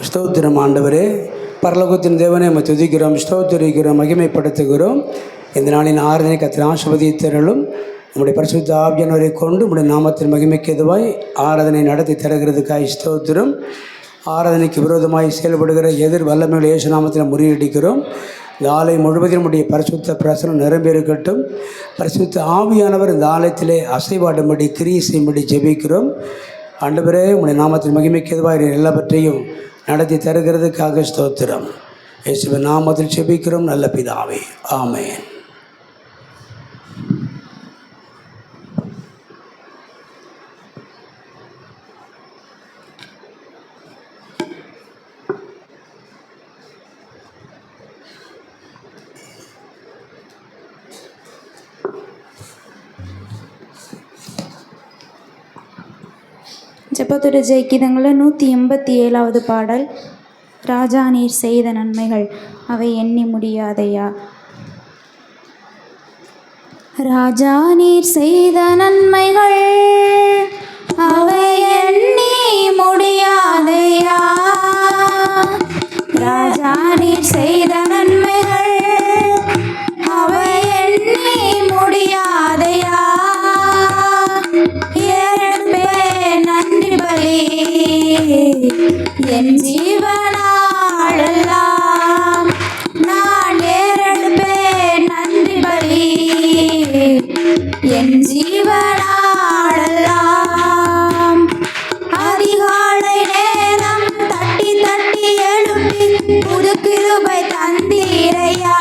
ஸ்தோத்திரம் ஆண்டவரே, பரலோகத்தின் தேவனை நம்ம துதிக்கிறோம், ஸ்தோத்திரிக்கிறோம், மகிமைப்படுத்துகிறோம். இந்த நாளின் ஆராதனை கர்த்தர் ஆசீர்வதித்தருளும். நம்முடைய பரிசுத்த ஆவியானவரை கொண்டு நம்முடைய நாமத்தின் மகிமைக்கு எதுவாய் ஆராதனை நடத்தி தருகிறதுக்காய் ஸ்தோத்திரம். ஆராதனைக்கு விரோதமாய் செயல்படுகிற எதிர் வல்லமையுள்ள இயேசு நாமத்தில் முறியடிக்கிறோம். இந்த ஆலயம் முழுவதும் நம்முடைய பரிசுத்த பிரசனம் நிரம்பியிருக்கட்டும். பரிசுத்த ஆவியானவர் இந்த ஆலயத்திலே அசைவாடும்படி கிரியை செய்யும்படி ஜெபிக்கிறோம். ஆண்டவரே, உங்களுடைய நாமத்தின் மகிமைக்கு எதுவாக எல்லாவற்றையும் நடத்தி தருகிறதுக்காக ஸ்தோத்திரம். இயேசுவின் நாமத்தில் ஜெபிக்கிறோம் நல்ல பிதாவே, ஆமென். ஜெபத்துடைய ஜெயகீதங்களில் 187வது பாடல். ராஜா நீர் செய்த நன்மைகள் அவை எண்ணி முடியாதையா. ராஜா நீர் செய்த நன்மைகள் அவை எண்ணி முடியாதையா. ராஜா நீர் செய்த நன்மைகள் அவை எண்ணி முடியாதையா. நன்றி பலி என் ஜீவனாளெல்லாம் நான் ஏறெடுப்பேன். நன்றி பலி என் ஜீவனாளெல்லாம். அதிகாலை நேரம் தட்டி தட்டி எழுப்பி புது கிருபை தந்தீரையா.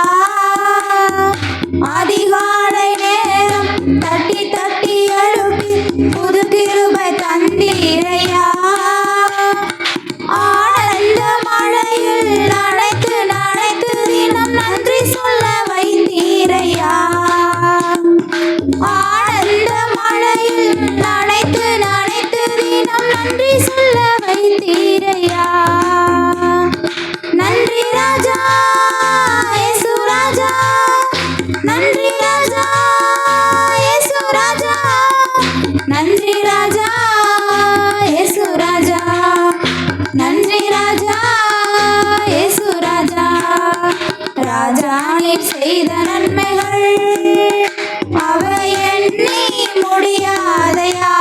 அதிகாலை நேரம் தட்டி தட்டி எழுப்பி புது கிருபை தந்தீரையா. ஆனந்த மழையில் நனைத்து நனைத்து தினம் நன்றி சொல்ல வைத்தீரையா. ஆனந்த மழையில் நனைத்து நனைத்து தினம் நன்றி சொல்ல வைத்தீரையா. நன்றி ராஜா இயேசு ராஜா, நன்றி ராஜா இயேசு ராஜா, நன்றி ராஜா இயேசு ராஜா, நன்றி ராஜா இயேசு ராஜா. ராஜா நீர் செய்த நன்மைகள் அவை எண்ணி முடியாதையா.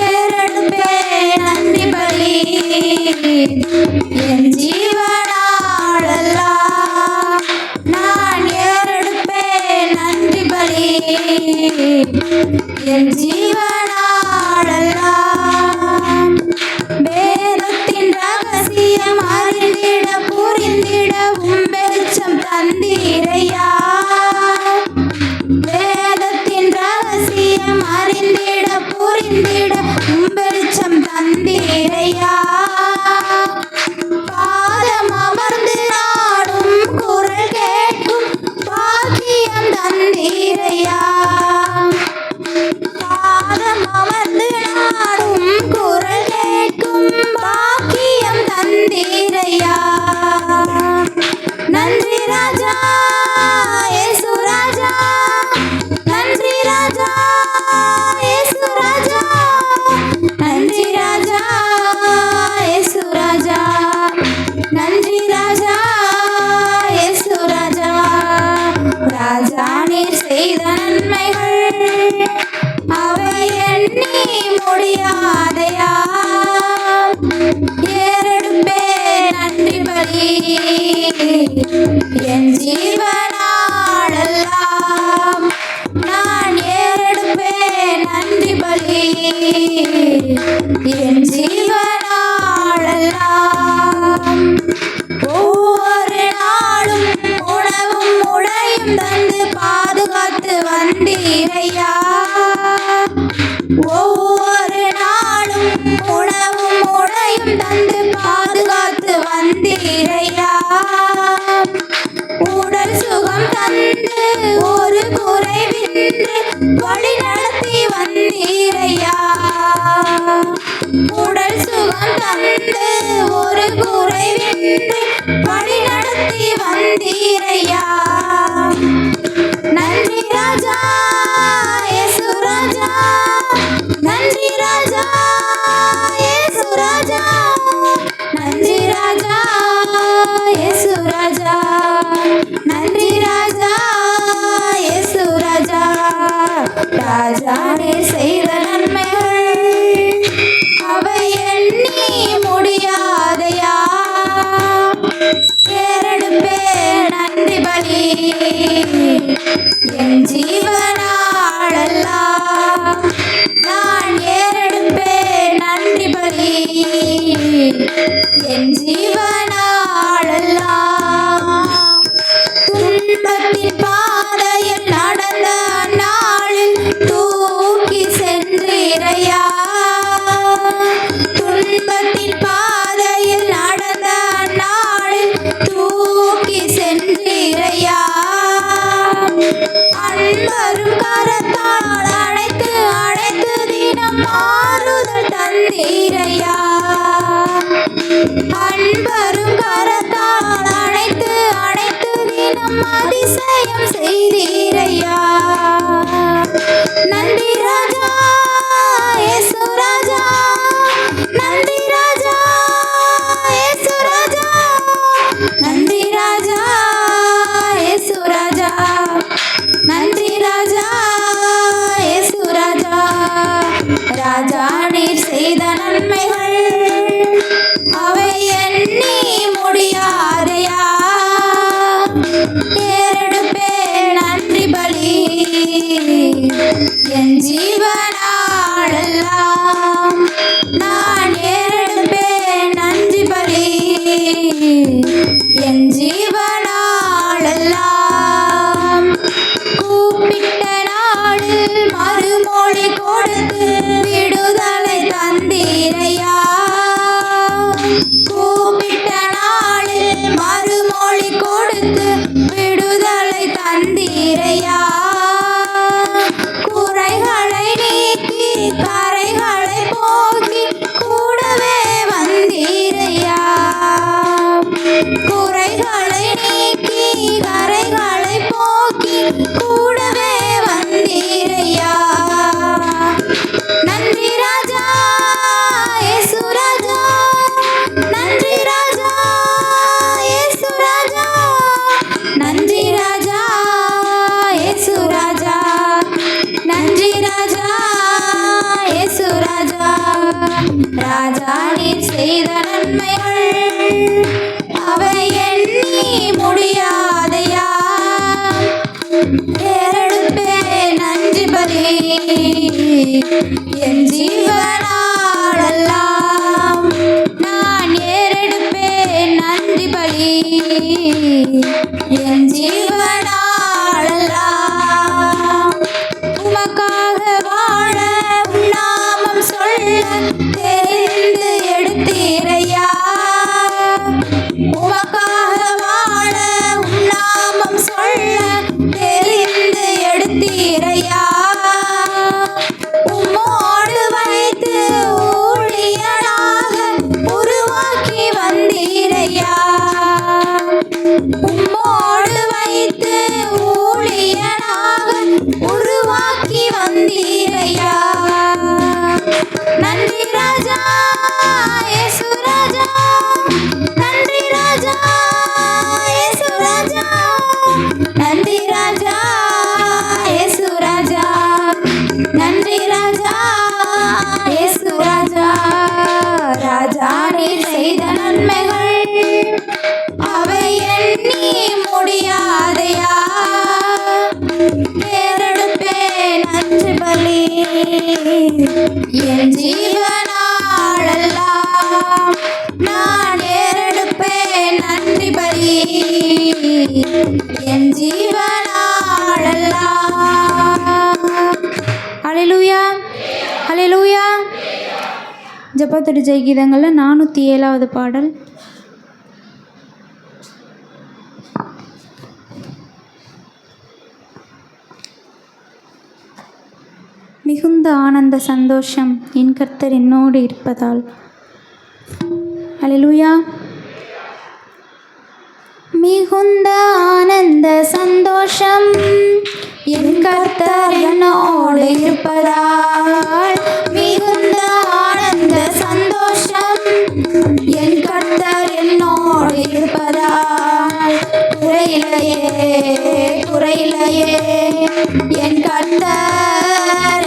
ஏறெடுப்பேன் நன்றி பலி என் ஜீவனாளெல்லாம் நான் ஏறெடுப்பேன். நன்றி பலி என் ஜீவனாளெல்லாம். வேதத்தின் ரகசியம் அறிந்திட புரிந்திட வெளிச்சம் தந்தீரையா. வேதத்தின் ரகசியம் அறிந்திட புரிந்திட வெளிச்சம் தந்தீரையா. பாதம் அமர்ந்து நாடும் குரல் கேட்கும் பாக்கியம் தந்தீரையா. பாதம் அமர்ந்து நாடும் குரல் கேட்கும் பாக்கியம் தந்தீரையா. நன்றி ராஜா இயேசு ராஜா, நன்றி ராஜா இயேசு ராஜா, நன்றி ராஜா இயேசு ராஜா, நன்றி ராஜா இயேசு ராஜா. ராஜா நீர் செய்த நன்மைகள் அவை எண்ணி முடியாதையா. ஏறெடுப்பேன் நன்றி பலி என் ஜீவனாளெல்லாம் நான் ஏறெடுப்பேன். நன்றி பலி என் ஜீவனாளெல்லாம். ஒவ்வொரு நாளும் உணவும் உடையும் தந்து பாதுகாத்து வந்தீரையா. ஒவ்வொரு நாளும் உணவும் உடையும் தந்து பாதுகாத்து வந்தீரையா. உடல் சுகம் தந்து ஒரு குறைவின்றி வழி நடத்தி வந்தீரையா. உடல் சுகம் தந்து ஒரு குறைவின்றி வழி நடத்தி வந்தீரையா. நன்றி ராஜா இயேசு ராஜா, நன்றி ராஜா இயேசு ராஜா, ராஜா நீர் செய்த நன்மைகள் அவை எண்ணி முடியாதையா. ஏறெடுப்பே நன்றி பலி என் ஜீவனாளெல்லாம். நான் ஏறெடுப்பே நன்றி பலி என் ஜீவனாளெல்லாம். துன்பத்தின் பாதையில் நடந்த நாளில் தூக்கி சென்றீரையா. துன்பத்தின் பாதையில் நடந்த நாளில் தூக்கி சென்றீரையா. அன்பரும் கரத்தால் அழைத்து அழைத்து தினம் மாறுதல் தந்தீரையா. அன்பரும் கரத்தால் அழைத்து அழைத்து தினம் அதிசயம் செய்தீரையா. நன்றி ராஜா இயேசு ராஜா, நன்றி ராஜா இயேசு ராஜா, நன்றி ராஜா இயேசு ராஜா, நன்றி ராஜா இயேசு ராஜா. ராஜா நீர் செய்த நன்மைகள் அவை எண்ணி முடியாதையா. ஏறெடுப்பே நன்றி பலி என் ஜீவனாளெல்லாம். நான் ஏறெடுப்பே நன்றி பலி என் ஜீவனாளெல்லாம். கூப்பிட்ட நாளில் மறுமொழி கொடுத்து விடுதலை தந்தீரையா. கூப்பிட்ட நாளில் மறுமொழி கொடுத்து விடுதலை தந்தீரையா. குறைகளை நீக்கி கரைகளை போக்கி கூடவே வந்தீரையா. குறைகளை நீக்கி கரைகளை போக்கி கூடவே வந்தீரையா. நன்றி ராஜா இயேசு ராஜா, நன்றி ராஜா இயேசு ராஜா, நன்றி ராஜா இயேசு ராஜா, நன்றி ராஜா இயேசு ராஜா. ராஜா நீர் செய்த நன்மைகள் அவை எண்ணி முடியாதையா. ஏறெடுப்பே நன்றி பலி என் ஜீவனாளெல்லாம். நான் ஏறெடுப்பே நன்றி பலி என் ஜீவனாளெல்லாம். உமக்காக வாழ உம் நாமம் சொல்ல தெரிந்து எடுத்தீரையா. உமக்காக வாழ உம் நாமம் சொல்ல தெரிந்து எடுத்தீரையா. உம்மோடு வைத்து ஊழியனாக உருவாக்கி வந்தீரையா. உம்மோடு வைத்து ஊழியனாக உருவாக்கி வந்தீரையா. நன்றி ராஜா இயேசு ராஜா, நன்றி ராஜா இயேசு ராஜா, நன்றி ராஜா இயேசு ராஜா, நன்றி ராஜா இயேசு ராஜா. ராஜா நீர் செய்த நன்மைகள் அவை எண்ணி முடியாதையா. ஏறெடுப்பே நன்றி பலி என் ஜீவனாளெல்லாம். நான் ஏறெடுப்பே நன்றி பலி என் ஜீவனாளெல்லாம். ஹல்லேலூயா ஹல்லேலூயா. ஜெபத்துடைய ஜெயகீதங்களில் 407வது பாடல். மிகுந்த ஆனந்த சந்தோஷம் என் கர்த்தர் என்னோடு இருப்பதால். ஹல்லேலூயா. மிகுந்த ஆனந்த சந்தோஷம் என் கர்த்தர் என்னோடு இருப்பதால். மிகுந்த ஆனந்த சந்தோஷம் என் கர்த்தர் என்னோடு இருப்பதால். குறையிலையே குறையிலையே என் கர்த்தர்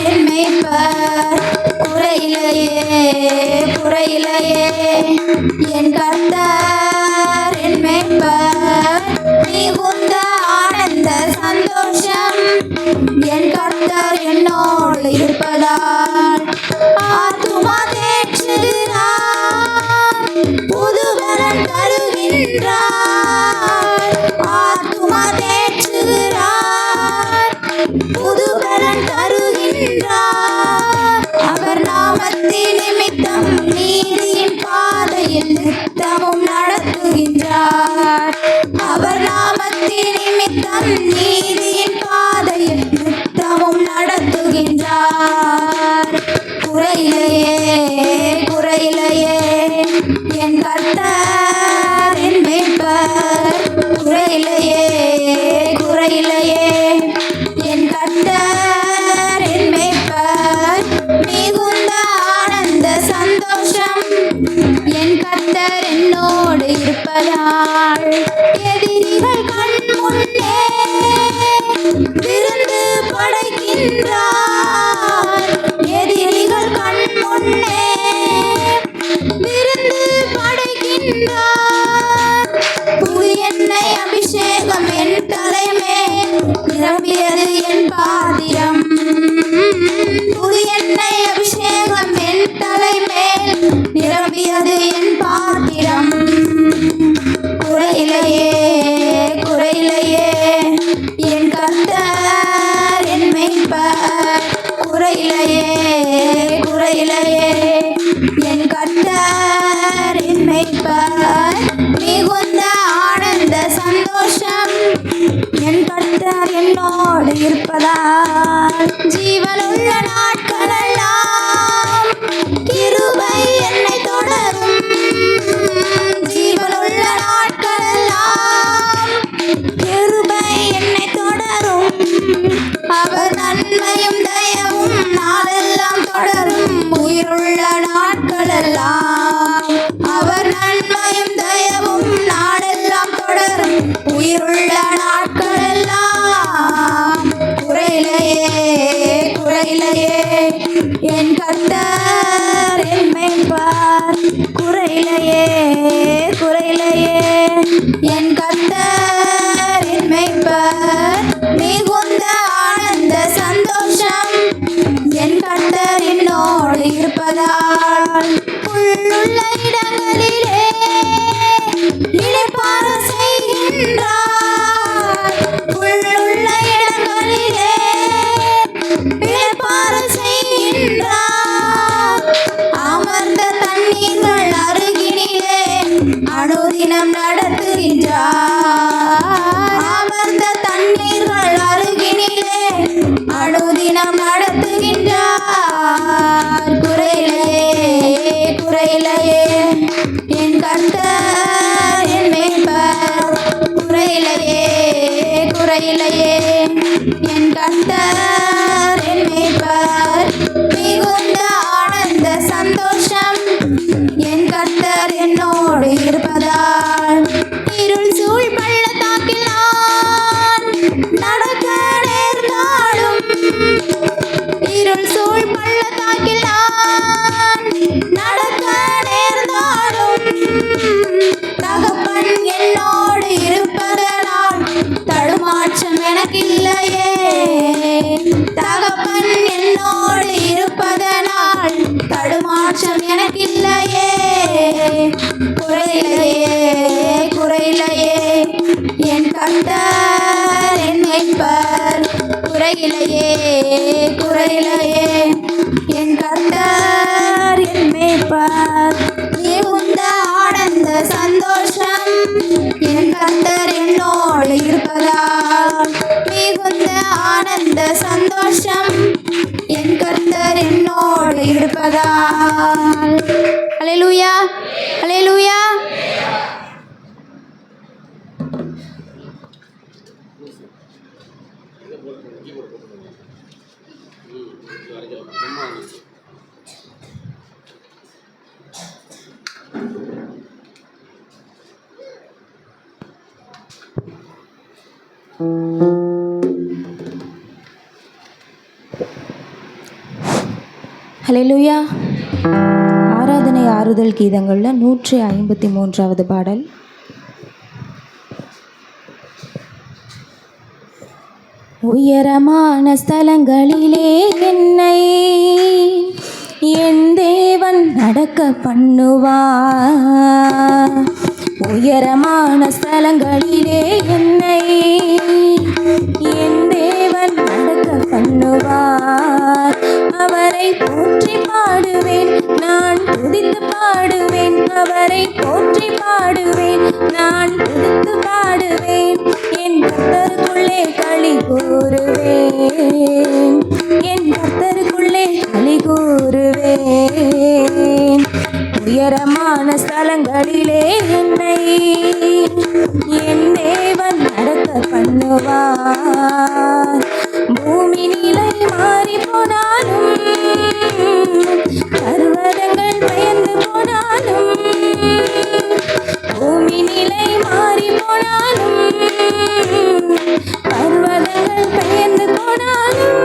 குறையிலையே. என் கர்த்தர் என் மேய்ப்பர், மிகுந்த ஆனந்த சந்தோஷம். என் கர்த்தர் என்னோடு இருப்பதால் ஆத்துமா தேற்றுகிறார், புதுபலன் தருகின்றார். ஆத்துமா தேற்றுகிறார், புதுபலன் தருகின்றார். அவர் நாமத்தின் நிமித்தம் நீதியின் பாதையில் நித்தமும் நடத்துகின்றார். அவர் நாமத்தின் நிமித்தம் நீதியின் பாதையில் நித்தமும் நடத்துகின்றார். குறையிலையே குறையிலையே. என் கர்த்தர் என் மேய்ப்பர், குறையிலையே குறையிலையே. என் கர்த்தர் என் மேய்ப்பர், மிகுந்த ஆனந்த சந்தோஷம். என் கர்த்தர் என்னோடு இருப்பதால் எதிரிகள் கண் முன்னே விருந்து படைக்கின்றார். எதிரிகள் கண் முன்னே விருந்து படைக்கின்றார். புது எண்ணெய் அபிஷேகம் என் தலைமேல் நிரம்பியது என் பாத்திரம். புது எண்ணெய் அபிஷேகம் என் தலைமேல் நிரம்பியது என் பாத்திரம். குறையிலையே குறையிலையே. என் கர்த்தர் என் மேய்ப்பர், குறையிலையே குறையிலையே. என் கர்த்தர் என் மேய்ப்பர், மிகுந்த ஆனந்த சந்தோஷம். என் கர்த்தர் என்னோடு இருப்பதால் ஜீவனுள்ள நாட்களெல்லாம் கிருபை என்னை தொடரும். ஜீவனுள்ள நாட்களெல்லாம் கிருபை என்னை தொடரும். அவர் நன்மையும் தயவும் நாளெல்லாம் தொடரும். உயிருள்ள நாட்களெல்லாம் அவர் நன்மையும் தயவும் நாளெல்லாம் தொடரும். உயிருள்ள நாட்களெல்லாம். குறையிலையே குறையிலையே. என் கர்த்தர் என் மேய்ப்பர், குறையிலையே குறையிலையே. என் கர்த்தர் என் மேய்ப்பர், மிகுந்த ஆனந்த சந்தோஷம். என் கர்த்தர் என்னோடு இருப்பதால் புல்லுள்ள இடங்களிலே இளைப்பாற செய்கின்றார். புல்லுள்ள இடங்களிலே இளைப்பாற செய்கின்றார். அமர்ந்த தண்ணீர்கள் அருகினிலே அனுதினம் நடத்துகின்றார். அமர்ந்த தண்ணீர்கள் அருகினிலே அனுதினம் நடத்துகின்றார். குறையிலையே குறையிலையே. என் கர்த்தர் என் மேய்ப்பர், குறையிலையே குறையிலையே. என் கர்த்தர் என் மேய்ப்பர், மிகுந்த ஆனந்த சந்தோஷம். என் கர்த்தர் என்னோடு இருப்பதால் இருள் சூழ் பள்ளத்தாக்கில் நான் நடக்க நேர்ந்தாலும், இருள் சூழ் பள்ளத்தாக்கில் நான் நடக்க நேர்ந்தாலும், தகப்பன் என்னோடு இருப்பதனால் தடுமாற்றம் எனக்கில்லையே. தகப்பன் என்னோடு இருப்பதனால் தடுமாற்றம் எனக்கில்லையே. குறையிலையே குறையிலையே. என் கர்த்தர் என் மேய்ப்பர், குறையிலையே குறையிலையே. என் கர்த்தர் என் மேய்ப்பர், மிகுந்த ஆனந்த சந்தோஷம். என் கர்த்தர் என்னோடு இருப்பதால் மிகுந்த ஆனந்த சந்தோஷம். என் கர்த்தர் என்னோடு இருப்பதால். அல்லேலூயா அல்லேலூயா. ஹல்லேலூயா. ஆராதனை ஆறுதல் கீதங்களில் 153வது பாடல். உயரமான ஸ்தலங்களிலே என்னை என் தேவன் நடக்க பண்ணுவார். உயரமான ஸ்தலங்களிலே என்னை என் தேவன் நடக்க பண்ணுவார். அவரை போற்றி பாடுவேன், நான் துதித்து பாடுவேன். அவரை போற்றி பாடுவேன், நான் துதித்து பாடுவேன். என் கர்த்தருக்குள்ளே களி கூறுவேன், என் கர்த்தருக்குள்ளே களி கூறுவேன். உயரமான ஸ்தலங்களிலே என்னை என் தேவன் நடக்க பண்ணுவார். பூமி நிலை மாறி போனாலும், பர்வதங்கள் பெயர்ந்து போனாலும், பூமி நிலை மாறி போனாலும், பர்வதங்கள் பெயர்ந்து போனாலும்,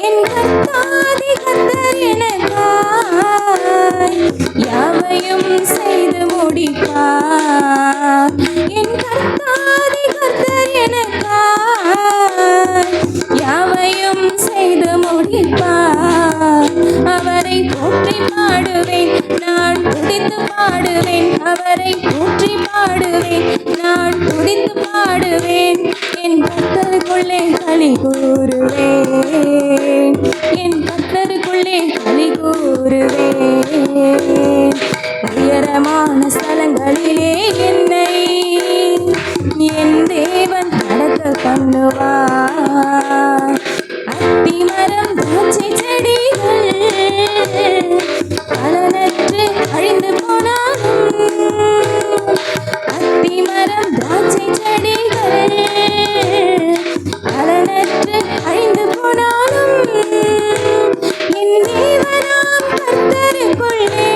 என் கர்த்தாதி கர்த்தர் எனக்காய் யாவையும் செய்து முடிப்பார். என் கர்த்தாதி கர்த்தர் எனக்காய் யாவையும் செய்து முடிப்பார். அவரை போற்றி பாடுவேன், நான் துதித்து பாடுவேன். அவரை போற்றி பாடுவேன், நான் துதித்து பாடுவேன். என் கர்த்தருக்குள்ளே களி கூறுவேன், என் கர்த்தருக்குள்ளே களி கூறுவேன். உயரமான ஸ்தலங்களிலே என்னை என் தேவன் நடக்க பண்ணுவார். அத்திமரம் திராட்சை செடிகள் பலனற்று அழிந்து போனாலும், அத்திமரம் திராட்சை செடிகள் பலனற்று அழிந்து போனாலும், என் தேவனாம் கர்த்தருக்குள்ளே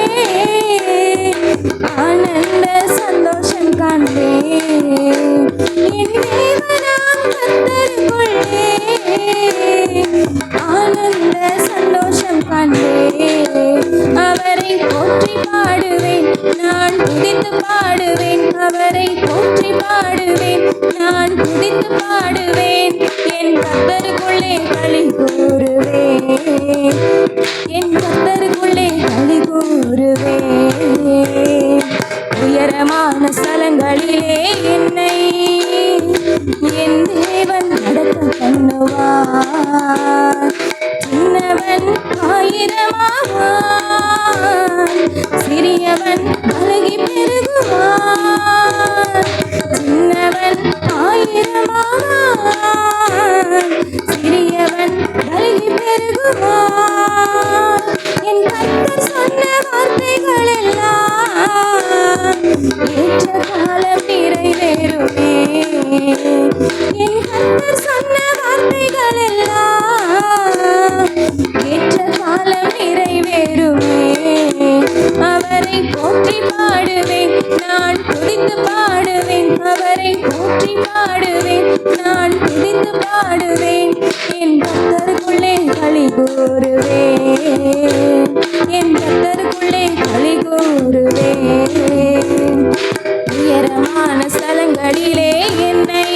ஆனந்த சந்தோஷம் காண்பேன். என் தேவனாம் கர்த்தருக்குள்ளே ஆனந்த சந்தோஷம் காண்பேன். அவரை போற்றி பாடுவேன், நான் துதித்து பாடுவேன். அவரை போற்றி பாடுவேன், நான் துதித்து பாடுவேன். என் கர்த்தருக்குள்ளே களி கூறுவேன், என் கர்த்தருக்குள்ளே களி கூறுவேன். உயரமான ஸ்தலங்களிலே என்னை என் தேவன் நடக்க பண்ணுவார். சின்னவன் ஆயிரமாவான், சிறியவன் பலகி பெருகுவான். சின்னவன் ஆயிரமாவான், சிறியவன் பலகி பெருகுவான். என் கர்த்தர் சொன்ன வார்த்தைகள் எல்லாம் ஏற்ற காலம் நிறைவேறுமே. என் கர்த்தர் சொன்ன வார்த்தைகள் எல்லாம் ஏற்ற காலம் நிறைவேறுமே. அவரை போற்றி பாடுவேன், நான் துதித்து பாடுவேன். அவரை போற்றி பாடுவேன், நான் துதித்து பாடுவேன். என் கர்த்தருக்குள்ளே களி கூறுவேன், என் கர்த்தருக்குள்ளே களி கூறுவேன். உயரமான ஸ்தலங்களிலே என்னை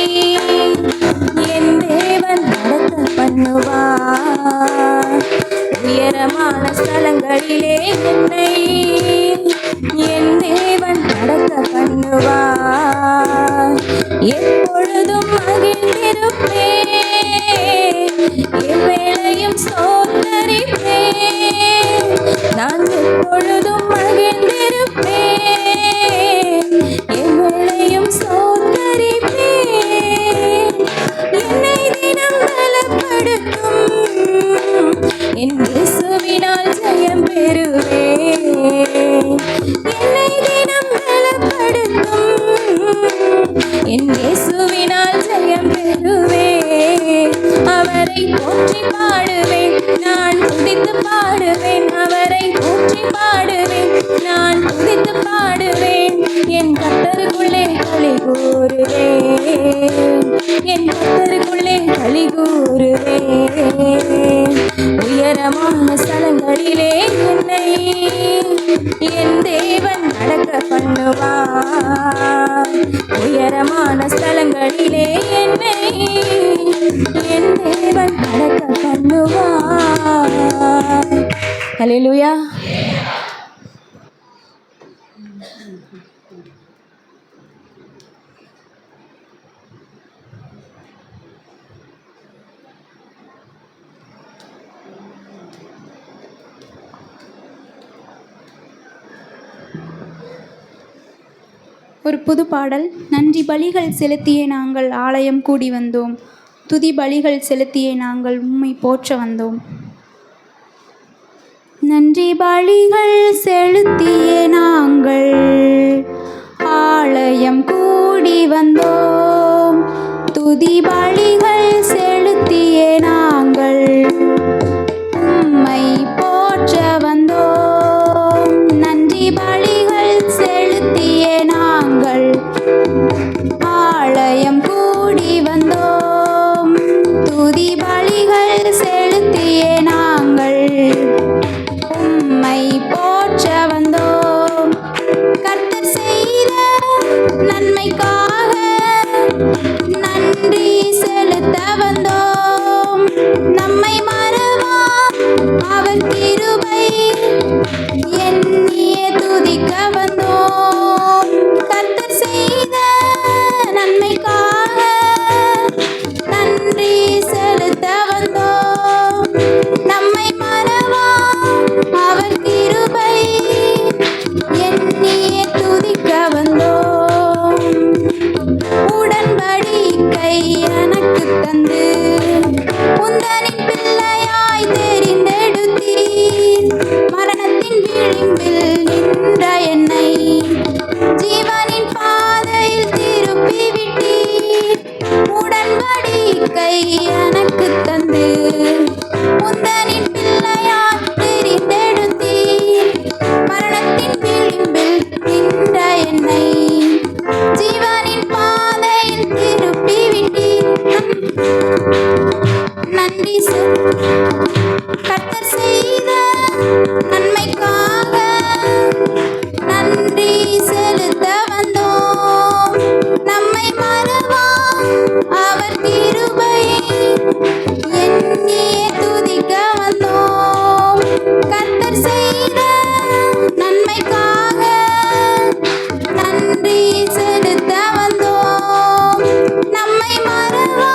என் தேவன் நடக்க பண்ணுவார். உயரமான ஸ்தலங்களிலே என்னை என் தேவன் நடக்க பண்ணுவார். எப்பொழுதும் மகிழ்ந்திருப்பேன், எவ்வேளையும் ஸ்தோத்தரிப்பேன். நான் எப்பொழுதும் மகிழ்ந்திருப்பேன், எவ்வேளையும் ஸ்தோத்தரிப்பேன். என்னை தினம் பலப்படுத்தும் என் இயேசுவினால் ஜெயம் பெறுவேன். என்னை தினம் பலப்படுத்தும் என் இயேசுவினால் ஜெயம் பெறுவேன். அவரை போற்றி பாடுவேன், நான் துதித்து பாடுவேன். அவரை போற்றி பாடுவேன், நான் துதித்து பாடுவேன். என் கர்த்தருக்குள்ளே களி கூறுவேன், என் கர்த்தருக்குள்ளே களி கூறுவேன். உயரமான ஸ்தலங்களிலே என்னை பண்ணுவார். உயரமான ஸ்தலங்களிலே என்னை என் தேவன் நடக்க பண்ணுவார். ஹல்லேலூயா. ஒரு புது பாடல். நன்றி பலிகள் செலுத்தியே நாங்கள் ஆலயம் கூடி வந்தோம். துதி பலிகள் செலுத்தியே நாங்கள் உம்மை போற்ற வந்தோம். நன்றி பலிகள் செலுத்தியே நாங்கள் ஆலயம் கூடி வந்தோம். துதி பலிகள் செலுத்தியே நாங்கள் உம்மை போற்ற வந்தோம். நன்றி பலிகள் செலுத்தியே நாங்கள் ஆலயம் கூடி வந்தோம். துதி பலிகள் செலுத்தியே நாங்கள் உம்மை போற்ற வந்தோம். கர்த்தர் செய்த நன்மைக்காக நன்றி செலுத்த வந்தோம். நம்மை மறவா அவர் கிருபை எண்ணியே துதிக்க வந்தோம். கர்த்தர் செய்த நன்மைக்காக நன்றி செலுத்த வந்தோம். நம்மை மறவா அவர் கிருபை எண்ணியே துதிக்க வந்தோம். உடன்படிக்கை எனக்கு தந்து உந்தனின் பிள்ளையாய் தெரிந்தெடுத்தீர். மரணத்தின் விளிம்பில் நின்ற என்னை ஜீவனின் பாதையில் திருப்பி விட்டீர். உடன்படிக்கை எனக்கு தந்து உந்தனின் பிள்ளையாய் தெரிந்தெடுத்தீர். மரணத்தின் விளிம்பில் நின்ற என்னை ஜீவனின் பாதையில் திருப்பி விட்டீர். நன்றி கர்த்தர் செய்த நன்மைக்காக நன்றி செலுத்த வந்தோம். நம்மை மறவா அவர் கிருபை எண்ணியே துதிக்க வந்தோம். கர்த்தர் செய்த நன்மைக்காக நன்றி செலுத்த வந்தோம். நம்மை மறவா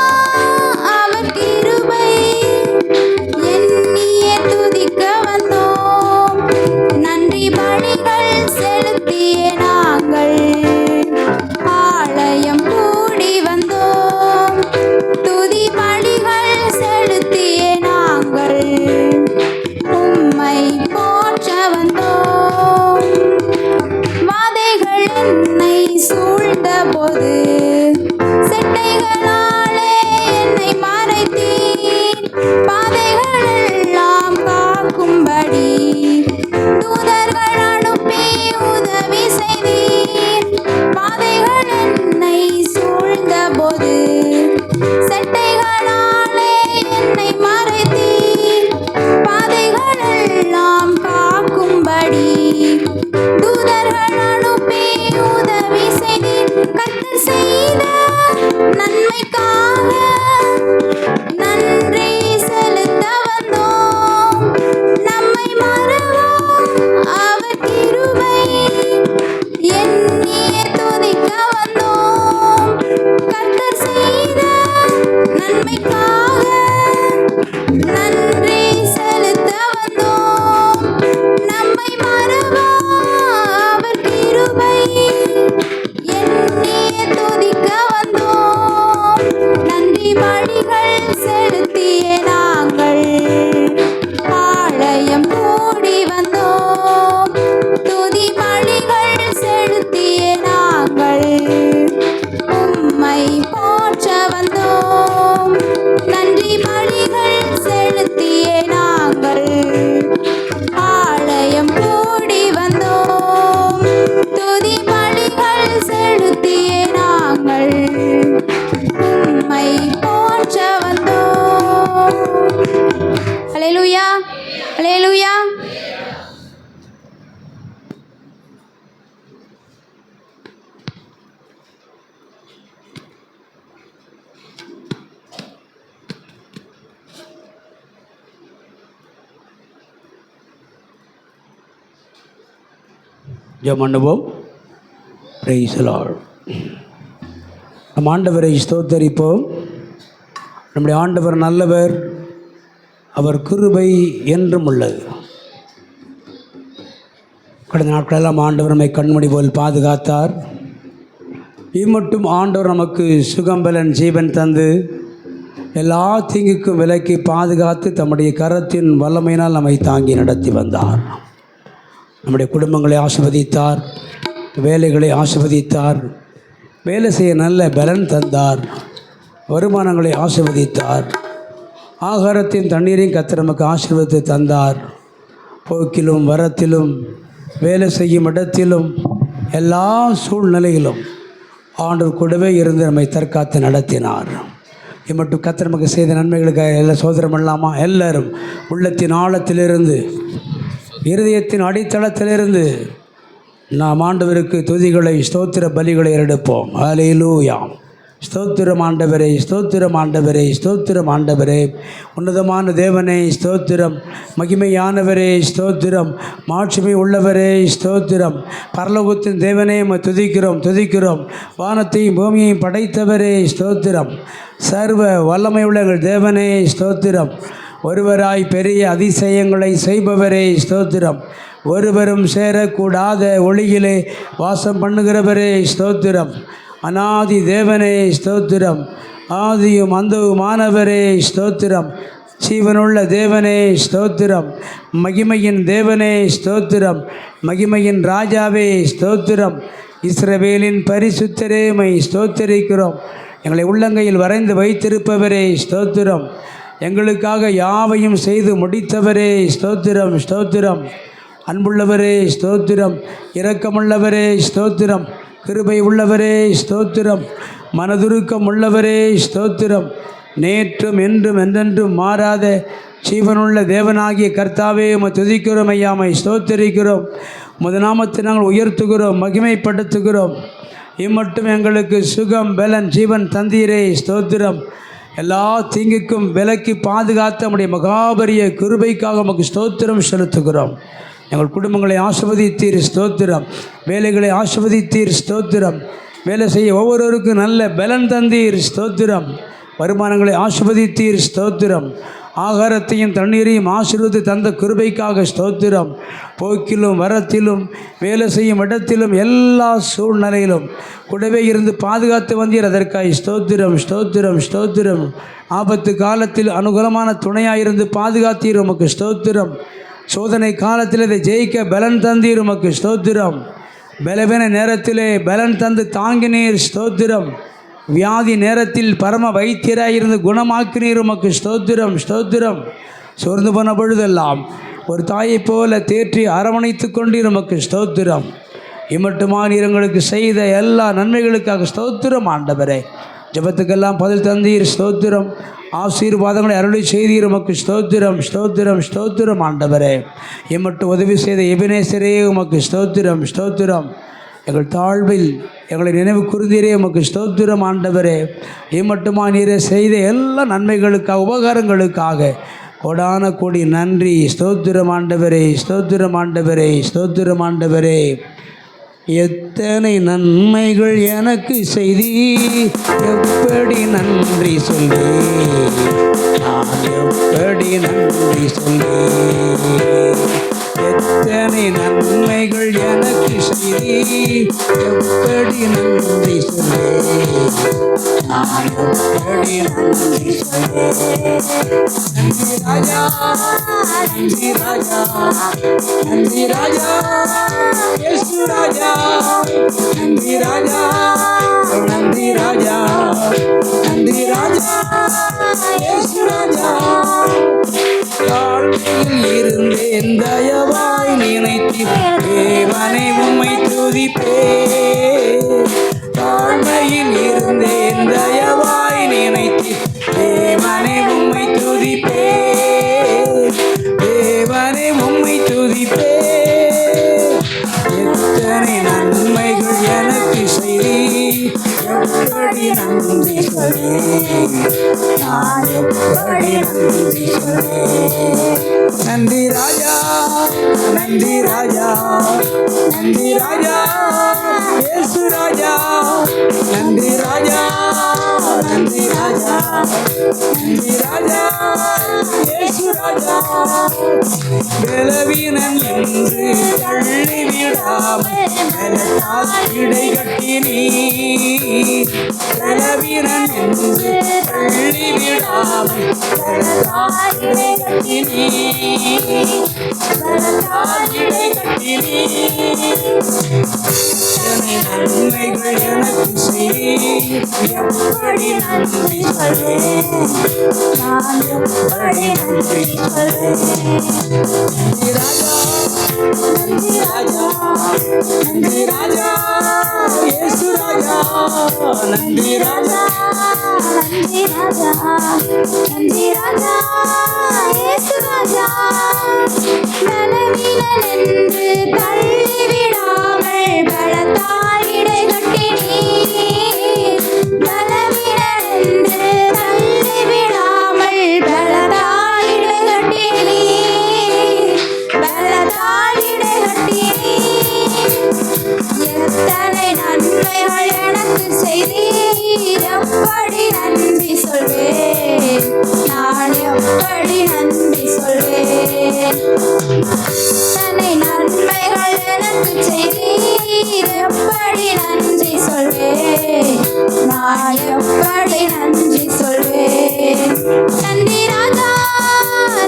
அவர் கிருபை எண்ணியே துதிக்க வந்தோம். நன்றி பலிகள் செலுத்தியே நாங்கள் ஆலயம் கூடி வந்தோம். துதி பலிகள் செலுத்தியே நாங்கள் உம்மை போற்ற வந்தோம். வாதைகள் என்னை சூழ்ந்த போது செட்டைகளாலே என்னை மறைத்தீர். பாதைகள் எல்லாம் காக்கும்படி தூதர்கள் அனுப்பி உதவி செய்தீர். பாதைகள் என்னை சூழ்ந்த போது செட்டைகளாலே என்னை மறைத்தீர். பாதைகள் எல்லாம் காக்கும்படி தூதர்கள் அனுப்பி உதவி செய்தீர். கர்த்தர் செய்த நன்மைக்காக நன்றி செலுத்த வந்தோம். நம்மை மறவா அவர் கிருபை எண்ணியே துதிக்க வந்தோம். கர்த்தர் செய்த நன்மைக்காக நன்றி செலுத்த வந்தோம். நம்மை மறவா அவர் கிருபை எண்ணியே துதிக்க வந்தோம். நன்றி பலிகள் செலுத்தியே நாங்கள் ஆலயம் கூடி வந்தோம். துதி பலிகள் செலுத்தியே நாங்கள் உம்மை போற்ற வந்தோம். நன்றி பலிகள் செலுத்தியே நாங்கள் ஆலயம் கூடி வந்தோம். துதி பலிகள் செலுத்தியே நாங்கள் உம்மை போற்ற வந்தோம். ஹல்லேலூயா, ஹல்லேலூயா. ஜெபம் பண்ணுவோம். Price the Lord. நம் ஆண்டவரை ஸ்தோத்தரிப்போம். நம்முடைய ஆண்டவர் நல்லவர், அவர் கிருபை என்றும் உள்ளது. கடந்த நாட்களெல்லாம் ஆண்டவர் நம்மை கண்மணி போல் பாதுகாத்தார். இம்மட்டும் ஆண்டவர் நமக்கு சுகம்பலன் ஜீவன் தந்து எல்லா தீங்குக்கும் விலக்கி பாதுகாத்து தம்முடைய கரத்தின் வல்லமையினால் நம்மை தாங்கி நடத்தி வந்தார். நம்முடைய குடும்பங்களை ஆசீர்வதித்தார், வேலைகளை ஆசீர்வதித்தார், வேலை செய்ய நல்ல பலன் தந்தார், வருமானங்களை ஆசீர்வதித்தார், ஆகாரத்தின் தண்ணீரையும் கர்த்தர் நமக்கு ஆசீர்வதித்து தந்தார். போக்கிலும் வரத்திலும் வேலை செய்யும் இடத்திலும் எல்லா சூழ்நிலையிலும் ஆண்டவர் கூடவே இருந்து நம்மை தற்காத்து நடத்தினார். இம்மட்டும் கர்த்தர் நமக்கு செய்த நன்மைகளுக்காக எல்லாம் சோதரம் இல்லாமா எல்லாரும் உள்ளத்தின் ஆழத்திலிருந்து இருதயத்தின் அடித்தளத்திலிருந்து நாம் ஆண்டவருக்கு துதிகளை ஸ்தோத்திர பலிகளை எடுப்போம். ஹல்லேலூயா. ஸ்தோத்திரம் ஆண்டவரே, ஸ்தோத்திரம் ஆண்டவரே, ஸ்தோத்திரம் ஆண்டவரே, உன்னதமான தேவனே ஸ்தோத்திரம், மகிமையானவரே ஸ்தோத்திரம், மாட்சிமை உள்ளவரே ஸ்தோத்திரம், பரலோகத்தின் தேவனே துதிக்கிறோம் துதிக்கிறோம், வானத்தையும் பூமியையும் படைத்தவரே ஸ்தோத்திரம், சர்வ வல்லமை உள்ள தேவனே ஸ்தோத்திரம், ஒருவராய் பெரிய அதிசயங்களை செய்பவரே ஸ்தோத்திரம், ஒருவரும் சேரக்கூடாத ஒளியிலே வாசம் பண்ணுகிறவரே ஸ்தோத்திரம், அநாதி தேவனே ஸ்தோத்திரம், ஆதியும் அந்தவுமானவரே ஸ்தோத்திரம், ஜீவனுள்ள தேவனே ஸ்தோத்திரம், மகிமையின் தேவனே ஸ்தோத்திரம், மகிமையின் ராஜாவே ஸ்தோத்திரம், இஸ்ரவேலின் பரிசுத்தரே மை ஸ்தோத்திரிக்கிறோம். எங்களை உள்ளங்கையில் வரைந்து வைத்திருப்பவரே ஸ்தோத்திரம், எங்களுக்காக யாவையும் செய்து முடித்தவரே ஸ்தோத்திரம் ஸ்தோத்திரம், அன்புள்ளவரே ஸ்தோத்திரம், இரக்கமுள்ளவரே ஸ்தோத்திரம், கிருபை உள்ளவரே ஸ்தோத்திரம், மனதுருக்கம் உள்ளவரே ஸ்தோத்திரம், நேற்றும் என்றும் என்றென்றும் மாறாத ஜீவனுள்ள தேவனாகிய கர்த்தாவே உம்மை துதிக்கிறோம் ஐயா, உம்மை ஸ்தோத்திரிக்கிறோம், உமது நாமத்தை நாங்கள் உயர்த்துகிறோம், மகிமைப்படுத்துகிறோம். இம்மட்டும் எங்களுக்கு சுகம் பலன் ஜீவன் தந்தீரே ஸ்தோத்திரம், எல்லா தீங்குக்கும் விலக்கி பாதுகாத்த நம்முடைய மகாபரிய கிருபைக்காக உமக்கு ஸ்தோத்திரம் செலுத்துகிறோம். எங்கள் குடும்பங்களை ஆசீர்வதித்தீர் ஸ்தோத்திரம், வேலைகளை ஆசீர்வதித்தீர் ஸ்தோத்திரம், வேலை செய்ய ஒவ்வொருவருக்கும் நல்ல பலன் தந்தீர் ஸ்தோத்திரம், வருமானங்களை ஆசீர்வதித்தீர் ஸ்தோத்திரம், ஆகாரத்தையும் தண்ணீரையும் ஆசீர்வதித்து தந்த கிருபைக்காக ஸ்தோத்திரம், போக்கிலும் வரத்திலும் வேலை செய்யும் இடத்திலும் எல்லா சூழ்நிலையிலும் கூடவே இருந்து பாதுகாத்து வந்தீர், அதற்காக ஸ்தோத்திரம் ஸ்தோத்திரம் ஸ்தோத்திரம், ஆபத்து காலத்தில் அனுகூலமான துணையாயிருந்து பாதுகாத்தீர் உமக்கு ஸ்தோத்திரம், சோதனை காலத்தில் இதை ஜெயிக்க பலன் தந்தீர் உமக்கு ஸ்தோத்திரம், பலவீன நேரத்திலே பலன் தந்து தாங்கினீர் ஸ்தோத்திரம், வியாதி நேரத்தில் பரம வைத்தியராயிருந்து குணமாக்கினீர் உமக்கு ஸ்தோத்திரம் ஸ்தோத்திரம், சோர்ந்து போன பொழுதெல்லாம் ஒரு தாயைப் போல தேற்றி அரவணைத்து கொண்டீர் உமக்கு ஸ்தோத்திரம். இம்மட்டுமா நீர் எங்களுக்கு செய்த எல்லா நன்மைகளுக்காக ஸ்தோத்திரம் ஆண்டவரே. ஜெபத்துக்கெல்லாம் பதில் தந்தீர் ஸ்தோத்திரம், ஆசீர்வாதங்களை அருளி செய்தீர் உமக்கு ஸ்தோத்திரம் ஸ்தோத்திரம் ஸ்தோத்திரம் ஆண்டவரே. இம்மட்டும் உதவி செய்த எபினேசரே உமக்கு ஸ்தோத்திரம் ஸ்தோத்திரம், எங்கள் தாழ்வில் எங்களை நினைவு கூர்ந்தீரே உமக்கு ஸ்தோத்திரம் ஆண்டவரே. இம்மட்டுமா நீரே செய்த எல்லா நன்மைகளுக்காக உபகாரங்களுக்காக கோடான கோடி நன்றி ஸ்தோத்திரம் ஆண்டவரே ஸ்தோத்திரம் ஆண்டவரே ஸ்தோத்திரம் ஆண்டவரே. எத்தனை நன்மைகள் எனக்கு செய்தி, எப்படி நன்றி சொல்லி, நான் எப்படி நன்றி சொல்லி, எத்தனை நன்மைகள் எனக்கு செய்தி, எப்படி நன்றி சொல்லி, நான் எப்படி நன்றி சொல்லி. நன்றி ராஜா நன்றி ராஜா நன்றி ராஜா இயேசு ராஜா, நன்றி ராஜா நன்றி ராஜா நன்றி ராஜா இயேசு ராஜா. தாழ்மையில் இருந்தேன் தயவாய் நினைத்தீர் தேவனை உம்மை துதிப்பேன், தாழ்மையில் இருந்தேன் தயவாய் நினைத்தீர் தேவனை உம்மை துதிப்பேன், தேவனை உம்மை துதிப்பேன். எத்தனை நன்மைகள் எனக்கு செய்தி, எப்படி நன்றி சொல்லி, நான் எப்படி நன்றி சொல்லி. நன்றி ராஜா நன்றி ராஜா, நன்றி ராஜா, இயேசு ராஜா, நன்றி ராஜா, நன்றி ராஜா, நன்றி ராஜா, இயேசு ராஜா. பலவீனன் என்று தள்ளிவிடாமல் பலத்தால் இடை கட்டினீ, பலவீனன் என்று தள்ளிவிடாமல் பலத்தால் இடை கட்டினீ, பலத்தால் இடை கட்டினீ. நன்மைகள் எனக்கு செய், எப்படி நன்றி சொல்வேன், நான் எப்படி நன்றி சொல்வேன். நன்றி ராஜா, நன்றி ராஜா, நன்றி ராஜா, இயேசு ராஜா, நன்றி ராஜா, நன்றி ராஜா, நன்றி ராஜா, இயேசு ராஜா. பலவீனன் என்று தள்ளிவிடாமல் பலத்தால் இடை கட்டினீர், பலவீனன் என்று தள்ளிவிடாமல் பலத்தால் இடை கட்டினீர், பலத்தால் இடை கட்டினீர். எத்தனை நன்மைகள் எனக்கு செய்தீர், எப்படி நன்றி சொல்வேன், நான் எப்படி நன்றி சொல்வேன். எத்தனை நன்மைகள் எனக்கு செய்தீர், எப்படி நன்றி சொல்வேன், நான் எப்படி நன்றி சொல்வேன். நன்றி ராஜா,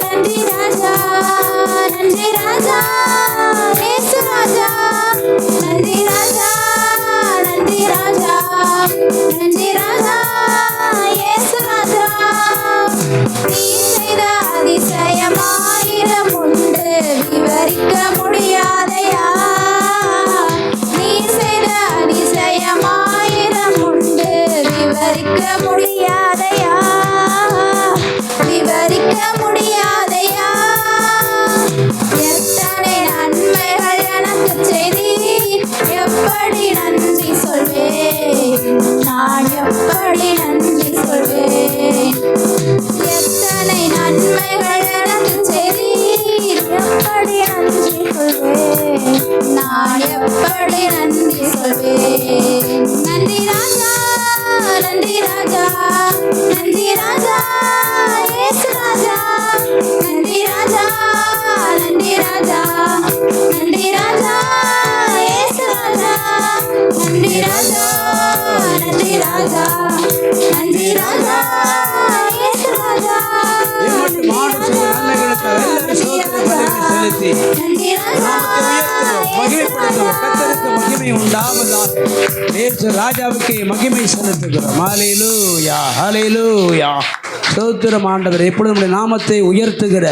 நன்றி ராஜா, நன்றி ராஜா, இயேசு ராஜா, நன்றி ராஜா, நன்றி ராஜா, நன்றி ராஜா, இயேசு ராஜா. நீ செய்த அதிசயம் ஆயிரம் உண்டு, விவரிக்க முடியாதையா, நீ செய்த அதிசயம் ஆயிரம் உண்டு, விவரிக்க முடியாதையா, விவரிக்க முடியாதையா. எத்தனை நன்மைகள் எனக்கு செய்தீர், எப்படி நன்றி சொல்வேன், நான் எப்படி நன்றி சொல்வேன். எத்தனை நன்மைகள் எனக்கு செய்தீர், எப்படி நன்றி சொல்வேன், நான் எப்படி நன்றி சொல்வேன். நன்றி ராஜா, நன்றி ராஜா, நன்றி ராஜா, இயேசு ராஜா, நன்றி ராஜா, நன்றி ராஜா, நன்றி ராஜா, இயேசு ராஜா, நன்றி ராஜா, நன்றி ராஜா, நன்றி ராஜா, இயேசு ராஜா. ராஜாவுக்கு மகிமை செலுத்துகிறோம். ஹல்லேலூயா, ஹல்லேலூயா. ஸ்தோத்திரம் ஆண்டவர். எப்பொழுது நம்முடைய நாமத்தை உயர்த்துகிற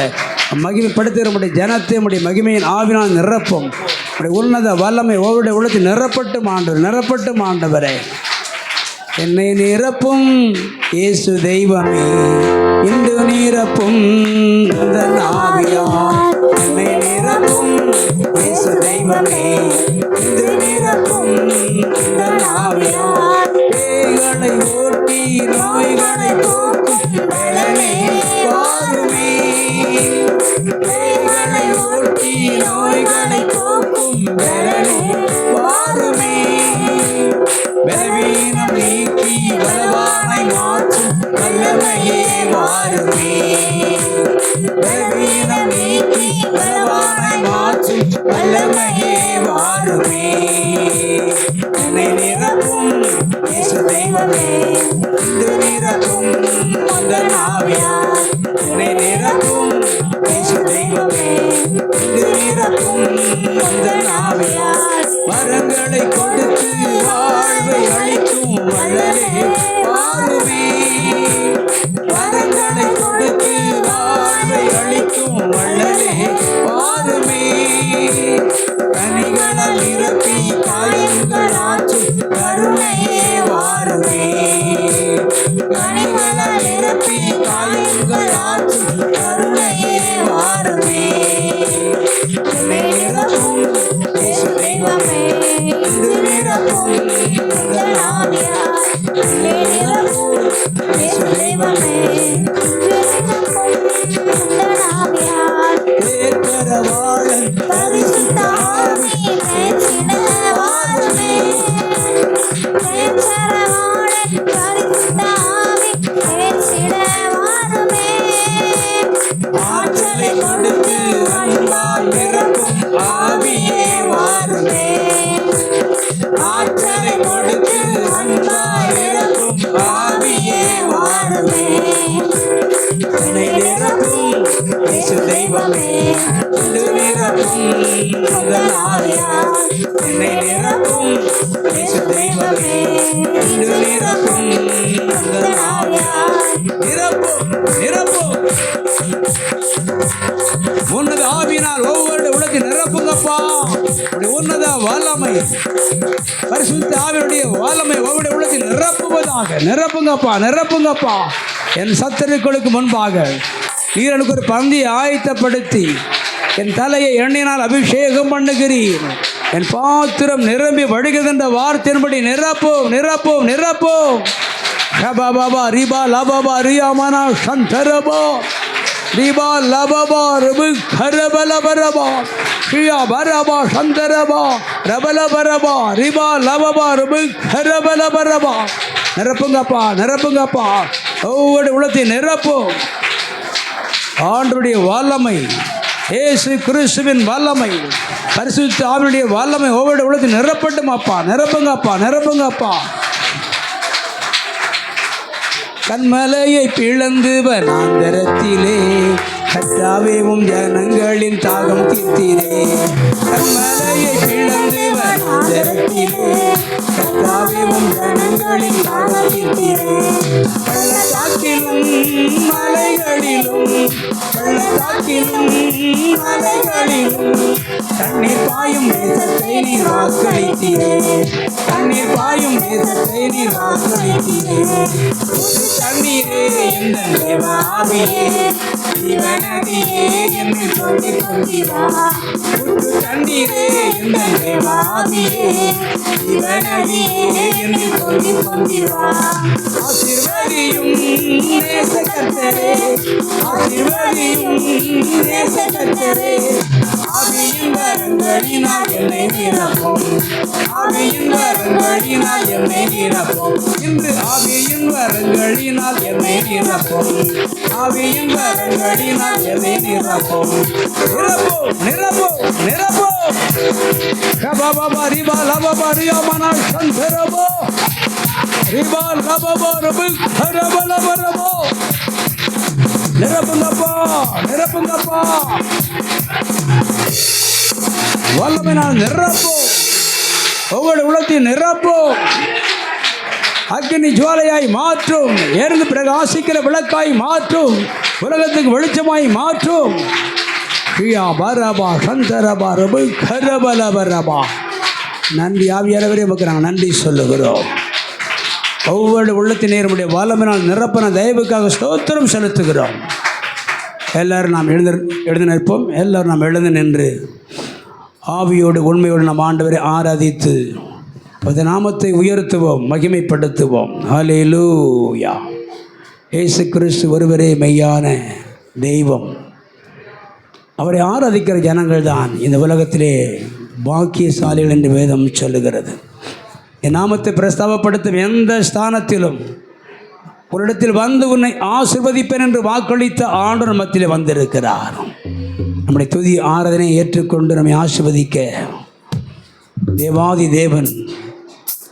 மகிமைப்படுத்துகிற நம்முடைய ஜனத்தை நம்முடைய மகிமையின் ஆவினால் நிரப்பும். நம்முடைய உன்னத வல்லமை ஒவ்வொருடைய உள்ளத்தில் நிரப்பட்டும் ஆண்டவர், நிரப்பட்டும் ஆண்டவரே. என்னை நிரப்பும் இயேசு தெய்வமே, இன்று நிரப்பும் இந்த ஆவியால். என்னை நிரப்பும் இயேசு தெய்வமே, இன்று நிரப்பும் இந்த ஆவியால். பேய்களை ஓட்டி நோய்களை போக்கும் பலனே வாருமே, பேய்களை ஓட்டி நோய்களை போக்கும் பலனே வாருமே. பலவீனம் நீக்கி பலவானை மாற்றும் வல்லமையே வாருமே, பலவீனம் நீக்கி பலவானை மாற்றும் வல்லமையே வாருமே. என்னை நிரப்பும் இயேசு தெய்வமே, இன்று நிரப்பும் அந்த ஆவியால். என்னை நிரப்பும் இயேசு தெய்வமே, இன்று நிரப்பும் அந்த ஆவியால். வரங்களை கொடுத்து வாழ்வை அளிக்கும் வல்லலே வாருமே, வரங்களை கொடுத்து வாழ்வை அளிக்கும் வல்லலே வாருமே. கனிகளால் நிரப்பி காயங்கள் ஆற்றும் கருணையே வாருமே, கனிகளால் நிரப்பி காயங்கள் ஆற்றும் கருணையே வாருமே. என்னை நிரப்பும் இயேசு தெய்வமே, இன்று நிரப்பும் இந்த ஆவியால். என்னை நிரப்பும் இயேசு தெய்வமே, இன்று நிரப்பும் இந்த ஆவியால். ஏற்றரவாளன் தெய்வமே என்னை நிரப்பும் இயேசு தெய்வமே வந்து நிரப்பும் உங்கள் ஆவியால் என்னை நிரப்பும் இயேசு தெய்வமே வந்து நிரப்பும் உங்கள் ஆவியால் நிரப்பும் நிரப்பும் உன்னத ஆவியினால் ஒவ்வொரு உலகத்தை நிரப்புங்கப்பா. உன்னத வல்லமை பரிசுத்த ஆவியுடைய வல்லமை ஒவ்வொரு உலகத்தை நிரப்புவதாக நிரப்புங்கப்பா நிரப்புங்கப்பா. என் சத்துருக்களுக்கு முன்பாக நீர் எனக்கு ஒரு பந்தியை ஆயத்தப்படுத்தி என் தலையை எண்ணெயினால் அபிஷேகம் பண்ணுகிறீர். என் பாத்திரம் நிரம்பி வழிகின்ற வார்த்தையின்படி நிரப்போம் நிரப்போம் நிரப்போம். ஷபாபா ரிபா லபாபா ரியாமனா சந்தரபா ரிபா லபாபா ரபு கரபலபரபா ஷியா பரபா சந்தரபா ரபலபரபா ரிபா லபாபா ரபு கரபலபரபா. நிரப்புங்கப்பா நிரப்புங்கப்பா. ஒவ்வொரு உலகத்தை நிரப்பும். ஆண்டவருடைய வல்லமை இயேசு கிறிஸ்துவின் வல்லமை பரிசுத்த ஆவியுடைய வல்லமை ஒவ்வொரு உலகத்தை நிரப்பட்டும் அப்பா. நிரப்புங்கப்பா நிரப்புங்கப்பா. கண்மலையை பிளந்து வனாந்தரத்திலே கர்த்தாவேவும் ஜனங்களின் தாகம் தீர்த்தீரே. கண்மலையை பிளந்து வனாந்தரத்திலே கர்த்தாவேவும் ஜனங்களின் தாகம் தீர்த்தீரே. பள்ளத்தாக்கிலும் மலைகளிலும் பள்ளத்தாக்கிலும் மலைகளிலும் தண்ணீர் பாயும் தேசத்தை நீர் வாக்களித்தீரே. தண்ணீர் பாயும் தேசத்தை நீர் வாக்களித்தீரே. தண்ணீரே எந்த தேவாவியே ஜீவநதியே என்று சொல்லிக் கொண்டீரா. தண்ணீரே எந்த தேவாவியே ஜீவநதியே என்று சொல்லிக் கொண்டீரா. ஆசீர்வதியும் நேசகர்த்தரே ஆசீர்வதியும் நேசகர்த்தரே. ஆவியின் வரங்களினால் என்னை நிரப்பும். ஆவியின் வரங்களினால் என்னை நிரப்பும். இன்று ஆவியின் வரங்களினால் என்னை நிரப்பும். ஆவியின் வரங்களினால் என்னை நிரப்பும். நிரப்பும் நிரப்பும் நிரப்பும். கபாபா ரிபா லபாபா ரியாமனா சந்தரபா ரிபா லபாபா ரபு கரபலபரபா. நிரப்புங்கப்பா நிரப்புங்கப்பா. வல்லமையினால் நிரப்பும். ஒவ்வொரு உலகத்தையும் நிரப்பும். அக்கினி ஜுவாலையாய் மாற்றும். எரிந்து பிரகாசிக்கிற விளக்காய் மாற்றும். உலகத்துக்கு வெளிச்சமாய் மாற்றும். ஷியா பரபா சந்தரபா ரபு கரபலபரபா. நன்றி ஆவியானவரே, நமக்கு நாங்கள் நன்றி சொல்லுகிறோம். ஒவ்வொரு உள்ளத்தின் நம்முடைய வல்லமையினால் நிரப்பன தயவுக்காக ஸ்தோத்திரம் செலுத்துகிறோம். எல்லாரும் நாம் எழுந்து நிற்போம். எல்லாரும் நாம் எழுந்து நின்று ஆவியோடு உண்மையோடு நம் ஆண்டவரை ஆராதித்து அந்த நாமத்தை உயர்த்துவோம், மகிமைப்படுத்துவோம். ஹல்லேலூயா. இயேசு கிறிஸ்து ஒருவரே மெய்யான தெய்வம். அவரை ஆராதிக்கிற ஜனங்கள் தான் இந்த உலகத்திலே பாக்கியசாலிகள் என்று வேதம் சொல்லுகிறது. என் நாமத்தை பிரஸ்தாபப்படுத்தும் எந்த ஸ்தானத்திலும் ஒரு இடத்தில் வந்து உன்னை ஆசீர்வதிப்பேன் என்று வாக்களித்த ஆண்டவர் மத்தியிலே வந்திருக்கிறார். நம்முடைய துதி ஆராதனையை ஏற்றுக்கொண்டு நம்மை ஆசீர்வதிக்க தேவாதி தேவன்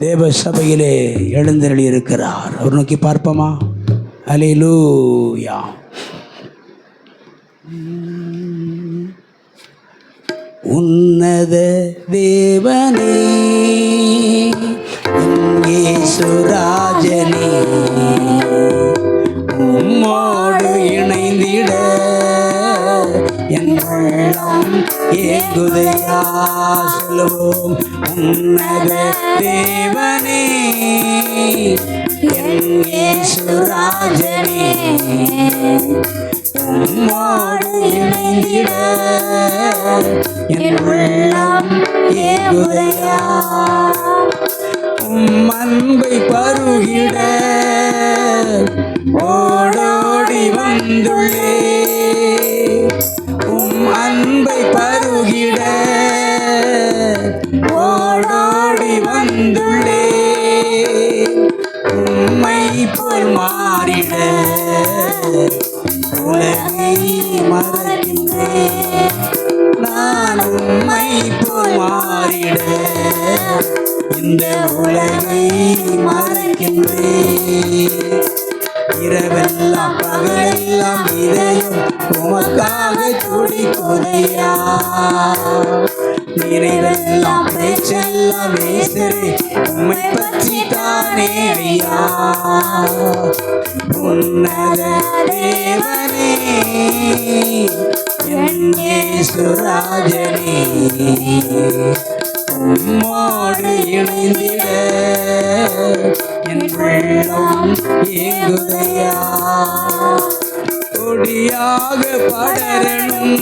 தேவ சபையிலே எழுந்தருளி இருக்கிறார். அவர் நோக்கி பார்ப்போமா? ஹல்லேலூயா. உன்னத தேவனே இயேசுராஜனே, உம்மோடு இணைந்திட என் உள்ளம் ஏங்குதையா. சொல்லுவோம். உன்னத தேவனே இயேசுராஜனே, உம்மோடு இணைந்திட என் உள்ளம் ஏங்குதையா. உம் அன்பை பருகிட ஓடோடி வந்துள்ளே. உம் அன்பை பருகிட ஓடோடி வந்துள்ளே. உம்மை போல் மாறிட உலகை மறக்கின்றேன். நான் உம்மை போல் மாறிட இந்த உலகை மறக்கின்றேன். இரவெல்லாம் பகலெல்லாம் இதயம் உமக்காக துடிக்குதையா. நினைவெல்லாம் பேச்செல்லாம் நேசரே உம்மை பற்றி தானே ஐயா. உன்னத தேவனே என் இயேசு ராஜனே, உம்மோடு இணைந்திட என் உள்ளம் ஏங்குதையா. கொடியாக படரணும்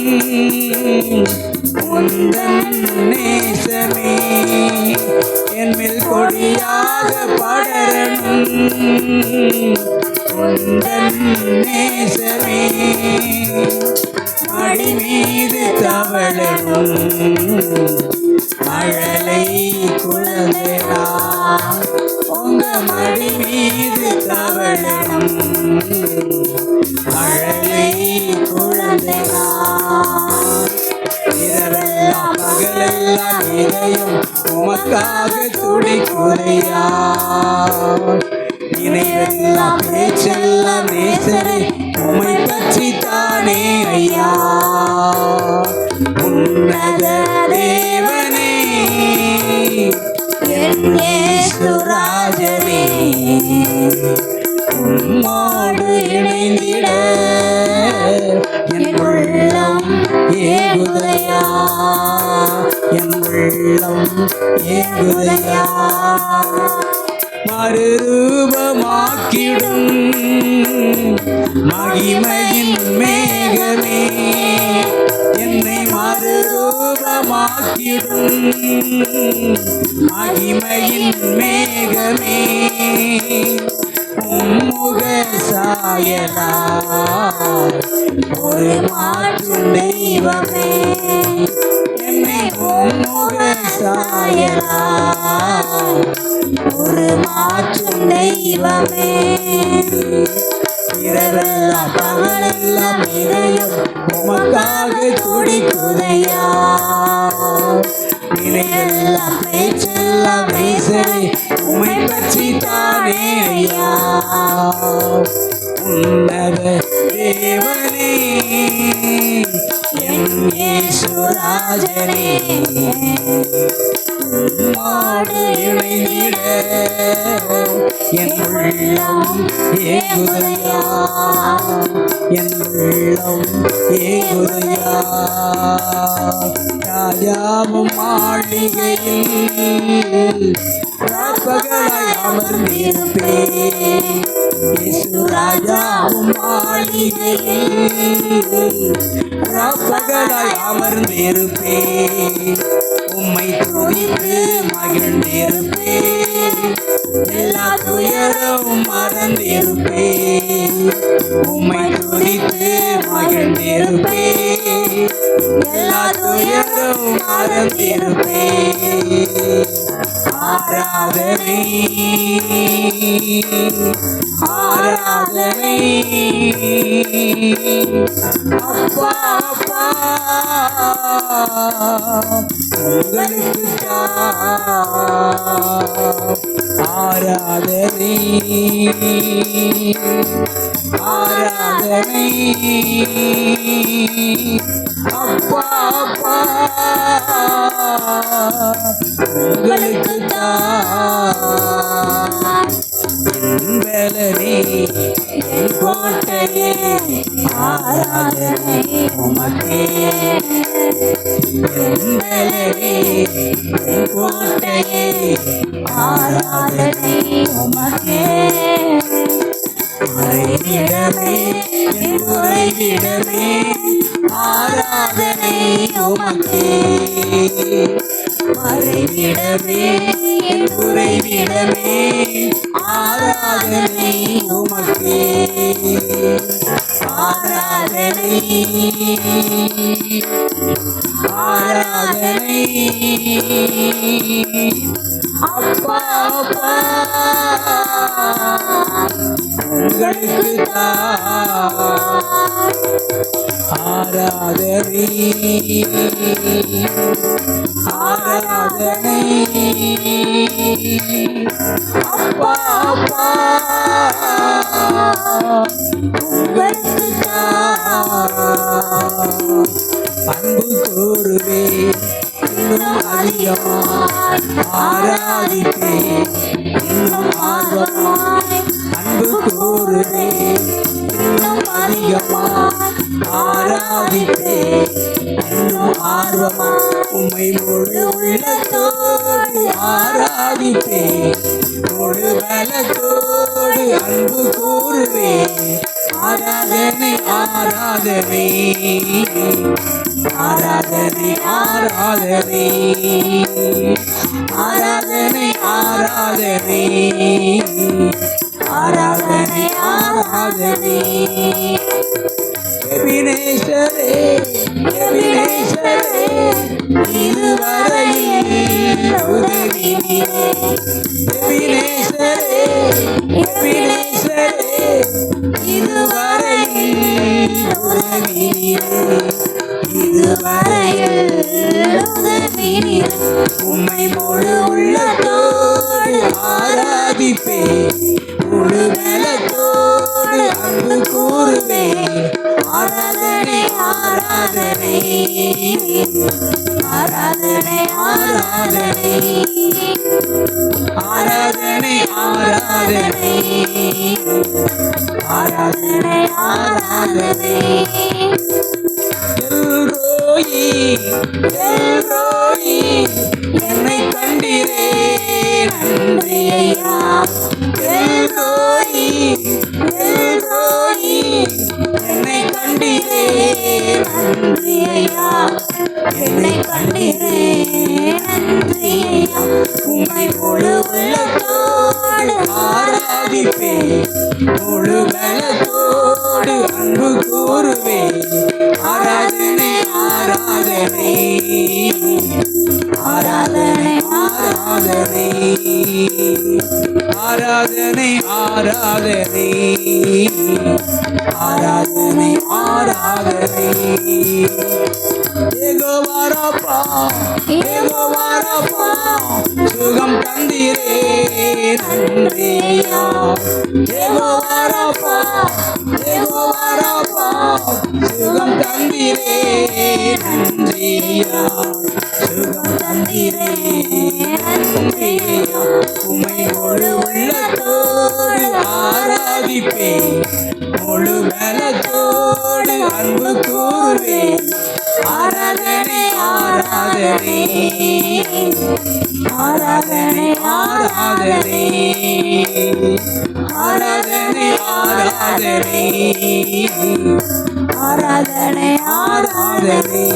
உந்தன் நேசமே, என் மேல் கொடியாக படரணும் உந்தன் நேசமே. அடி மீது தவழணும் மழலை குழந்தையா, உங்க மடி மீது தவழணும் மழலை குழந்தையா. இரவெல்லாம் பகலெல்லாம் இதயம் உமக்காக துடிக்குதையா. நினைவெல்லாம் பேச்செல்லாம் நேசரே உம்மை பற்றி தானே ஐயா. உன்னத தேவனே என் இயேசு ராஜனே, உம்மோடு இணைந்திட என் உள்ளம் ஏகுதையா. என் உள்ளம் ஏகுதையா. மறுரூபமாக்கிடும் மகிமையின் மேகமே, என்னை மறுரூபமாக்கிடும் மகிமையின் மேகமே. உம்முக சாயலா ஒரு மாற்றும் தெய்வமே, என்னை உம்முக சாயலா ஒரு மாற்றும் தெய்வமே. இரவெல்லாம் பகலெல்லாம் இதயம் உமக்காக துடிக்குதையா. நினைவெல்லாம் பேச்செல்லாம் நேசரே உம்மை பற்றி தானே ஐயா. உன்னத தேவனே என் இயேசு ராஜனே, உம்மோடு இணைந்திட என் உள்ளம் ஏகுதையா. என் உள்ளம் ஏகுதையா. ராஜாவும் மாளிகையில் ராப்பகலாய் அமர்ந்திருப்பேன். இயேசு ராஜாவும் மாளிகையில் ராப்பகலாய் அமர்ந்திருப்பேன். உம்மை துதித்து மகிழ்ந்திருப்பேன். எல்லா துயரும் மறந்திருப்பேன். உம்மை துதித்து மகிழ்ந்திருப்பேன். எல்லா துயரும் மறந்திருப்பேன். ஆராதனை ஆராதனை அப்பா அப்பா உங்களுக்கு ஆராதனை ஆராதனை அப்பா அப்பா உங்களுக்கு என் பலனே என் கோட்டையே ஆராதனை உமக்கே. என் பலனே என் கோட்டையே ஆராதனை உமக்கே. மறைவிடமே என் குறைவிடமே ஆராதனை உமக்கே. மறைவிடமே என் குறைவிடமே ஆராதனை உமக்கே. ஆராதனை ஆராதனை அப்பா அப்பா உங்களுக்கு ஆராதனை ஆராதனை அப்பா அப்பா உங்களுக்கு அன்பு கூறுவே இன்னும் அதிகமாய் ஆராதிப்பே இன்னும் ஆர்வமாய் அன்பு கூறுவே இன்னும் அதிகமாய் ஆராதிப்பே இன்னும் ஆர்வமாய் உம்மை முழு உள்ளத்தோடு ஆராதிப்பே முழு பலத்தோடு அன்பு கூறுவே ஆராதனை ஆராதனை ஆராதனை ஆராதனை ஆராதனை ஆராதனை ஆராதனை ஆராதனை எபினேசரே எபினேசரே இதுவரையில் உதவினீரே எபினேசரே எபினேசரே இதுவரையில் உதவினீரே இதுவரையில் உதவினீரே உம்மை முழு உள்ளத்தோடு ஆராதிப்பே முழு பலத்தோடு அன்பு கூறுவே ஆராதனை ஆராதனை ஆராதனை ஆராதனை ஆராதனை ஆராதனை ஆராதனை ஆராதனை எல்ரோயி எல்ரோயி என்னை கண்டீரே நன்றி ஐயா எல்ரோயி எல்ரோயி என்னை கண்டீரே நன்றி ஐயா என்னை கண்டீரே நன்றி ஐயா உம்மை முழு உள்ளத்தோடு ஆராதிப்பே முழு பலத்தோடு அன்பு கூறுவே ஆராதனை ஆராதனை ஆராதனை ஆராதனை ஆராதனை ஆராதனை ஆராதனை ஆராதனை யெகோவா ராப்பா யெகோவா ராப்பா சுகம் தந்தீரே நன்றி ஐயா யெகோவா ராப்பா யெகோவா ராப்பா சுகம் தந்தீரே நன்றி ஐயா சுகம் தந்தீரே நன்றி ஐயா உம்மை முழு உள்ளத்தோடு ஆராதிப்பே முழு பலத்தோடு அன்பு கூறுவே ஆராதனை ஆராதனை ஆராதனை ஆராதனை ஆராதனை ஆராதனை ஆராதனை ஆராதனை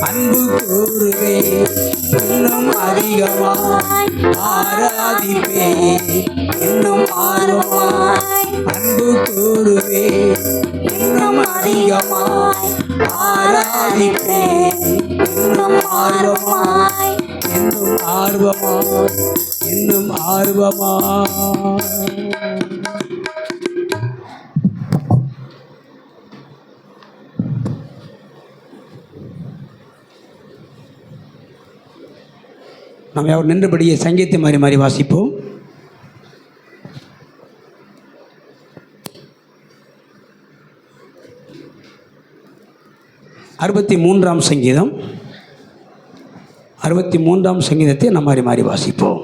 அன்பு கூறுவே இன்னும் அதிகமாய் ஆராதிப்பே இன்னும் ஆர்வமாய் அன்பு கூறுவே இன்னும் அதிகமாய் ஆராதிப்பே இன்னும் ஆர்வமாய் இன்னும் ஆர்வமாய் இன்னும் ஆர்வமாய் நாம் அவர் நின்றபடியே சங்கீத்தை மாறி மாறி வாசிப்போம். 63ஆம் சங்கீதம் 63ஆம் சங்கீதத்தை நாம் மாறி மாறி வாசிப்போம்.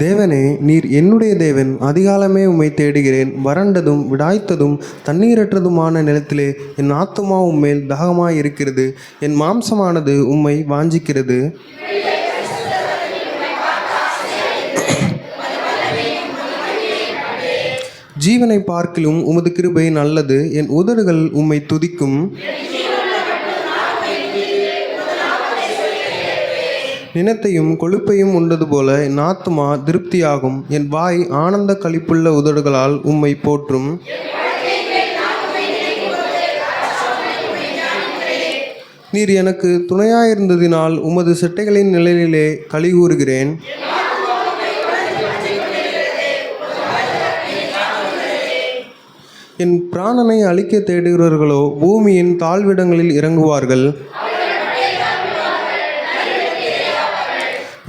தேவனே, நீர் என்னுடைய தேவன். அதிகாலமே உம்மை தேடுகிறேன். வறண்டதும் விடாய்த்ததும் தண்ணீரற்றதுமான நிலத்திலே என் ஆத்துமா உம்மேல் தாகமாய் இருக்கிறது. என் மாம்சமானது உம்மை வாஞ்சிக்கிறது. ஜீவனை பார்க்கிலும் உமது கிருபை நல்லது. என் உதடுகள் உம்மை துதிக்கும். நினத்தையும் கொழுப்பையும் உண்டது போல என் ஆத்துமா திருப்தியாகும். என் வாய் ஆனந்த களிப்புள்ள உதடுகளால் உம்மை போற்றும். நீர் எனக்கு துணையாயிருந்ததினால் உமது செட்டைகளின் நிழலிலே களி கூறுகிறேன். என் பிராணனை அழிக்க தேடுகிறவர்களோ பூமியின் தாழ்விடங்களில் இறங்குவார்கள்.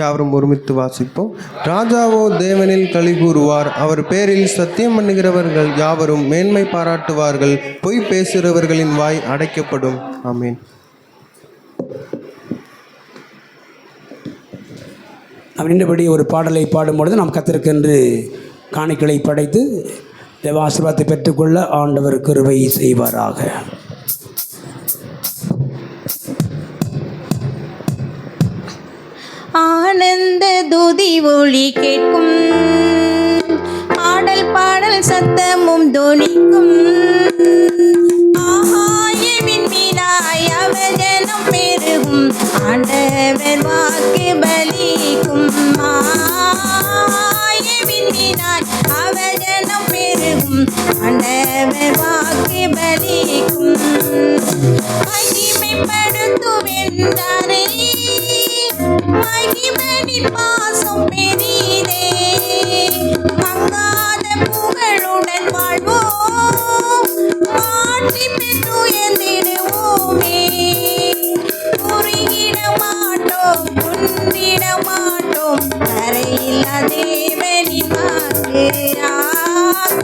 யாவரும் ஒருமித்து வாசிப்போம். ராஜாவோ தேவனில் களி கூறுவார், அவர் பேரில் சத்தியம் பண்ணுகிறவர்கள் யாவரும் மேன்மை பாராட்டுவார்கள். பொய் பேசுகிறவர்களின் வாய் அடைக்கப்படும். ஆமீன். அப்படின்றபடி ஒரு பாடலை பாடும்பொழுது நாம் கர்த்தருக்கென்று காணிக்கைகளை படைத்து தேவ ஆசீர்வாதத்தை பெற்றுக்கொள்ள ஆண்டவர் கிருபை செய்வாராக. ஆனந்த துதி ஒளி கேட்கும், ஆடல் பாடல் சத்தமும் தொனிக்கும். ஆகாயவின் மீனாய் அவர் ஜனம் பெருகும், ஆண்டவர் வாக்கு பலிக்கும். ஆகாயவின் மீனாய் அவர் ஜனம் பெருகும், ஆண்டவர் வாக்கு பலிக்கும். மகிமைப்படுத்துவென்றாரே, மகிமனின் பாசம் பெரிதே. மங்காத புகழுடன் வாழ்வோம், மாற்றி பெற்று எந்திடுவோமே. குறுகிட மாட்டோம், குன்றிட மாட்டோம், தரையில்லா தேவனின் வாக்கு.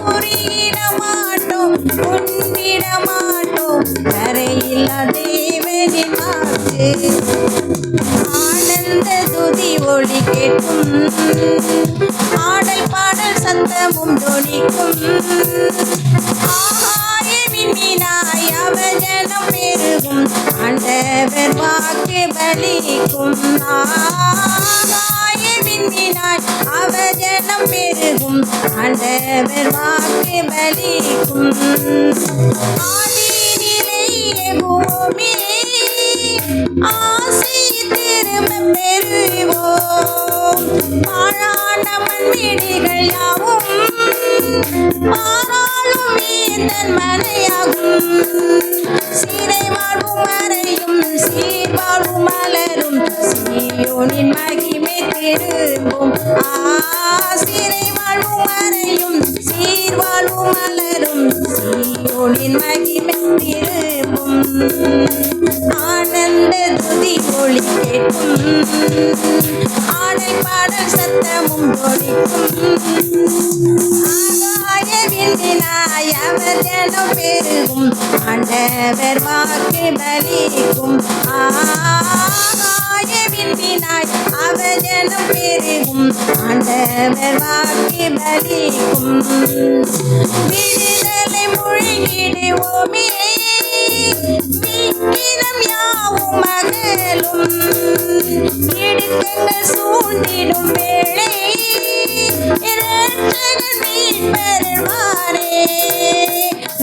குறுகிட மாட்டோம், குன்றிட மாட்டோம், தரையில்லா தேவனின் வாக்கு. ஆனந்த துதி ஒளி கேட்கும், ஆடல் பாடல் சத்தமும் தொனிக்கும். ஆகாயவின் மீனாய் அவர் ஜனம் பெருகும், ஆண்டவர் வாக்கு பலிக்கும். ஆகாயவின் மீனாய் அவர் ஜனம் பெருகும், ஆண்டவர் வாக்கு பலிக்கும். ஆதியிலே பூமியிலே ஆசி திரும்ப பெறுவோம். பாழான மண்வீடுகள் யாவும் பாராளும் தன் மனையாகும். சீரை வாழ்வும் மறையும், சீர் வாழ்வும் மலரும், சீயோனின் மகிமை திரும்பும். சீரை வாழ்வும் மறையும், சீர் வாழ்வும் மலரும், சீயோனின் மகிமை திரும்பும். ஆனந்த துதி ஒளி கேட்கும், ஆடல் பாடல் சத்தமும் தொனிக்கும். ஆகாயவின் மீனாய் அவர் ஜனம் பெருகும், ஆண்டவர் வாக்கு பலிக்கும். ஆகாயவின் மீனாய் அவர் ஜனம் பெருகும், ஆண்டவர் வாக்கு பலிக்கும். விடுதலை முழங்கிடுவோமே, மீட்கினம் யாவும் மகளும். இடுக்கங்கள் சூழ்ந்திடும் வேளை இரட்சகன் மீட்பருள்வாரே.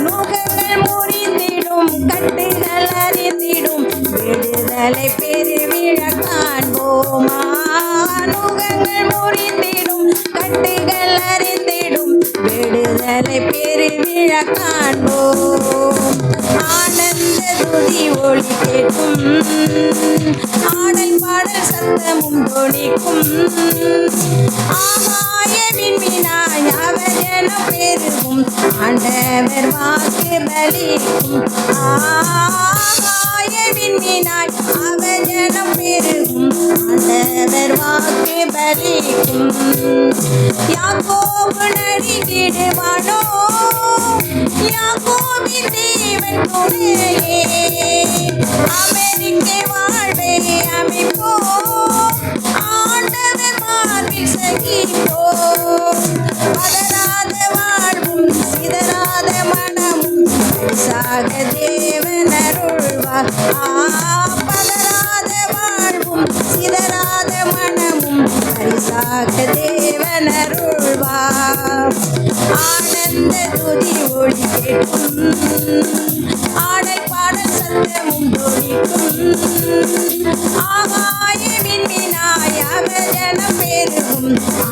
நுகங்கள் முறிந்திடும், கட்டுகள் அறிந்திடும், விடுதலை பெருவிழ காண்போமா. நுகங்கள் முறிந்திடும், கட்டுகள் அறிந்திடும், விடுதலை பெருவிழ காண்போம். ஆனந்த துதி ஒளி கேட்கும், ஆடல் பாடல் சத்தமும் தொனிக்கும். ஆகாயவின் மீனாய் அவர் ஜனம் பெருகும், ஆண்டவர் வாக்கு பலிக்கும். ஆகாயவின் மீனாய் அவர் ஜனம் பெருகும், ஆண்டவர் வாக்கு பலிக்கும். யாக்கோபு நடுங்கிடுவானோ, யாக்கோபின் தேவன் துணையே. அமெரிக்க வாழ்வை அமைப்போம், ஆண்டவர் மார்பில் சகிப்போம். பதறாத வாழ்வும் சிதறாத மனமும் பரிசாக தேவன் அருள்வார். பதறாத வாழ்வும் சிதறாத மனமும் பரிசாக தேவன் அருள்வார். ஆனந்த துதி ஒளி கேட்கும், ஆடல் பாடல் சத்தமும் தொனிக்கும். ஆகாயவின் மீனாய்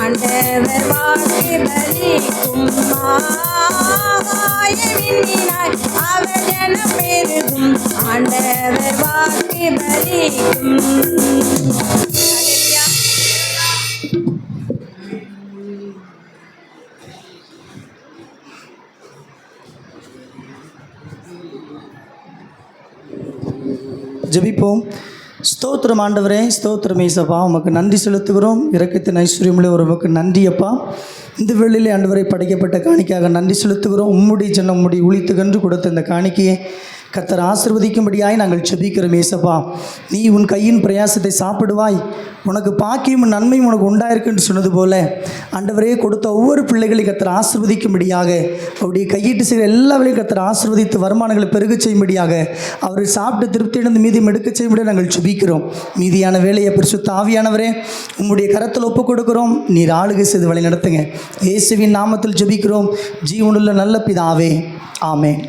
ஆண்டவர் வாக்கு பலிக்கும் ஆகாய விண்ணினாய் அவர் ஜனம் பெருகும் ஆண்டவர் வாக்கு பலிக்கும். அல்லேலூயா. ஜெபிப்போம். ஸ்தோத்திரம் ஆண்டவரே, ஸ்தோத்திரம் ஏசப்பா, உமக்கு நன்றி செலுத்துகிறோம். இரக்கத்தின் ஐஸ்வர்யமுள்ள உமக்கு நன்றி அப்பா. இந்த வேளையிலே ஆண்டவரை படைக்கப்பட்ட காணிக்கையாக நன்றி செலுத்துகிறோம். உம்முடைய ஜனம் உம்முடைய உளித்துக்கன்று கொடுத்த இந்த காணிக்கையை கர்த்தர் ஆசீர்வதிக்கும்படியாய் நாங்கள் ஜெபிக்கிறோம் ஏசப்பா. நீ உன் கையின் பிரயாசத்தை சாப்பிடுவாய், உனக்கு பாக்கியமும் நன்மையும் உனக்கு உண்டாயிருக்குன்னு சொன்னது போல ஆண்டவரே கொடுத்த ஒவ்வொரு பிள்ளைகளையும் கர்த்தர் ஆசீர்வதிக்கும்படியாக, அவருடைய கையீட்டு செய்கிற எல்லா வேலையும் கர்த்தர் ஆசீர்வதித்து வருமானங்களை பெருக செய்யும்படியாக, அவரை சாப்பிட்டு திருப்தி அடைந்து மீதியம் எடுக்க செய்யும்படியாக நாங்கள் ஜெபிக்கிறோம். மீதியான வேலையை பரிசுத்த ஆவியானவரே உம்முடைய கரத்தில் ஒப்புக் கொடுக்கிறோம். நீர் ஆளுகை செய்து வழி நடத்துங்க. இயேசுவின் நாமத்தில் ஜெபிக்கிறோம் ஜீவனுள்ள நல்ல பிதாவே, ஆமென்.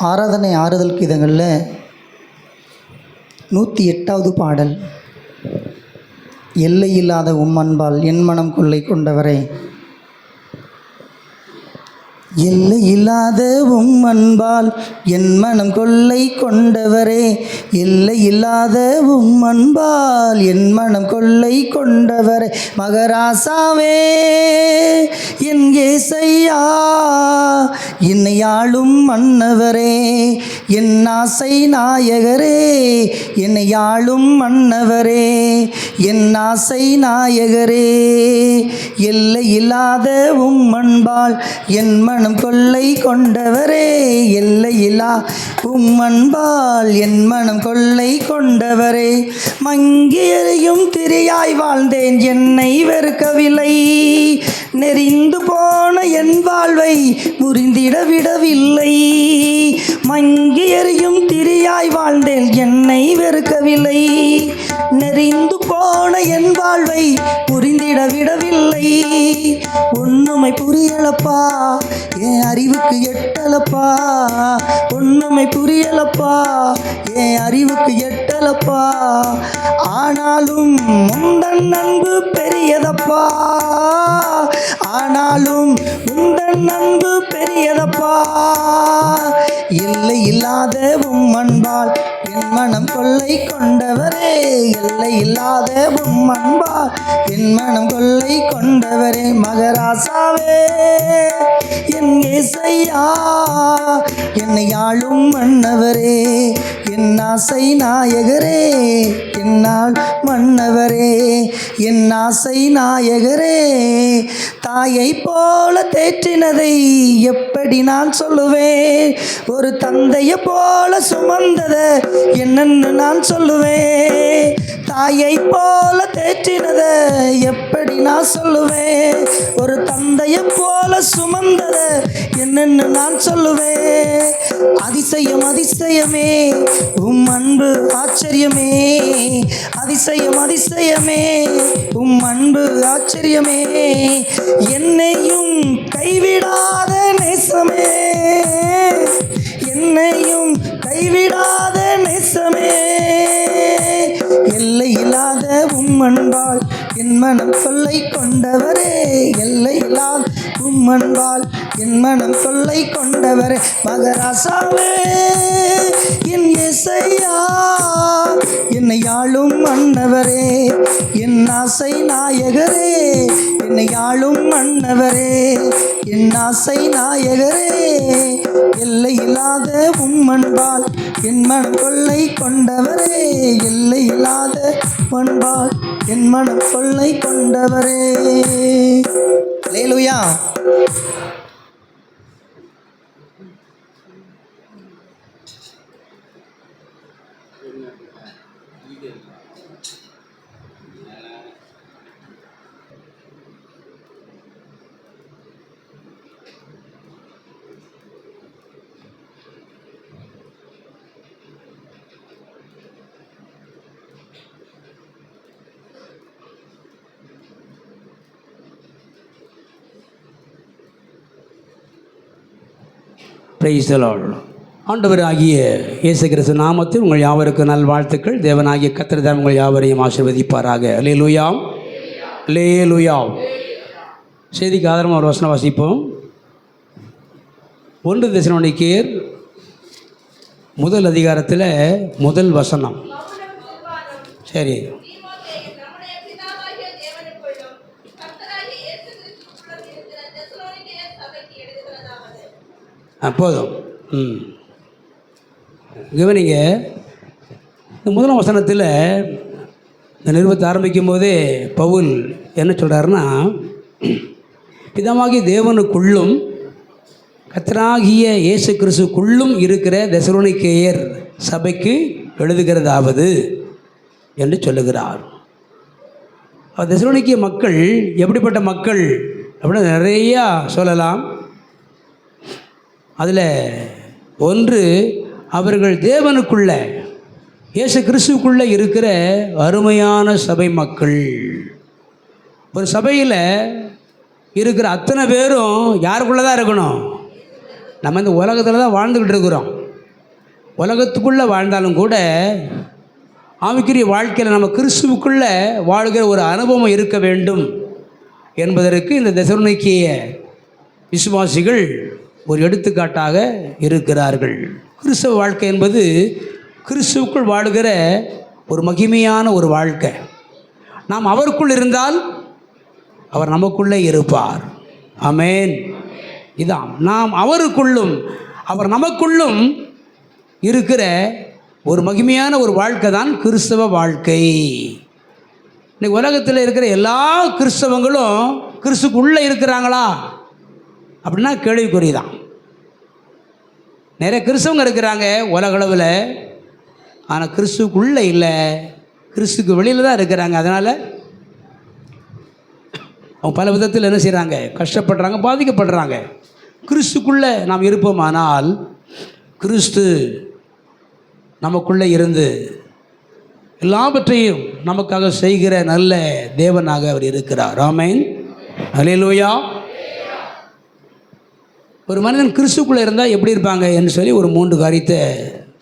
ஆராதனை ஆறுதல் கீதங்களில் 108வது பாடல், எல்லையில்லாத அன்பால் என் மனம் கொள்ளை கொண்டவரே. எல்லையில்லாத அன்பால் என் மனம் கொள்ளை கொண்டவரே, எல்லையில்லாத அன்பால் என் மனம் கொள்ளை கொண்டவரே. மகராசாவே என் ஏசையா, என்னை ஆளும் மன்னவரே, என் ஆசை நாயகரே, என்னை ஆளும் மன்னவரே, என் ஆசை நாயகரே. எல்லையில்லாத அன்பால் என் மனம் கொள்ளை கொண்டவரே, எல்லையில்லா அன்பால் என் மனம் கொள்ளை கொண்டவரே. மங்கியரையும் திரியாய் வாழ்ந்தேன், என்னை வெறுக்கவில்லை, நெறிந்து போன என் வாழ்வை முறிந்திட விடவில்லை. மங்கியரையும் திரியாய் வாழ்ந்தேன், என்னை வெறுக்கவில்லை, நெறிந்து போன என் வாழ்வை புரிந்திட விடவில்லை. ஒன்றுமை புரியலப்பா, என் அறிவுக்கு எட்டலப்பா, ஒன்றுமை புரியலப்பா, என் அறிவுக்கு எட்டலப்பா. ஆனாலும் உந்தன் அன்பு பெரியதப்பா, ஆனாலும் உந்தன் அன்பு பெரியதப்பா. எல்லை இல்லாத அன்பால் என் மனம் கொள்ளை கொண்டவரே, எல்லை இல்லாத அன்பால் என் மனம் கொள்ளை கொண்டவரே. மகராசாவே என் ஏசையா, என்னை ஆளும் மன்னவரே, என் ஆசை நாயகரே, என்னால் மன்னவரே, என் ஆசை நாயகரே. தாயை போல தேற்றினதை எப்படி நான் சொல்லுவேன், ஒரு தந்தையை போல சுமந்ததை என்னன்னு நான் சொல்லுவேன். தாயை போல தேற்றினதை எப்படி நான் சொல்லுவேன், ஒரு தந்தையை போல சுமந்ததை என்னன்னு நான் சொல்லுவேன். அதிசயம் அதிசயமே உம் அன்பு ஆச்சரியமே, அதிசயம் அதிசயமே உம் அன்பு ஆச்சரியமே. என்னையும் கைவிடாத நேசமே, என்னையும் கைவிடாத நேசமே. எல்லை இல்லாத அன்பால் என் மனம் கொள்ளை கொண்டவரே, எல்லை இல்லாத அன்பால் என் மனம் கொள்ளை கொண்டவரே மகராசாவே என் இசையா என்னை ஆளும் மன்னவரே என் ஆசை நாயகரே என்னை ஆளும் மன்னவரே என் ஆசை நாயகரே எல்லை இல்லாத உம்மன்பால் என் மனம் கொள்ளை கொண்டவரே எல்லை இல்லாத மண்பால் என் மனம் கொள்ளை கொண்டவரே. அல்லேலூயா. Praise the Lord. ஆண்டவராகிய இயேசு கிறிஸ்து நாமத்தில் உங்கள் யாவருக்கும் நல்வாழ்த்துக்கள். தேவனாகிய கர்த்தர் தாம் உங்கள் யாவரையும் ஆசீர்வதிப்பாராக. அல்லேலூயா, அல்லேலூயா. செய்திக்கு ஆதாரமாக ஒரு வசனம் வாசிப்போம். 1 தெசலோனிக்கேயர் முதல் அதிகாரத்தில் முதல் வசனம். சரி, போதும். கவனிங்க, இந்த முதலாம் வசனத்தில் இந்த நிருபத்தை ஆரம்பிக்கும் போதே பவுல் என்ன சொல்கிறாருன்னா, பிதாவாகிய தேவனுக்குள்ளும் கர்த்தராகிய இயேசு கிறிஸ்துக்குள்ளும் இருக்கிற தெசலோனிக்கேயர் சபைக்கு எழுதுகிறதாவது என்று சொல்லுகிறார். தெசலோனிக்கேய மக்கள் எப்படிப்பட்ட மக்கள் அப்படின்னு நிறையா சொல்லலாம். அதில் ஒன்று, அவர்கள் தேவனுக்குள்ள இயேசு கிறிஸ்துக்குள்ளே இருக்கிற அருமையான சபை மக்கள். ஒரு சபையில் இருக்கிற அத்தனை பேரும் யாருக்குள்ளே தான் இருக்கணும்? நம்ம இந்த உலகத்தில் தான் வாழ்ந்துக்கிட்டு இருக்கிறோம். உலகத்துக்குள்ளே வாழ்ந்தாலும் கூட ஆவிக்குரிய வாழ்க்கையில் நம்ம கிறிஸ்துவுக்குள்ளே வாழ்கிற ஒரு அனுபவம் இருக்க வேண்டும் என்பதற்கு இந்த தெசலோனிக்கேய விசுவாசிகள் ஒரு எடுத்துக்காட்டாக இருக்கிறார்கள். கிறிஸ்தவ வாழ்க்கை என்பது கிறிஸ்துவுக்குள் வாழுகிற ஒரு மகிமையான ஒரு வாழ்க்கை. நாம் அவருக்குள் இருந்தால் அவர் நமக்குள்ளே இருப்பார். ஆமென். இதான் நாம் அவருக்குள்ளும் அவர் நமக்குள்ளும் இருக்கிற ஒரு மகிமையான ஒரு வாழ்க்கை தான் கிறிஸ்தவ வாழ்க்கை. இன்னைக்கு உலகத்தில் இருக்கிற எல்லா கிறிஸ்தவங்களும் கிறிஸ்துக்குள்ளே இருக்கிறாங்களா அப்படின்னா கேள்விக்குறி தான். நிறைய கிறிஸ்தவங்க இருக்கிறாங்க உலகளவில், ஆனால் கிறிஸ்துக்குள்ளே இல்லை, கிறிஸ்துக்கு வெளியில் தான் இருக்கிறாங்க. அதனால் அவங்க பல விதத்தில் என்ன செய்கிறாங்க? கஷ்டப்படுறாங்க, பாதிக்கப்படுறாங்க. கிறிஸ்துக்குள்ளே நாம் இருப்போமானால் கிறிஸ்து நமக்குள்ளே இருந்து எல்லாவற்றையும் நமக்காக செய்கிற நல்ல தேவனாக அவர் இருக்கிறார். ஆமென். அல்லேலூயா. ஒரு மனிதன் கிறிஸ்துக்குள்ளே இருந்தால் எப்படி இருப்பாங்க என்று சொல்லி ஒரு 3 காரியத்தை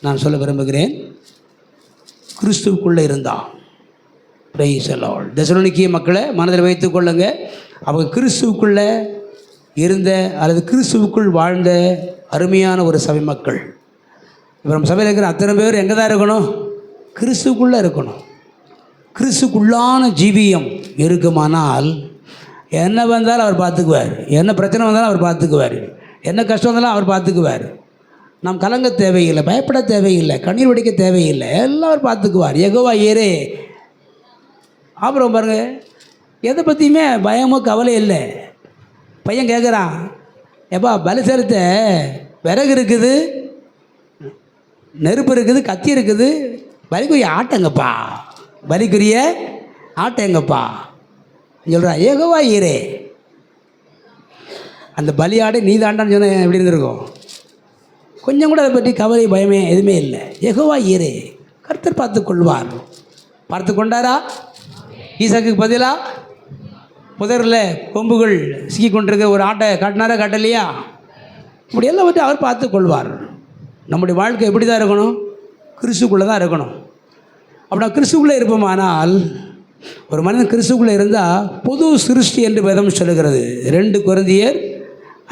நான் சொல்ல விரும்புகிறேன். கிறிஸ்துவுக்குள்ளே இருந்தால் பிரைஸ் தி லார்ட். தெசலோனிக்கேய மக்களை மனதில் வைத்துக் கொள்ளுங்க. அவங்க கிறிஸ்துவுக்குள்ளே இருந்த அல்லது கிறிஸ்துவுக்குள் வாழ்ந்த அருமையான ஒரு சபை மக்கள். இப்போ நம்ம சபையில் இருக்கிற அத்தனை பேர் எங்கே தான் இருக்கணும்? கிறிஸ்துக்குள்ளே இருக்கணும். கிறிஸ்துக்குள்ளான ஜீவியம் இருக்குமானால் என்ன வந்தாலும் அவர் பார்த்துக்குவார், என்ன பிரச்சனை வந்தாலும் அவர் பார்த்துக்குவார், என்ன கஷ்டம் வந்தாலும் அவர் பார்த்துக்குவார். நாம் கலங்க தேவையில்லை, பயப்பட தேவையில்லை, கண்ணீர் வடிக்க தேவையில்லை, எல்லாம் அவர் பார்த்துக்குவார். யெகோவா ஈரே. அப்புறம் பாருங்கள், எதை பற்றியுமே பயமோ கவலை இல்லை. பையன் கேட்குறான், எப்பா பலி செலுத்த விறகு இருக்குது, நெருப்பு இருக்குது, கத்தி இருக்குது, பலிக்குரிய ஆட்டங்கப்பா, பலிக்குரிய ஆட்டங்கப்பா சொல்கிறான். யெகோவா ஈரே. அந்த பலியாடை நீ தாண்டான்னு சொன்ன எப்படி இருந்திருக்கும்? கொஞ்சம் கூட அதை பற்றி கவலை பயமே எதுவுமே இல்லை. யெகோவா ஈரே, கர்த்தர் பார்த்து கொள்வார். பார்த்து கொண்டாரா? ஈசாக்குக்கு பதிலாக புதரில் கொம்புகள் சிக்கி கொண்டிருக்கிற ஒரு ஆட்டை காட்டினாரா, காட்டலையா? இப்படி எல்லாம் பற்றி அவர் பார்த்து கொள்வார். நம்முடைய வாழ்க்கை எப்படி தான் இருக்கணும்? கிறிஸ்துக்குள்ளே தான் இருக்கணும். அப்படின்னா கிறிஸ்துக்குள்ளே இருப்போமானால், ஒரு மனிதன் கிறிஸ்துக்குள்ளே இருந்தால் பொது சிருஷ்டி என்று வேதம் சொல்லுகிறது. 2 கொரிந்தியர்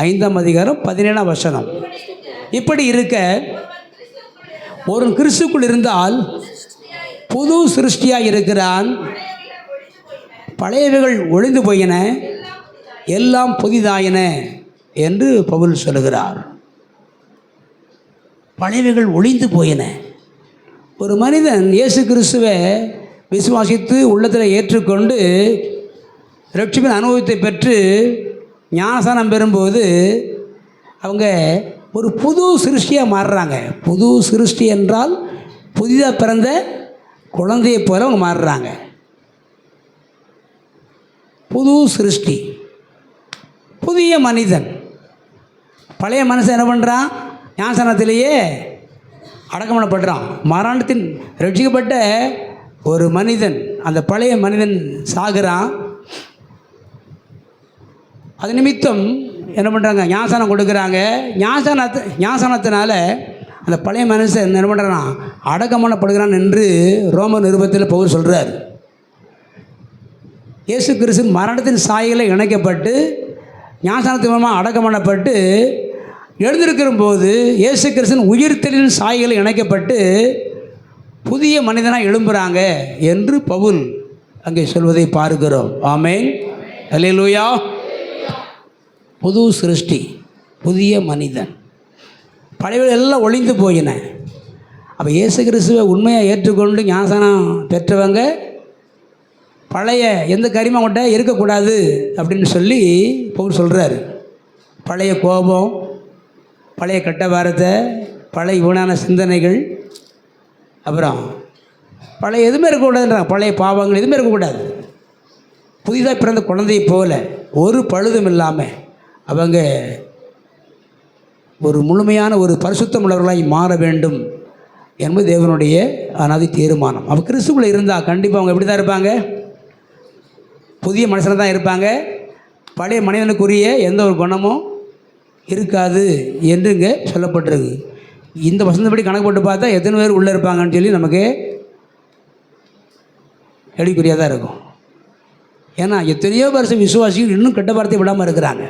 5ஆம் அதிகாரம் 17ஆம் வசனம். இப்படி இருக்க ஒரு கிறிஸ்துக்குள் இருந்தால் புது சிருஷ்டியாக இருக்கிறான், பழையவைகள் ஒழிந்து போயின, எல்லாம் புதிதாயின என்று பவுல் சொல்லுகிறார். பழையவைகள் ஒழிந்து போயின. ஒரு மனிதன் இயேசு கிறிஸ்துவை விசுவாசித்து உள்ளத்தில் ஏற்றுக்கொண்டு ரட்சிப்பின் அனுபவத்தை பெற்று ஞானஸ்நானம் பெறும்போது அவங்க ஒரு புது சிருஷ்டியாக மாறுறாங்க. புது சிருஷ்டி என்றால் புதிதாக பிறந்த குழந்தையை போல அவங்க மாறுறாங்க. புது சிருஷ்டி, புதிய மனிதன். பழைய மனுஷன் என்ன பண்ணுறான்? ஞானஸ்நானத்திலேயே அடக்கம் பண்ணப்படுறான். மரணத்தின் ரட்சிக்கப்பட்ட ஒரு மனிதன், அந்த பழைய மனிதன் சாகுறான். அது நிமித்தம் என்ன பண்ணுறாங்க? ஞானஸ்நானம் கொடுக்குறாங்க. ஞானஸ்நானத்தினால அந்த பழைய மனுஷன் என்ன பண்ணுறான்? அடக்கம் பண்ணப்படுகிறான் என்று ரோமர் நிருபத்தில் பவுல் சொல்கிறார். இயேசு கிறிஸ்து மரணத்தின் சாயலை இணைக்கப்பட்டு ஞானஸ்நானத்தின் மூலமாக அடக்கம் பண்ணப்பட்டு எழுந்திருக்கிற போது இயேசு கிறிஸ்துவின் உயிர்த்தெழுதலின் சாயலை இணைக்கப்பட்டு புதிய மனிதனாக எழும்புகிறாங்க என்று பவுல் அங்கே சொல்வதை பார்க்கிறோம். ஆமென், அல்லேலூயா. புது சிருஷ்டி, புதிய மனிதன். பழையவர்கள் எல்லாம் ஒழிந்து போயின. அப்போ இயேசு கிறிஸ்துவை உண்மையாக ஏற்றுக்கொண்டு ஞானஸ்நானம் பெற்றவங்க பழைய எந்த கரிமம் அவங்கள்ட்ட இருக்கக்கூடாது அப்படின்னு சொல்லி பவுல் சொல்கிறாரு. பழைய கோபம், பழைய கெட்ட வார்த்தை, பழைய வீணான சிந்தனைகள், அப்புறம் பழைய எதுவுமே இருக்கக்கூடாதுன்றாங்க. பழைய பாவங்கள் எதுவுமே இருக்கக்கூடாது. புதிதாக பிறந்த குழந்தையை போல ஒரு பழுதும் இல்லாமல் அவங்க ஒரு முழுமையான ஒரு பரிசுத்தம் உள்ளவர்களாய் மாற வேண்டும் என்பது தேவனுடைய அனாதி தீர்மானம். அப்போ கிறிஸ்துக்குள்ளே இருந்தால் கண்டிப்பாக அவங்க எப்படி தான் இருப்பாங்க? புதிய மனுஷனாக தான் இருப்பாங்க. பழைய மனிதனுக்குரிய எந்த ஒரு குணமும் இருக்காது என்று இங்கே சொல்லப்பட்டிருக்கு. இந்த வசந்தப்படி கணக்கு போட்டு பார்த்தா எத்தனை பேர் உள்ளே இருப்பாங்கன்னு சொல்லி நமக்கு கேள்விக்குறியாக தான் இருக்கும். ஏன்னா எத்தனையோ வருஷம் விசுவாசிகள் இன்னும் கெட்ட வார்த்தை விடாமல் இருக்கிறாங்க.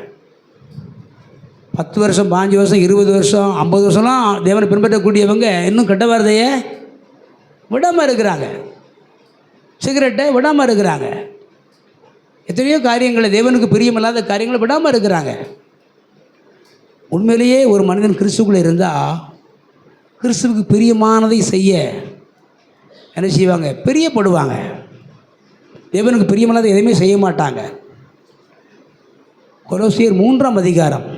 10 வருஷம், 5 வருஷம், 20 வருஷம், 50 வருஷம்லாம் தேவனை பின்பற்றக்கூடியவங்க இன்னும் கெட்ட வார்த்தையை விடாமல் இருக்கிறாங்க. சிகரெட்டை விடாமல் இருக்கிறாங்க. எத்தனையோ காரியங்களை, தேவனுக்கு பிரியமில்லாத காரியங்களை விடாமல் இருக்கிறாங்க. உண்மையிலேயே ஒரு மனிதன் கிறிஸ்துக்குள்ளே இருந்தால் கிறிஸ்துவுக்கு பிரியமானதை செய்ய என்ன செய்வாங்க? பிரியப்படுவாங்க. தேவனுக்கு பிரியமில்லாத எதையுமே செய்ய மாட்டாங்க. கொலோசியர் 3ஆம் அதிகாரம்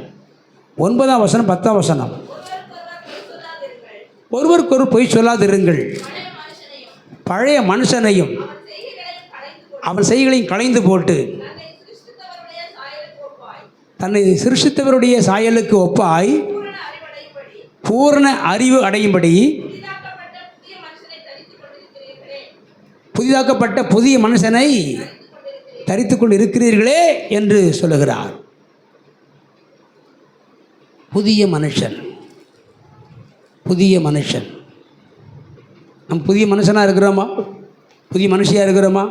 9ஆம் வசனம் 10ஆம் வசனம். ஒருவருக்கொரு பொய் சொல்லாதிருங்கள், பழைய மனுஷனையும் அவன் செய்களையும் களைந்து போட்டு தன்னை சிருஷ்டித்தவருடைய சாயலுக்கு ஒப்பாய் பூரண அறிவு அடையும்படி புதிதாக்கப்பட்ட புதிய மனுஷனை தரித்துக்கொண்டு இருக்கிறீர்களே என்று சொல்லுகிறார். புதிய மனுஷன், புதிய மனுஷன். நம் புதிய மனுஷனாக இருக்கிறோமா? புதிய மனுஷியாக இருக்கிறோமா?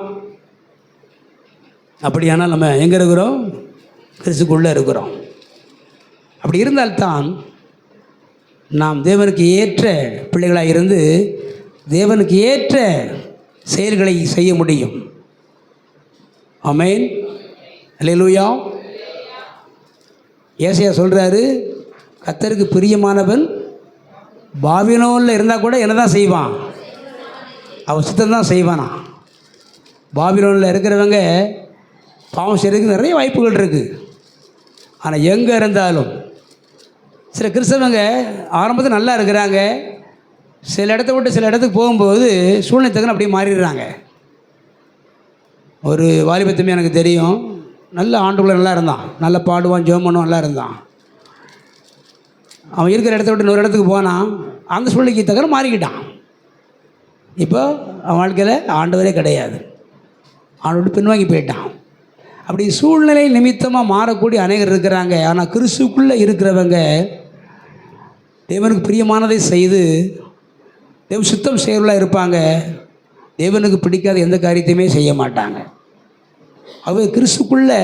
அப்படியானால் நம்ம எங்கே இருக்கிறோம்? கிறிஸ்துக்குள்ளே இருக்கிறோம். அப்படி இருந்தால்தான் நாம் தேவனுக்கு ஏற்ற பிள்ளைகளாக இருந்து தேவனுக்கு ஏற்ற செயல்களை செய்ய முடியும். ஆமென், அல்லேலூயா. ஏசாயா சொல்கிறாரு, கர்த்தருக்கு பிரியமானவன் பாபிலோனில் இருந்தால் கூட என்ன தான் செய்வான்? அவன் சுத்தம் தான் செய்வானா. பாபிலோனில் இருக்கிறவங்க பாவம் செய்கிறதுக்கு நிறைய வாய்ப்புகள் இருக்குது. ஆனால் எங்கே இருந்தாலும் சில கிறிஸ்தவங்க ஆரம்பத்தில் நல்லா இருக்கிறாங்க, சில இடத்த விட்டு சில இடத்துக்கு போகும்போது சூழ்நிலை தகுந்த அப்படியே மாறிடுறாங்க. ஒரு வாலிபத்துமே எனக்கு தெரியும், நல்ல ஆண்டுக்குள்ளே நல்லா இருந்தான், நல்லா பாடுவான், ஜெபம் பண்ணுவான், நல்லா இருந்தான். அவன் இருக்கிற இடத்த விட்டு இன்னொரு இடத்துக்கு போனான், அந்த சூழ்நிலைக்கு தகுந்த மாறிக்கிட்டான். இப்போ அவன் வாழ்க்கையில் ஆண்டவரே கிடையாது, ஆண்டோடு பின்வாங்கி போயிட்டான். அப்படி சூழ்நிலை நிமித்தமாக மாறக்கூடிய அநேகர் இருக்கிறாங்க. ஆனால் கிறிஸ்துக்குள்ளே இருக்கிறவங்க தேவனுக்கு பிரியமானதை செய்து தேவ சுத்தம் செய்கிறவர்களாக இருப்பாங்க. தேவனுக்கு பிடிக்காத எந்த காரியத்தையுமே செய்ய மாட்டாங்க. அவங்க கிறிஸ்துக்குள்ளே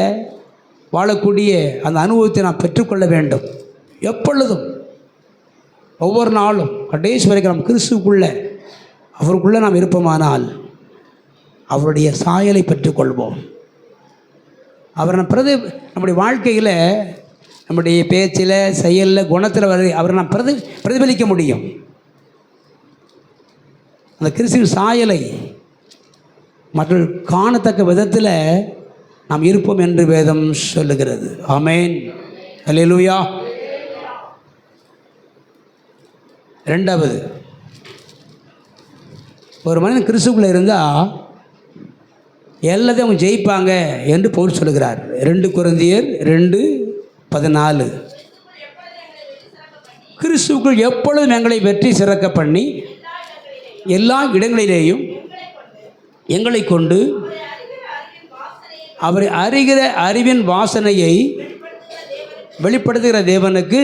வாழக்கூடிய அந்த அனுபவத்தை நாம் பெற்றுக்கொள்ள வேண்டும். எப்பொழுதும் ஒவ்வொரு நாளும் கடைசி வரைக்கும் நாம் கிறிஸ்துக்குள்ளே அவருக்குள்ளே நாம் இருப்போமானால் அவருடைய சாயலை பெற்றுக்கொள்வோம். அவரை நம்முடைய வாழ்க்கையில், நம்முடைய பேச்சில், செயலில், குணத்தில் அவரை நாம் பிரதிபலிக்க முடியும். அந்த கிறிஸ்துவின் சாயலை மற்றவர்கள் காணத்தக்க விதத்தில் நாம் இருப்போம் என்று வேதம் சொல்லுகிறது. ஆமென், அல்லேலூயா. ரெண்டாவது, ஒரு மனிதன் கிறிஸ்துக்குள்ளே இருந்தால் எல்லாத்தையும் அவங்க ஜெயிப்பாங்க என்று பவுல் சொல்லுகிறார். 2 கொரிந்தியர் 2:14. கிறிஸ்துவுக்குள் எப்பொழுதும் எங்களை வெற்றி சிறக்க பண்ணி எல்லா இடங்களிலேயும் எங்களை கொண்டு அவரை அறிகிற அறிவின் வாசனையை வெளிப்படுத்துகிற தேவனுக்கு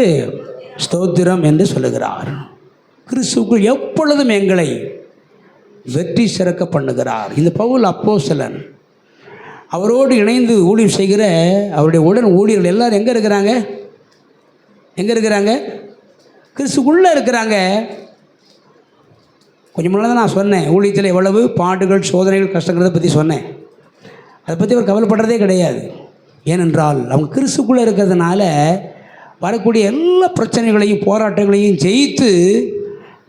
ஸ்தோத்திரம் என்று சொல்லுகிறார். கிறிஸ்துவுக்குள் எப்பொழுதும் எங்களை வெற்றி சிறக்க பண்ணுகிறார். இந்த பவுல் அப்போஸ்தலன் அவரோடு இணைந்து ஊழியம் செய்கிற அவருடைய உடன் ஊழியர்கள் எல்லாரும் எங்கே இருக்கிறாங்க? கிறிஸ்துக்குள்ளே இருக்கிறாங்க. கொஞ்சம் முன்னாடி தான் நான் சொன்னேன், ஊழியத்தில் எவ்வளவு பாடுகள், சோதனைகள், கஷ்டங்கிறத பற்றி சொன்னேன். அதை பற்றி அவர் கவலைப்படுறதே கிடையாது. ஏனென்றால் அவங்க கிறிஸ்துக்குள்ளே இருக்கிறதுனால வரக்கூடிய எல்லா பிரச்சனைகளையும் போராட்டங்களையும் ஜெயித்து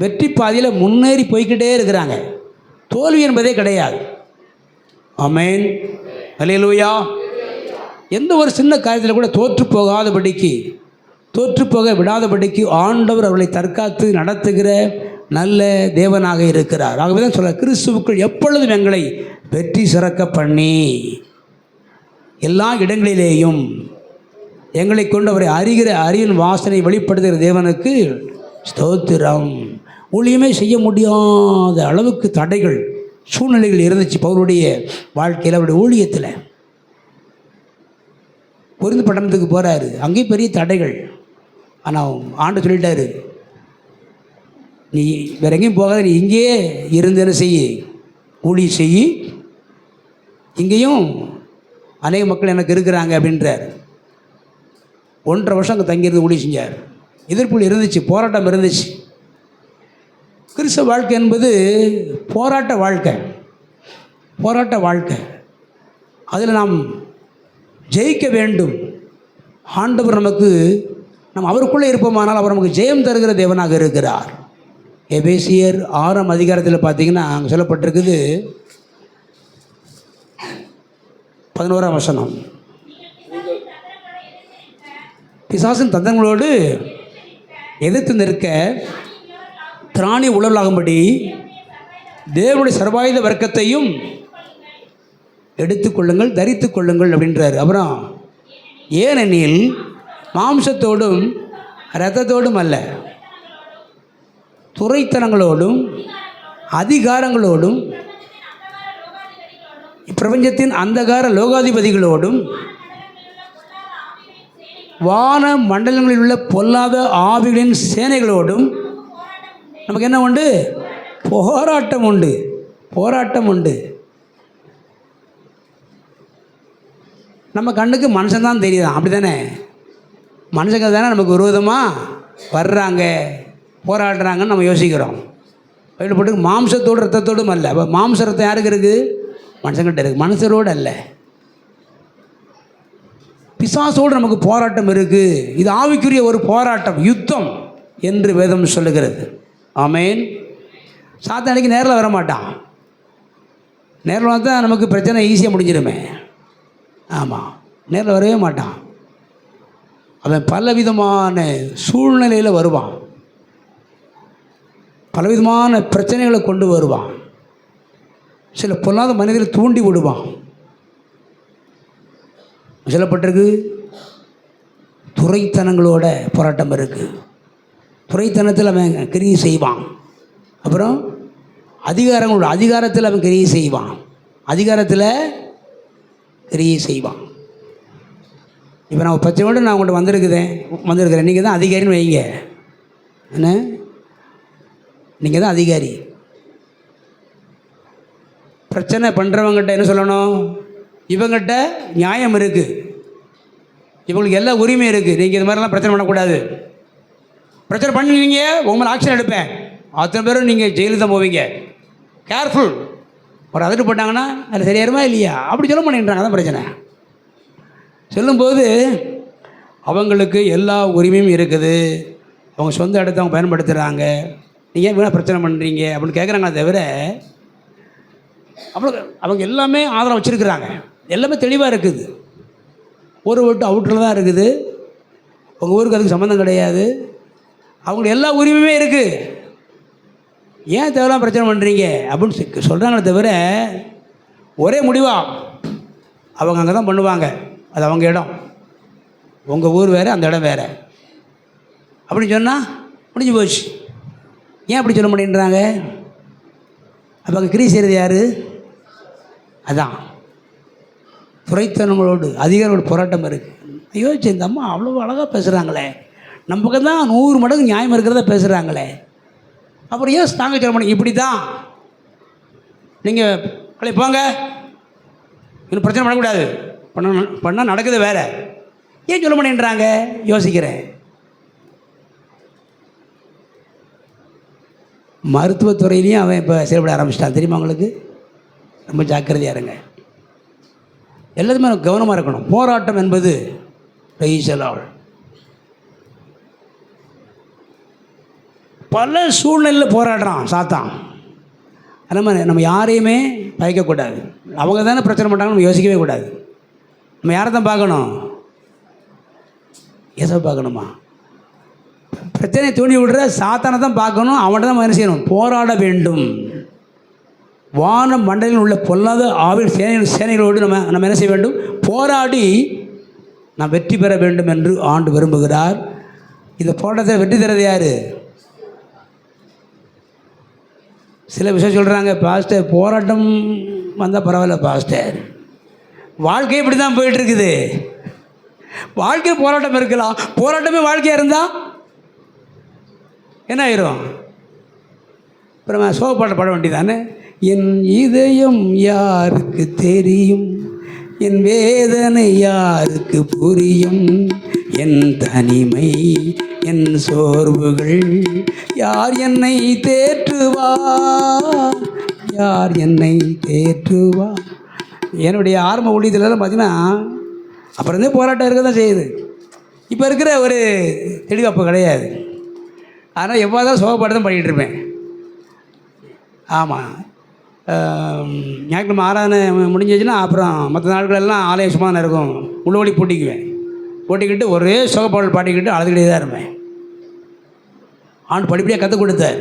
வெற்றி பாதையில் முன்னேறி போய்கிட்டே இருக்கிறாங்க. தோல்வி என்பதே கிடையாது. ஆமென், அல்லேலூயா. எந்த ஒரு சின்ன காரியத்தில் கூட தோற்றுப்போக விடாதபடிக்கு ஆண்டவர் அவர்களை தற்காத்து நடத்துகிற நல்ல தேவனாக இருக்கிறார். ஆகவே தான் சொல்ல, கிறிஸ்துவுக்குள் எப்பொழுதும் எங்களை வெற்றி சிறக்க பண்ணி எல்லா இடங்களிலேயும் எங்களை கொண்டு அவரை அறிகிற அறிவின் வாசனை வெளிப்படுத்துகிற தேவனுக்கு ஸ்தோத்திரம். ஊழியமே செய்ய முடியாத அளவுக்கு தடைகள், சூழ்நிலைகள் இருந்துச்சு பவுலுடைய வாழ்க்கையில். அவருடைய ஊழியத்தில் பொருந்து பட்டணத்துக்கு போகிறாரு, அங்கேயும் பெரிய தடைகள். ஆனால் ஆண்டு சொல்லிட்டாரு, நீ வேற எங்கேயும் போகாத, நீ இங்கேயே இருந்து என்ன செய்ய, ஊழியம் செய்ய, இங்கேயும் அநேக மக்கள் எனக்கு இருக்கிறாங்க அப்படின்றார். 1.5 வருஷம் அங்கே தங்கியிருந்து ஊழியம் செஞ்சார். எதிர்ப்புகள் இருந்துச்சு, போராட்டம் இருந்துச்சு. கிறிஸ்தவ வாழ்க்கை என்பது போராட்ட வாழ்க்கை. அதில் நாம் ஜெயிக்க வேண்டும். ஆண்டவர் நாம் அவருக்குள்ளே இருப்போமானால் அவர் நமக்கு ஜெயம் தருகிற தேவனாக இருக்கிறார். எபேசியர் 6ஆம் அதிகாரத்தில் பார்த்தீங்கன்னா அங்கே சொல்லப்பட்டிருக்குது 11ஆம் வசனம். பிசாசின் தந்திரங்களோடு எதிர்த்து நிற்க திராணி உழலாகும்படி தேவனுடைய சர்வாயுத வர்க்கத்தையும் எடுத்துக்கொள்ளுங்கள், தரித்து கொள்ளுங்கள் அப்படின்றார். அப்புறம் ஏனெனில் மாம்சத்தோடும் இரத்தத்தோடும் அல்ல, துரைத்தனங்களோடும் அதிகாரங்களோடும் இப்பிரபஞ்சத்தின் அந்தகார லோகாதிபதிகளோடும் வான மண்டலங்களில் உள்ள பொல்லாத ஆவிகளின் சேனைகளோடும் நமக்கு என்ன உண்டு? போராட்டம் உண்டு. நம்ம கண்ணுக்கு மனுஷன்தான் தெரியுதான், அப்படி தானே? மனுஷங்க தானே நமக்கு விரோதமாக வர்றாங்க, போராடுறாங்கன்னு நம்ம யோசிக்கிறோம். பைபிள் போட்டு மாம்சத்தோடு ரத்தத்தோடும் அல்ல. அப்போ மாம்ச ரத்தம் யாருக்கு இருக்குது? மனுஷங்கிட்ட இருக்குது, மனுஷரோடு அல்ல. பிசாசோடு நமக்கு போராட்டம் இருக்குது. இது ஆவிக்குரிய ஒரு போராட்டம், யுத்தம் என்று வேதம் சொல்லுகிறது. ஆமென். சாத்தான் அன்றைக்கி நேரில் வரமாட்டான். நேரில் வந்தால் நமக்கு பிரச்சனை ஈஸியாக முடிஞ்சிருமே. ஆமாம், நேரில் வரவே மாட்டான். அவன் பலவிதமான சூழ்நிலையில் வருவான், பலவிதமான பிரச்சனைகளை கொண்டு வருவான், சில பொல்லாத மனிதர்களை தூண்டி விடுவான். சொல்லப்பட்டிருக்கு துரைத்தனங்களோட போராட்டம் இருக்குது. துரைத்தனத்தில் அவன் கிரியை செய்வான். அப்புறம் அதிகாரத்தில் அவன் கிரியை செய்வான். இப்போ நான் 10 வருடம் நான் உங்கள்கிட்ட வந்திருக்கிறேன். நீங்கள் தான் அதிகாரின்னு வைங்க. என்ன, நீங்கள் தான் அதிகாரி. பிரச்சனை பண்ணுறவங்ககிட்ட என்ன சொல்லணும்? இவங்ககிட்ட நியாயம் இருக்குது, இவங்களுக்கு எல்லா உரிமையும் இருக்குது. நீங்கள் இது மாதிரிலாம் பிரச்சனை பண்ணக்கூடாது. பிரச்சனை பண்ணுவீங்க, உங்கள் மேலே ஆக்ஷன் எடுப்பேன். அத்தனை பேரும் நீங்கள் ஜெயிலுக்கு தான் போவீங்க. கேர்ஃபுல். ஒரு அதிட்டு போட்டாங்கன்னா அதில் சரியாருமா இல்லையா அப்படி சொல்ல பண்ணின்றாங்க. அதான் பிரச்சனை. சொல்லும்போது அவங்களுக்கு எல்லா உரிமையும் இருக்குது. அவங்க சொந்த இடத்த அவங்க பயன்படுத்துகிறாங்க. நீங்கள் ஏன் வீணாக பிரச்சனை பண்ணுறீங்க அப்படின்னு கேட்குறாங்களே தவிர அவங்க எல்லாமே ஆதரவு வச்சுருக்குறாங்க. எல்லாமே தெளிவாக இருக்குது. ஒரு விட்டு அவுட்டில் தான் இருக்குது. உங்கள் ஊருக்கு அதுக்கு சம்மந்தம் கிடையாது. அவங்களுக்கு எல்லா உரிமையுமே இருக்குது. ஏன் தேவையில்லாம் பிரச்சனை பண்ணுறீங்க அப்படின்னு சொல்கிறாங்களே தவிர ஒரே முடிவாக அவங்க அங்கே தான் பண்ணுவாங்க. அது அவங்க இடம். உங்கள் ஊர் வேறு, அந்த இடம் வேறு அப்படின்னு சொன்னால் முடிஞ்சு போச்சு. ஏன் அப்படி சொல்ல மாட்டேன்றாங்க? அப்போ அங்கே கிரி செய்கிறது யார்? அதான் துறைத்தனங்களோடு அதிகாரிகளோட போராட்டம் இருக்குது. யோசிச்சு இந்த அம்மா அவ்வளோ அழகாக பேசுகிறாங்களே, நம்ம பக்கம் தான் 100 மடங்கு நியாயம் இருக்கிறத பேசுகிறாங்களே, அப்புறம் ஏன் நாங்கள் சொல்ல மாட்டேங்க? இப்படி தான் நீங்கள் கலை போங்க, இன்னும் பிரச்சனை பண்ணக்கூடாது, பண்ணால் நடக்குது வேறு, ஏன் சொல்ல மாட்டேன்றாங்க? யோசிக்கிறேன். மருத்துவத்துறையிலையும் அவன் இப்போ செயல்பட ஆரம்பிச்சிட்டான். தெரியுமா உங்களுக்கு? ரொம்ப ஜாக்கிரதையாக இருங்க. எல்லாத்துமே கவனமாக இருக்கணும். போராட்டம் என்பது பல சூழ்நிலையில் போராடுறான் சாத்தான். நம்ம யாரையுமே பயக்கக்கூடாது. அவங்க தானே பிரச்சனை பண்ணுறாங்க, நம்ம யோசிக்கவே கூடாது. நம்ம யாரை தான் பார்க்கணும்? ஏசை பார்க்கணுமா? பிரச்சனையை தூண்டி விடுற சாத்தானை தான் பார்க்கணும். அவன்கிட்ட தான் என்ன செய்யணும்? போராட வேண்டும். வான மண்டலில் உள்ள பொல்லாத ஆவில் சேனைகளோடு நம்ம என்ன செய்ய வேண்டும்? போராடி நாம் வெற்றி பெற வேண்டும் என்று ஆண்டு விரும்புகிறார். இந்த போராட்டத்தை வெற்றி தரது யார்? சில விஷயம் சொல்கிறாங்க, பாஸ்டர் போராட்டம் வந்தால் பரவாயில்ல பாஸ்டர், வாழ்க்கை இப்படி தான் போயிட்டுருக்குது. வாழ்க்கையில் போராட்டம் இருக்கலாம். போராட்டமே வாழ்க்கையாக இருந்தால் என்ன ஆயிரும்? அப்புறம் சோகப்பாட்டை பாட வேண்டியதானே? என் இதயம் யாருக்கு தெரியும், என் வேதனை யாருக்கு புரியும், என் தனிமை என் சோர்வுகள் யார் என்னை தேற்றுவார், யார் என்னை தேற்றுவார். என்னுடைய ஆரம்ப ஊழியத்துலலாம் பார்த்தீங்கன்னா அப்புறந்தே போராட்டம் இருக்க தான் செய்யுது. இப்போ இருக்கிற ஒரு தெளிவாப்பு கிடையாது. ஆனால் எவ்வாறு சோகப்பாடு தான் பண்ணிகிட்டு இருப்பேன். ஆமாம், ஞாயிற்றுக்கிழமை ஆராதனை முடிஞ்சிச்சுன்னா அப்புறம் மற்ற நாட்களெல்லாம் ஆலயம் சும்மா தான் இருக்கும். உள்ளோடி பூட்டிக்குவேன். பூட்டிக்கிட்டு ஒரே சோகப்பாடல் பாட்டிக்கிட்டு அழுதுகிட்டே தான் இருப்பேன். ஆண்டு படிப்படியாக கற்றுக் கொடுத்தார்.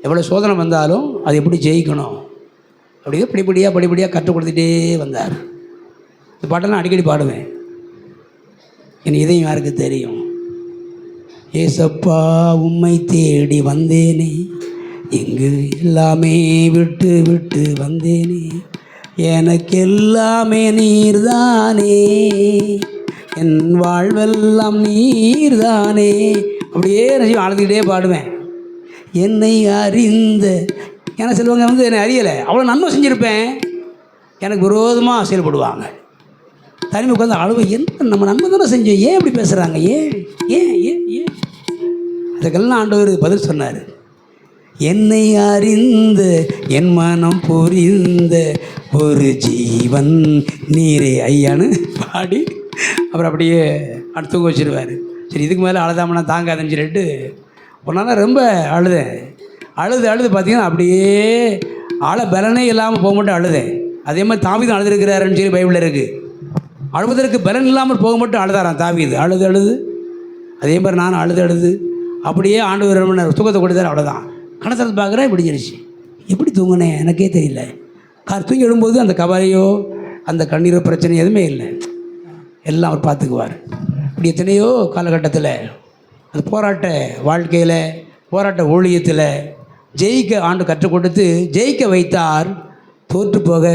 எவ்வளோ சோதனை வந்தாலும் அது எப்படி ஜெயிக்கணும் அப்படியே படிப்படியாக கற்றுக் கொடுத்துட்டே வந்தார். இந்த பாட்டெல்லாம் அடிக்கடி பாடுவேன். என் இதையும் யாருக்கு தெரியும்? ஏசப்பா உம்மை தேடி வந்தேனே, இங்கு எல்லாமே விட்டு விட்டு வந்தேனே, எனக்கு எல்லாமே நீர்தானே, என் வாழ்வெல்லாம் நீர்தானே. அப்படியே நான் அழுதுகிட்டே பாடுவேன். என்னை அறிந்த ஏன்னா சிலவங்க என்னை அறியலை, அவ்வளோ நன்மை செஞ்சுருப்பேன், எனக்கு விரோதமாக செயல்படுவாங்க. தனிமை உட்காந்து அழுவ, என்ன நம்ம நன்மை தானே செஞ்சோம், ஏன் இப்படி பேசுகிறாங்க, ஏன் ஏன் ஏன் ஏன் அதுக்கெல்லாம் ஆண்டவர் பதில் சொன்னார். என்னை அறிந்த என் மனம் புரிந்த ஒரு ஜீவன் நீரே ஐயான்னு பாடி அப்புறம் அப்படியே அடுத்து தூங்க வச்சுருவார். சரி, இதுக்கு மேலே அழுதாமனா தாங்காதுன்னு சொல்லிட்டு ஒரு நாள் ரொம்ப அழுது பார்த்தீங்கன்னா அப்படியே பலனே இல்லாமல் போக மட்டும் அழுதேன். அதே மாதிரி தாவீது அழுதுருக்கிறாருன்னு சொல்லி பைபிளில் இருக்குது. அழுவதற்கு பலன் இல்லாமல் போக மட்டும் அழுதாரான் தாவீது. அழுது அதே மாதிரி நான் அழுது அப்படியே ஆண்டவர் தூக்கத்தை கொடுத்தாரு. அவ்வளோதான். கணத்தில் பார்க்குறேன் விடிஞ்சிருச்சு. எப்படி தூங்கினேன் எனக்கே தெரியல. தூங்கி எழும்போது அந்த கவலையோ அந்த கண்ணீரோ பிரச்சனை எதுவுமே இல்லை, எல்லாம் அவர் பார்த்துக்குவார். இப்படி எத்தனையோ காலகட்டத்தில் அந்த போராட்ட வாழ்க்கையில் போராட்ட ஊழியத்தில் ஜெயிக்க ஆண்டு கற்றுக் கொடுத்து ஜெயிக்க வைத்தார், தோற்று போக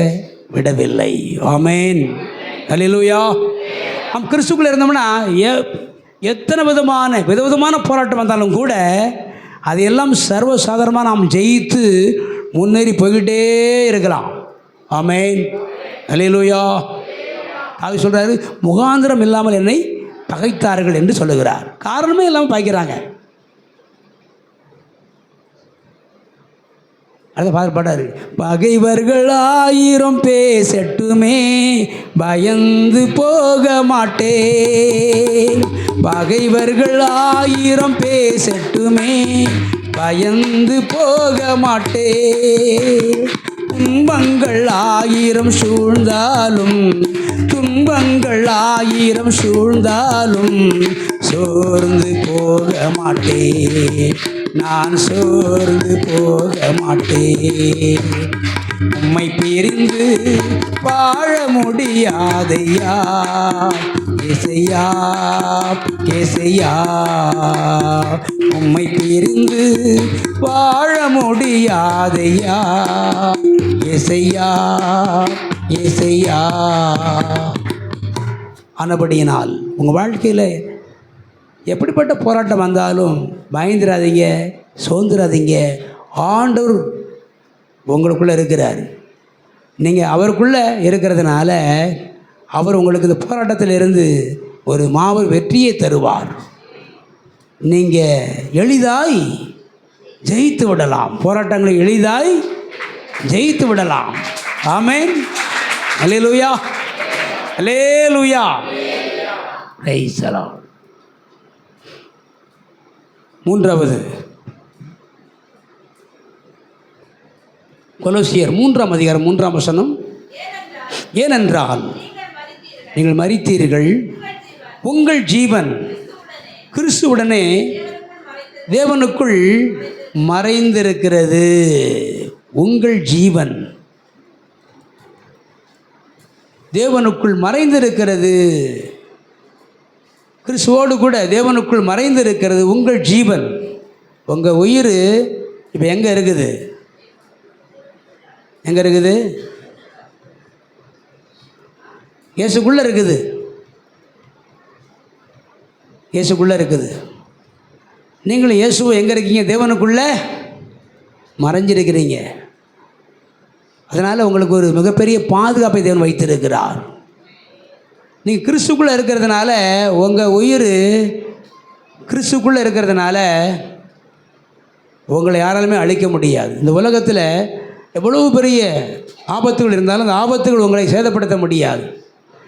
விடவில்லை. ஆமேன், அல்லேலூயா. நாம் கிறிஸ்துக்குள்ளே இருந்தோம்னா எத்தனை விதவிதமான போராட்டம் வந்தாலும் கூட அதையெல்லாம் சர்வசாதாரணமாக நாம் ஜெயித்து முன்னேறி போய்கிட்டே இருக்கலாம். ஆமேன், அல்லேலூயா. அது சொல்கிறாரு, முகாந்திரம் இல்லாமல் என்னை பகைத்தார்கள் என்று சொல்லுகிறார். காரணமே இல்லாமல் பாய்க்கிறாங்க. அடுத்த பாடாரு, பகைவர்கள் 1000 பேசட்டுமே பயந்து போக மாட்டேன். பகைவர்கள் 1000 பேசட்டுமே பயந்து போக மாட்டேன். துன்பங்கள் 1000 சூழ்ந்தாலும் துன்பங்கள் 1000 சூழ்ந்தாலும் சோர்ந்து போக மாட்டேன். நான் சோர்ந்து போக மாட்டேன். உம்மை பிரிந்து வாழ முடியாதையா ஏசையா ஏசையா. உம்மை பிரிந்து வாழ முடியாதையா ஏசையா ஏசையா. ஆனபடியினால் உங்கள் வாழ்க்கையில் எப்படிப்பட்ட போராட்டம் வந்தாலும் பயந்துடாதீங்க, சோர்ந்துடாதீங்க. ஆண்டவர் உங்களுக்குள்ளே இருக்கிறார். நீங்கள் அவருக்குள்ளே இருக்கிறதுனால அவர் உங்களுக்கு இந்த போராட்டத்தில் இருந்து ஒரு மாபெரும் வெற்றியை தருவார். நீங்கள் எளிதாய் ஜெயித்து விடலாம். போராட்டங்களை எளிதாய் ஜெயித்து விடலாம். Amen. Alleluia alleluia. Praise the lord. மூன்றாவது கொலோசியர் 3ஆம் அதிகாரம் 3ஆம் வசனம். ஏனென்றால் நீங்கள் மரித்தீர்கள், உங்கள் ஜீவன் கிறிஸ்துவுடனே தேவனுக்குள் மறைந்திருக்கிறது. உங்கள் ஜீவன் தேவனுக்குள் மறைந்திருக்கிறது. கிறிஸ்துவோடு கூட தேவனுக்குள் மறைந்திருக்கிறது உங்கள் ஜீவன். உங்கள் உயிர் இப்போ எங்கே இருக்குது? எங்கே இருக்குது? இயேசுக்குள்ளே இருக்குது. இயேசுக்குள்ளே இருக்குது. நீங்களும் இயேசுவை எங்கே இருக்கீங்க? தேவனுக்குள்ளே மறைஞ்சிருக்கிறீங்க. அதனால் உங்களுக்கு ஒரு மிகப்பெரிய பாதுகாப்பை தேவன் வைத்திருக்கிறார். நீங்கள் கிறிஸ்துக்குள்ளே இருக்கிறதுனால உங்கள் உயிர் கிறிஸ்துக்குள்ளே இருக்கிறதுனால உங்களை யாராலுமே அழிக்க முடியாது. இந்த உலகத்தில் எவ்வளவு பெரிய ஆபத்துகள் இருந்தாலும் அந்த ஆபத்துகள் உங்களை சேதப்படுத்த முடியாது.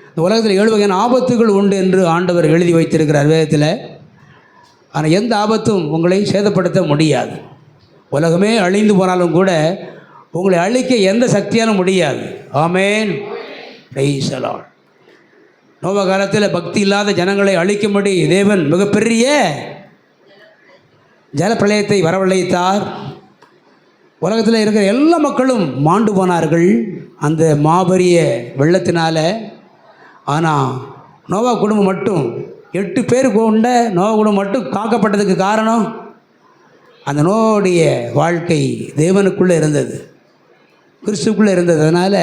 இந்த உலகத்தில் 7 வகையான ஆபத்துகள் உண்டு என்று ஆண்டவர் எழுதி வைத்திருக்கிறார் வேதத்தில். ஆனால் எந்த ஆபத்தும் உங்களை சேதப்படுத்த முடியாது. உலகமே அழிந்து போனாலும் கூட உங்களை அழிக்க எந்த சக்தியாலும் முடியாது. ஆமென். Praise the lord. நோவா காலத்தில் பக்தி இல்லாத ஜனங்களை அழிக்கும்படி தேவன் மிகப்பெரிய ஜலப்பிரளயத்தை வரவழைத்தார். உலகத்தில் இருக்கிற எல்லா மக்களும் மாண்டு போனார்கள் அந்த மாபெரிய வெள்ளத்தினால. ஆனால் நோவா குடும்பம் மட்டும் 8 பேர் கொண்ட நோவா குடும்பம் மட்டும் காக்கப்பட்டதுக்கு காரணம் அந்த நோவுடைய வாழ்க்கை தேவனுக்குள்ளே இருந்தது, கிறிஸ்துக்குள்ளே இருந்தது. அதனால்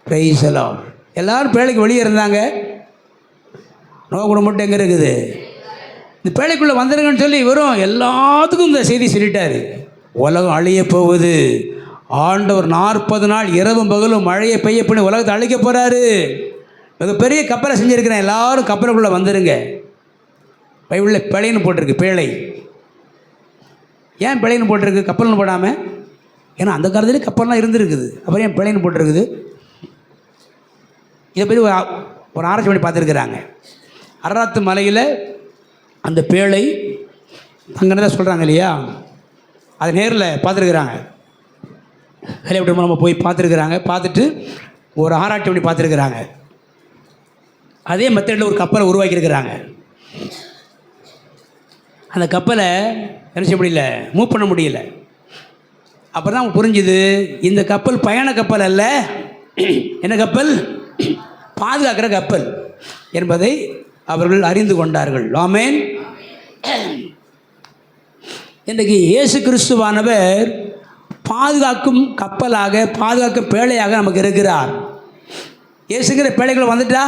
பிரைஸ் தி லார்ட். எல்லோரும் பேழைக்கு வெளியே இருந்தாங்க. நோவா குடும்பம் மட்டும் எங்கே இருக்குது? இந்த பேழைக்குள்ளே வந்துருங்கன்னு சொல்லி வரும் எல்லாத்துக்கும் இந்த செய்தி சொல்லிட்டார். உலகம் அழிய போகுது. ஆண்டவர் 40 நாள் இரவும் பகலும் மழையை பெய்ய பண்ணி உலகத்தை அழிக்க போகிறாரு. மிகப்பெரிய கப்பலை செஞ்சுருக்கிறேன், எல்லோரும் கப்பலுக்குள்ளே வந்துடுங்க. பைபிளில் பேழைன்னு போட்டிருக்கு. பேழை ஏன் பேழைன்னு போட்டிருக்கு கப்பல்னு போடாமல்? ஏன்னா அந்த காலத்துலேயே கப்பல்லாம் இருந்துருக்குது. அப்புறம் ஏன் பேழைன்னு போட்டிருக்குது? இதை பற்றி ஒரு ஆராய்ச்சி பண்ணி பார்த்துருக்குறாங்க. அரராத்து மலையில் அந்த பேழை அங்கே சொல்கிறாங்க இல்லையா, அதை நேரில் பார்த்துருக்குறாங்க. ஹெலிகாப்டர் மூலமாக போய் பார்த்துருக்குறாங்க. பார்த்துட்டு ஒரு ஆராய்ச்சி பண்ணி பார்த்துருக்குறாங்க. அதே மெத்தடில் ஒரு கப்பலை உருவாக்கியிருக்கிறாங்க. அந்த கப்பலை என்ன செய்ய முடியல, மூவ் பண்ண முடியல. அப்போ தான் புரிஞ்சுது இந்த கப்பல் பயண கப்பல் அல்ல. என்ன கப்பல்? பாதுகாக்கிற கப்பல் என்பதை அவர்கள் அறிந்து கொண்டார்கள். ஆமென். இன்றைக்கு இயேசு கிறிஸ்துவானவர் பாதுகாக்கும் கப்பலாக, பாதுகாக்கும் பேழையாக நமக்கு இருக்கிறார். இயேசுங்கிற பேழைகள் வந்துட்டா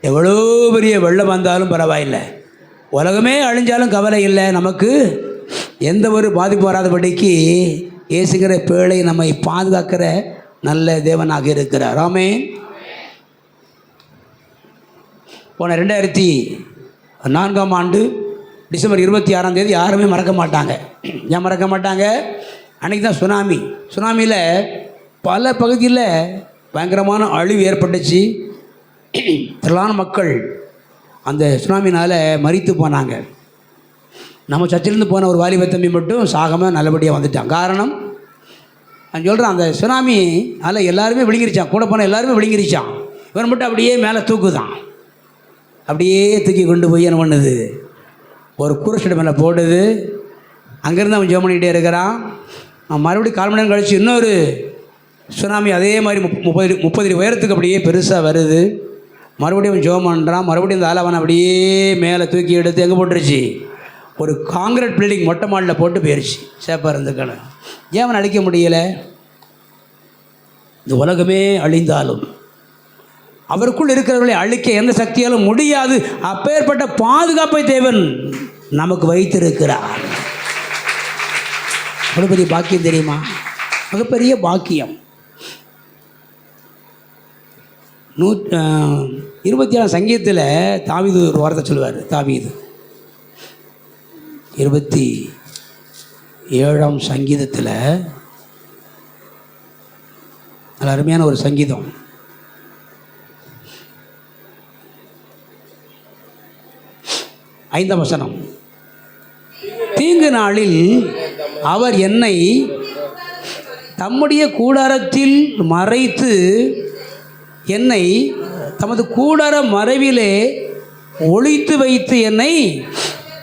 எவ்வளோ பெரிய வெள்ளம் வந்தாலும் பரவாயில்லை, உலகமே அழிஞ்சாலும் கவலை இல்லை. நமக்கு எந்த ஒரு பாதிப்பு வராதபடிக்கு இயேசுங்கிற பேழை நம்மை பாதுகாக்கிற நல்ல தேவனாக இருக்கிறார். ஆமென். போன 2004ஆம் ஆண்டு டிசம்பர் 26ஆம் தேதி யாருமே மறக்க மாட்டாங்க. ஏன் மறக்க மாட்டாங்க? அன்றைக்கி தான் சுனாமியில் பல பகுதியில் பயங்கரமான அழிவு ஏற்பட்டுச்சு. திரளான மக்கள் அந்த சுனாமினால் மரித்து போனாங்க. நம்ம சர்ச்சிலேருந்து போன ஒரு வாலிப தம்பி மட்டும் சாகாமல் நல்லபடியாக வந்துட்டான். காரணம் நான் சொல்கிறேன், அந்த சுனாமி அதில் எல்லாருமே விழுங்கிருச்சான், கூட போன எல்லாருமே விழுங்கிருச்சான். இவன் மட்டும் அப்படியே மேலே தூக்குதான். அப்படியே தூக்கி கொண்டு போய் என்ன பண்ணுது, ஒரு கூரஸ்டடு மேலே போடுது. அங்கேருந்து அவன் ஜெபம் பண்ணிகிட்டே இருக்கிறான். மறுபடியும் 4 மணி நேரம் கழித்து இன்னொரு சுனாமி அதே மாதிரி 30 அடி உயரத்துக்கு அப்படியே பெருசாக வருது. மறுபடியும் அவன் ஜெபம் பண்ணுறான். மறுபடியும் இந்த ஆளவன் அப்படியே மேலே தூக்கி எடுத்து எங்கே போட்டுருச்சு, ஒரு காங்கிரீட் பில்டிங் மொட்டை மாடியில் போட்டு போயிடுச்சு. சேப்பாக இருந்துக்கணும். ஏன் அவன் அழிக்க முடியலை? இந்த உலகமே அழிந்தாலும் அவருக்குள் இருக்கிறவர்களை அழிக்க எந்த சக்தியாலும் முடியாது. அப்பேற்பட்ட பாதுகாப்பை தேவன் நமக்கு வைத்திருக்கிறார். அவ்வளோ பெரிய பாக்கியம் தெரியுமா? மிகப்பெரிய பாக்கியம். 27ஆம் சங்கீதத்தில் தாவீது ஒரு வார்த்தை சொல்லுவார். தாவீது 27ஆம் சங்கீதத்தில் நல்ல அருமையான ஒரு சங்கீதம். 5ஆம் வசனம். தீங்கு நாளில் அவர் என்னை தம்முடைய கூடாரத்தில் மறைத்து என்னை தமது கூடார மறைவிலே ஒளித்து வைத்து என்னை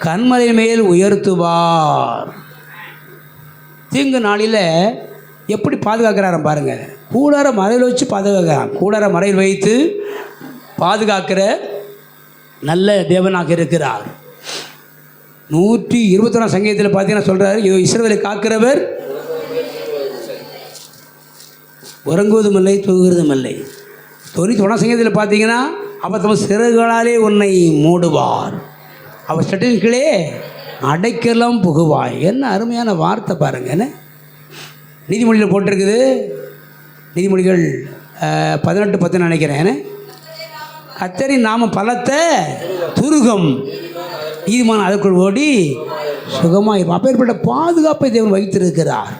கன்மலை மேல் உயர்த்துவார். தீங்கு நாளில் எப்படி பாதுகாக்கிறாராம் பாருங்கள். கூடார மறைவில் வச்சு பாதுகாக்கிறான். கூடார மறைவில் வைத்து பாதுகாக்கிற நல்ல தேவனாக இருக்கிறார். 121ஆம் சங்கீதத்தில் பார்த்தீங்கன்னா சொல்கிறார், இதோ இஸ்ரவேலை காக்கிறவர் உறங்குவதும் இல்லை தூங்குவதும் இல்லை. 91ஆம் சங்கீதத்தில் பார்த்தீங்கன்னா அவர் தம் சிறகுகளாலே உன்னை மூடுவார், அவர் சட்டின் கீழே அடைக்கலம் புகுவாய். என்ன அருமையான வார்த்தை பாருங்க. என்ன நீதிமொழியில் போட்டிருக்குது. நீதிமொழிகள் 18:10 நினைக்கிறேன். கர்த்தரின் நாமம் பலத்த துருகம், நீதிமான் அதற்குள் ஓடி சுகமாக. அப்பேற்பட்ட பாதுகாப்பை தேவன் வைத்திருக்கிறார்.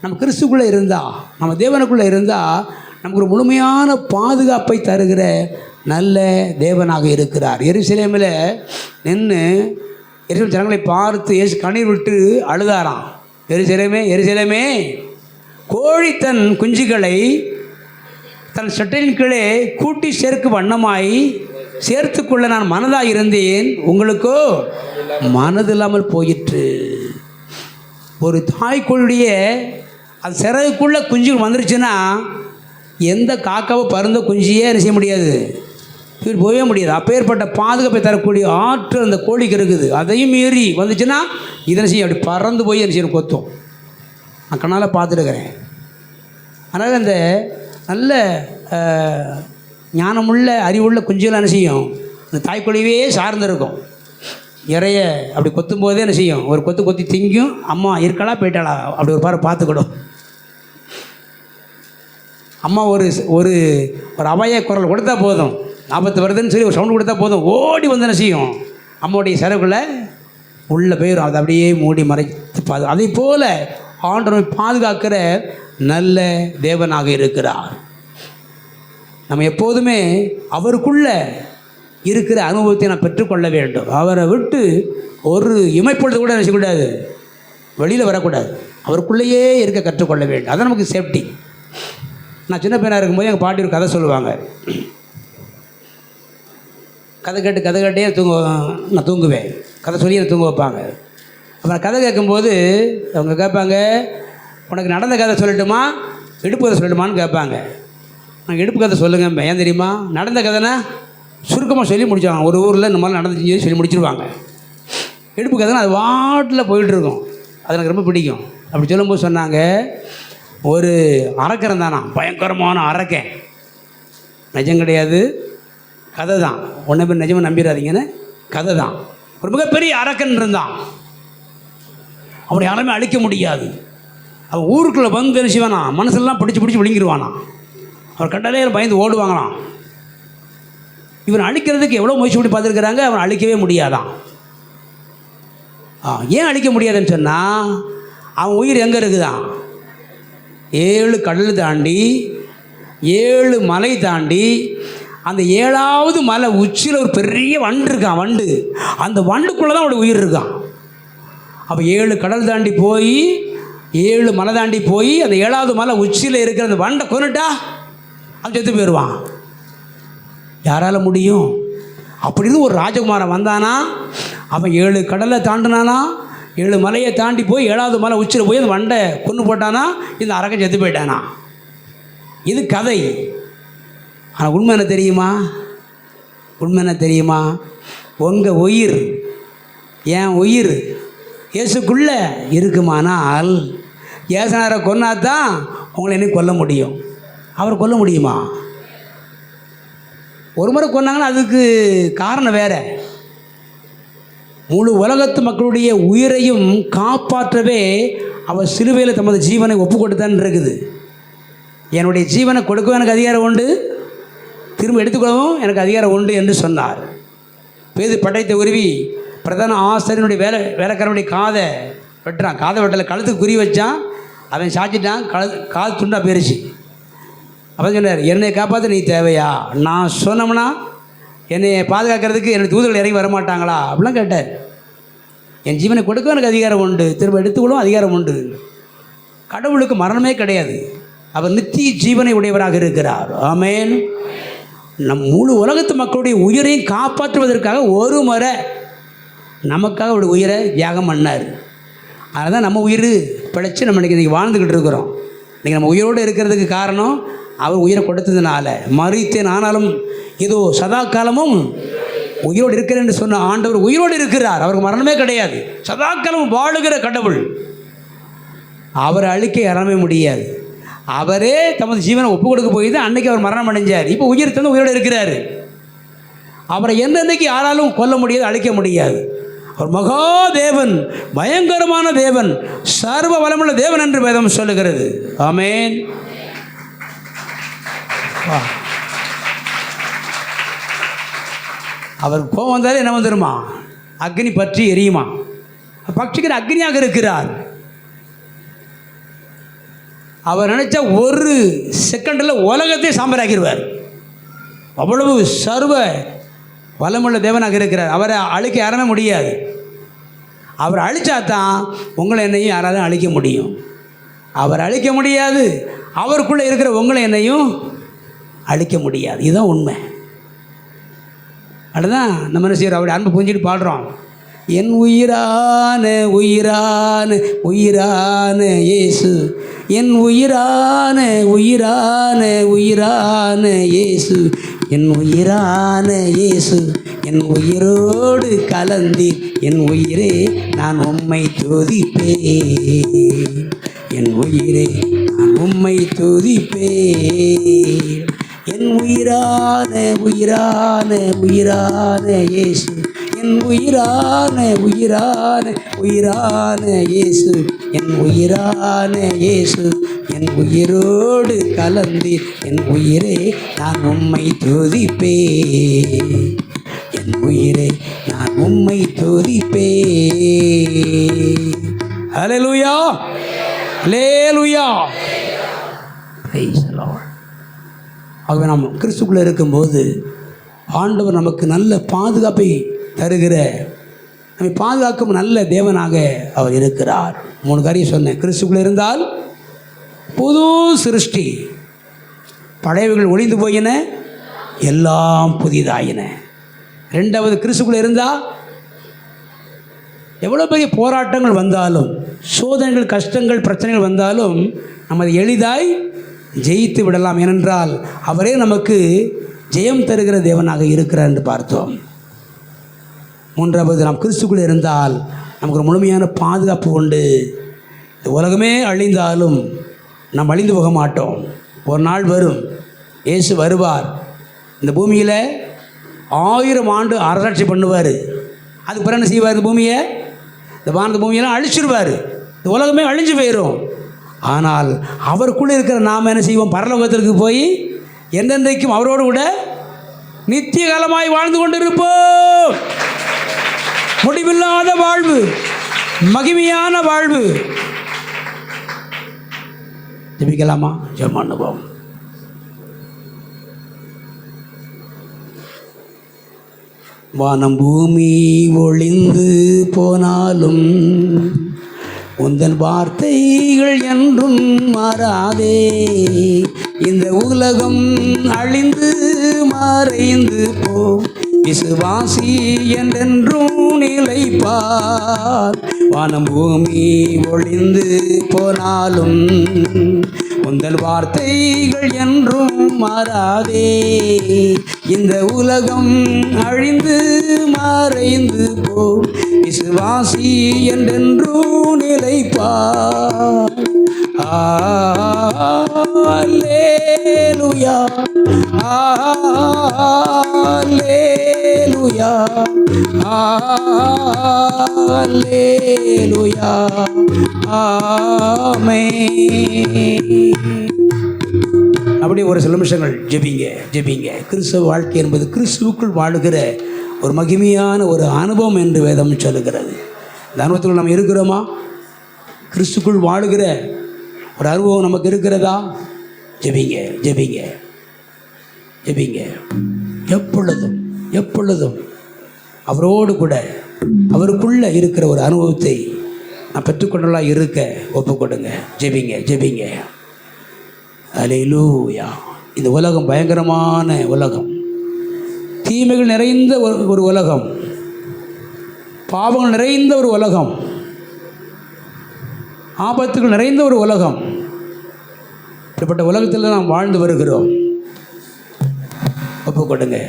நம்ம கிறிஸ்துக்குள்ளே இருந்தால், நம்ம தேவனுக்குள்ளே இருந்தால் நமக்கு ஒரு முழுமையான பாதுகாப்பை தருகிற நல்ல தேவனாக இருக்கிறார். எருசலேமில் நின்று எருசலேம் ஜனங்களை பார்த்து இயேசு கண்ணீர் விட்டு அழுதாராம். எருசலேமே எருசலேமே, கோழி தன் குஞ்சுகளை தன் சட்டையின் கீழே கூட்டி சேர்க்கும் வண்ணமாய் சேர்த்துக்கொள்ள நான் மனதாக இருந்தேன், உங்களுக்கோ மனதில்லாமல் போயிற்று. ஒரு தாய்க்குள்ளுடைய அது சிறகுக்குள்ளே குஞ்சுகள் வந்துருச்சுன்னா எந்த காக்காவோ பருந்த குஞ்சியே என்ன செய்ய முடியாது, போகவே முடியாது. அப்பேற்பட்ட பாதுகாப்பை தரக்கூடிய ஆற்றல் அந்த கோழிக்கு இருக்குது. அதையும் மீறி வந்துச்சுன்னா இதனை செய்யும், அப்படி பறந்து போய் என்ன செய்யணும், கொத்தும். நான் கண்ணால் பார்த்துருக்கிறேன். அதனால் அந்த நல்ல ஞானமுள்ள அறிவுள்ள குஞ்சுகள் என்ன செய்யும், இந்த தாய்க்கொழிவே சார்ந்திருக்கும். இறைய அப்படி கொத்தும்போதே என்ன செய்யும், ஒரு கொத்து கொத்தி திங்கும். அம்மா இருக்காளா போயிட்டாளா அப்படி ஒரு பார்த்துக்கிடும். அம்மா ஒரு ஒரு ஒரு அபாய குரல் கொடுத்தா போதும், ஆபத்து வருதுன்னு சொல்லி ஒரு சவுண்டு கொடுத்தா போதும், ஓடி வந்து என்ன செய்யும், அம்மாவுடைய சிறகுல உள்ளே போயிடும். அதை அப்படியே மூடி மறைத்து அதை போல் ஆண்டவரை பாதுகாக்கிற நல்ல தேவனாக இருக்கிறார். நம்ம எப்போதுமே அவருக்குள்ளே இருக்கிற அனுபவத்தை நான் பெற்றுக்கொள்ள வேண்டும். அவரை விட்டு ஒரு இமைப்பொழுது கூட நினைச்சக்கூடாது, வெளியில் வரக்கூடாது. அவருக்குள்ளேயே இருக்க கற்றுக்கொள்ள வேண்டும். அதான் நமக்கு சேஃப்டி. நான் சின்ன பையனாக இருக்கும்போது எங்கள் பாட்டி ஒரு கதை சொல்லுவாங்க. கதை கேட்டே நான் தூங்குவேன். கதை சொல்லி என்னை தூங்க வைப்பாங்க. அப்புறம் கதை கேட்கும்போது அவங்க கேட்பாங்க, உனக்கு நடந்த கதை சொல்லட்டுமா இடுப்பு கதை சொல்லட்டுமான்னு கேட்பாங்க. நாங்கள் இடுப்பு கதை சொல்லுங்க. ஏன் தெரியுமா, நடந்த கதைனா சுருக்கமாக சொல்லி முடிச்சாங்க. ஒரு ஊரில் இந்த மாதிரி நடந்துச்சு சொல்லி முடிச்சிருவாங்க. இடுப்பு கதைனா அது வாட்டில் போயிட்டுருக்கும். அது எனக்கு ரொம்ப பிடிக்கும். அப்படி சொல்லும்போது சொன்னாங்க, ஒரு அரக்கன் தானா, பயங்கரமான அரக்கன், நிஜம் கிடையாது, கதை தான். ஒன்றை பேர் நிஜமாக நம்பிடாதீங்கன்னு, கதை தான். ஒரு மிகப்பெரிய அரக்கன் இருந்தான். அவனை யாருமே அழிக்க முடியாது. அவன் ஊருக்குள்ளே வந்து என்ன செய்வானா, மனசெல்லாம் பிடிச்சி விழுங்கிடுவானா. அவர் கண்டாலே பயந்து ஓடுவாங்களாம். இவன் அழிக்கிறதுக்கு எவ்வளோ முயற்சி பண்ணி பார்த்துருக்குறாங்க, அவன் அழிக்கவே முடியாதான். ஏன் அழிக்க முடியாதுன்னு சொன்னால் அவன் உயிர் எங்கே இருக்குதான்? 7 கடல் தாண்டி 7 மலை தாண்டி அந்த 7வது மலை உச்சியில் ஒரு பெரிய வண்டு இருக்கான். வண்டு, அந்த வண்டுக்குள்ளே தான் அவனுடைய உயிர் இருக்கான். அப்போ 7 கடல் தாண்டி போய் 7 மலை தாண்டி போய் அந்த 7வது மலை உச்சியில் இருக்கிற அந்த வண்டை கொன்னுட்டா அவன் செத்து போயிடுவான். யாரால் முடியும்? அப்படின்னு ஒரு ராஜகுமாரன் வந்தானா, அவன் 7 கடலை தாண்டினானா, 7 மலையை தாண்டி போய் 7வது மலை உச்சியில் போய் அந்த வண்டை கொன்று போட்டானா, இந்த அரக்கன் செத்து போயிட்டானா. இது கதை. ஆனால் உண்மை என்ன தெரியுமா? உண்மை என்ன தெரியுமா? உங்கள் உயிர், என் உயிர் இயேசுக்குள்ளே இருக்குமானால் ஏசுநாதரை கொன்னாதான் உங்களை என்ன கொல்ல முடியும். அவர் கொல்ல முடியுமா? ஒரு முறை கொன்னாங்கன்னா அதுக்கு காரணம் வேறு. முழு உலகத்து மக்களுடைய உயிரையும் காப்பாற்றவே அவர் சிலுவையில் தமது ஜீவனை ஒப்பு கொடுத்தான் இருக்குது. என்னுடைய ஜீவனை கொடுக்கவும் எனக்கு அதிகாரம் உண்டு, திரும்ப எடுத்துக்கொள்ளவும் எனக்கு அதிகாரம் உண்டு என்று சொன்னார். பேது படைத்த உருவி பிரதான ஆசிரியனுடைய வேலைக்காரனுடைய காதை வெட்டுறான். காதை வெட்டலை, கழுத்துக்கு குறி வச்சான். அவன் சாச்சிட்டான், காது துண்டாக போயிருச்சு. அப்போ சொன்னார், என்னை காப்பாற்ற நீ தேவையா? நான் சொன்னோம்னா என்னை பாதுகாக்கிறதுக்கு என்னுடைய தூதர்கள் இறங்கி வரமாட்டாங்களா அப்படிலாம் கேட்டார். என் ஜீவனை கொடுக்க எனக்கு அதிகாரம் உண்டு, திரும்ப எடுத்துக்கொள்ளும் அதிகாரம் உண்டு. கடவுளுக்கு மரணமே கிடையாது. அவர் நித்திய ஜீவனை உடையவராக இருக்கிறார். ஆமென். நம் முழு உலகத்து மக்களுடைய உயிரையும் காப்பாற்றுவதற்காக ஒரு முறை நமக்காக அவருடைய உயிரை தியாகம் பண்ணார். அதனால் தான் நம்ம உயிர் பிழைச்சி நம்ம இன்றைக்கி வாழ்ந்துக்கிட்டு இருக்கிறோம். இன்றைக்கி நம்ம உயிரோடு இருக்கிறதுக்கு காரணம் அவர் உயிரை கொடுத்ததுனால. மறித்தேன் ஆனாலும் இதோ சதா காலமும் உயிரோடு இருக்கிறேன் என்று சொன்ன ஆண்டவர் உயிரோடு இருக்கிறார். அவருக்கு மரணமே கிடையாது. சதா காலமும் வாழுகிற கடவுள். அவரை அழிக்க யாராலுமே முடியாது. அவரே தமது ஜீவனை ஒப்பு கொடுக்க போய் தான் அன்றைக்கி அவர் மரணம் அடைஞ்சார். இப்போ உயிர் தந்து உயிரோடு இருக்கிறார். அவரை என்னன்னைக்கு யாராலும் கொல்ல முடியாது, அழிக்க முடியாது. அவர் மகாதேவன், பயங்கரமான தேவன், சர்வ வளமுள்ள தேவன் என்று வேதம் சொல்லுகிறது. ஆமென். அவர் கோபம் வந்தாலே என்ன வந்துடுமா? அக்னி பற்றி எரியுமா? பட்சிக்கிற அக்னியாக இருக்கிறார். அவர் நினைச்சா ஒரு செகண்டில் உலகத்தை சாம்பராக்கிடுவார். அவ்வளவு சர்வ வளமுள்ள தேவனாக இருக்கிறார். அவரை அழிக்க யாருமே முடியாது. அவர் அழிச்சாதான் உங்களை என்னையும் யாராலும் அழிக்க முடியும். அவர் அழிக்க முடியாது, அவருக்குள்ளே இருக்கிற உங்களை என்னையும் அழிக்க முடியாது. இதுதான் உண்மை. அதுதான் நம்ம என்ன செய்கிறோம்? அவருடைய அன்பு புரிஞ்சுட்டு பாடுறோம். என் உயிரான உயிரான உயிரான இயேசு, என் உயிரான உயிரான உயிரான இயேசு, என் உயிரான இயேசு, என் உயிரோடு கலந்தீர். என் உயிரே நான் உம்மை துதிப்பேன். என் உயிரே நான் உம்மை துதிப்பேன். என் உயிரான உயிரான உயிரான இயேசு, என் உயிரான உயிரான உயிரான இயேசு, என் உயிரான இயேசு, என் உயிரோடு கலந்தீர். என் உயிரே நான் உம்மை துதிப்பேன். என் உயிரே நான் உம்மை துதிப்பேன். Hallelujah, hallelujah. Praise the lord. ஆகவே நாம் கிறிஸ்துக்குள்ளே இருக்கும்போது ஆண்டவர் நமக்கு நல்ல பாதுகாப்பை தருகிற, நம்மை பாதுகாக்கும் நல்ல தேவனாக அவர் இருக்கிறார். 3 காரியம் சொன்னேன். கிறிஸ்துக்குள்ளே இருந்தால் புது சிருஷ்டி, பழையவைகள் ஒழிந்து போயின, எல்லாம் புதிதாயின. 2வது, கிறிஸ்துக்குள்ளே இருந்தால் எவ்வளோ பெரிய போராட்டங்கள் வந்தாலும், சோதனைகள், கஷ்டங்கள், பிரச்சனைகள் வந்தாலும் நம்ம அதை எளிதாய் ஜெயித்து விடலாம். ஏனென்றால் அவரே நமக்கு ஜெயம் தருகிற தேவனாக இருக்கிறார் என்று பார்த்தோம். 3வது, நாம் கிறிஸ்துக்குள்ளே இருந்தால் நமக்கு ஒரு முழுமையான பாதுகாப்பு உண்டு. இந்த உலகமே அழிந்தாலும் நாம் அழிந்து போக மாட்டோம். ஒரு நாள் வரும், இயேசு வருவார். இந்த பூமியில் 1000 ஆண்டு அரசாட்சி பண்ணுவார். அதுக்கு பிறகு என்ன செய்வார்? இந்த பூமியை, இந்த வானந்த பூமியெல்லாம் அழிச்சிடுவார். இந்த உலகமே அழிஞ்சு போயிடும். ஆனால் அவருக்குள்ளே இருக்கிற நாம் என்ன செய்வோம்? பரலோகத்திற்கு போய் என்றென்றைக்கும் அவரோடு கூட நித்திய காலமாய் வாழ்ந்து கொண்டிருப்போம். முடிவில்லாத வாழ்வு, மகிமையான வாழ்வு. ஜெபிக்கலாமா? ஜெபம் பண்ணுவோம். வானம் பூமி ஒளிந்து போனாலும் உந்தன் வார்த்தைகள் என்றும் மாறாதே. இந்த உலகம் அழிந்து மறைந்து போம், விசுவாசி என்றென்றும் நிலைப்பார். வானம் பூமி ஒளிந்து போனாலும் உந்தன் வார்த்தைகள் என்றும் மாறாதே. இந்த உலகம் அழிந்து மறைந்து போம், விசுவாசி என்றென்றும் நிலைப்பார். அல்லேலூயா, அல்லேலூயா, அல்லேலூயா, ஆமென். அப்படி ஒரு சில நிமிஷங்கள் ஜெபிங்க, ஜெபிங்க. கிறிஸ்தவ வாழ்க்கை என்பது கிறிஸ்துவுக்குள் வாழுகிற ஒரு மகிமையான ஒரு அனுபவம் என்று வேதம் சொல்லுகிறது. இந்த அனுபவத்தில் நம்ம இருக்கிறோமா? கிறிஸ்துக்குள் வாழுகிற ஒரு அனுபவம் நமக்கு இருக்கிறதா? ஜெபிங்க, ஜெபிங்க, ஜெபிங்க. எப்பொழுதும் எப்பொழுதும் அவரோடு கூட அவருக்குள்ளே இருக்கிற ஒரு அனுபவத்தை நான் பெற்றுக்கொண்டலாம் இருக்க ஒப்பு கொடுங்க. ஜெபிங்க, ஜெபிங்க. அல்லேலூயா. இந்த உலகம் பயங்கரமான உலகம், தீமைகள் நிறைந்த ஒரு உலகம், பாவங்கள் நிறைந்த ஒரு உலகம், ஆபத்துகள் நிறைந்த ஒரு உலகம். இப்படிப்பட்ட உலகத்தில் நாம் வாழ்ந்து வருகிறோம். ஒப்பு கொடுங்க.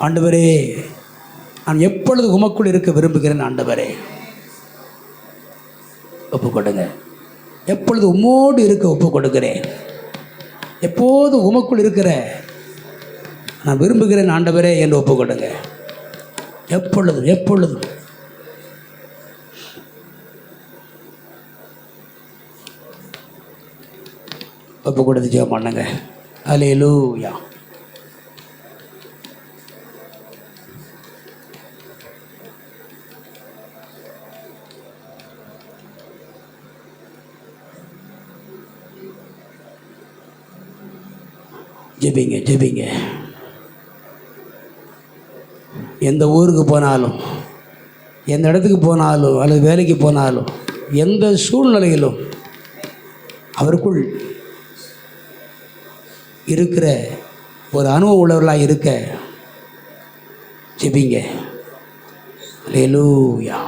ஆண்டவரே, நான் எப்பொழுது உமக்குள் இருக்க விரும்புகிறேன். ஆண்டவரே, ஒப்பு கொடுங்க. எப்பொழுது உம்மோடு இருக்க ஒப்பு கொடுக்கிறேன். எப்போது உமக்குள் இருக்கிற நான் விரும்புகிறேன் ஆண்டவரே என்று ஒப்பு கொடுங்க. எப்பொழுதும் எப்பொழுதும். ஒப்பு கொடுத்து ஜெபம் பண்ணுங்க. அல்லேலூயா. ஜெபிங்க, ஜெபிங்க. எந்த ஊருக்கு போனாலும், எந்த இடத்துக்கு போனாலும், அல்லது வேலைக்கு போனாலும், எந்த சூழ்நிலையிலும் அவருக்குள் இருக்கிற ஒரு அனுபவம் உள்ளவர்களாக இருக்க ஜெபிங்க. அல்லேலூயா.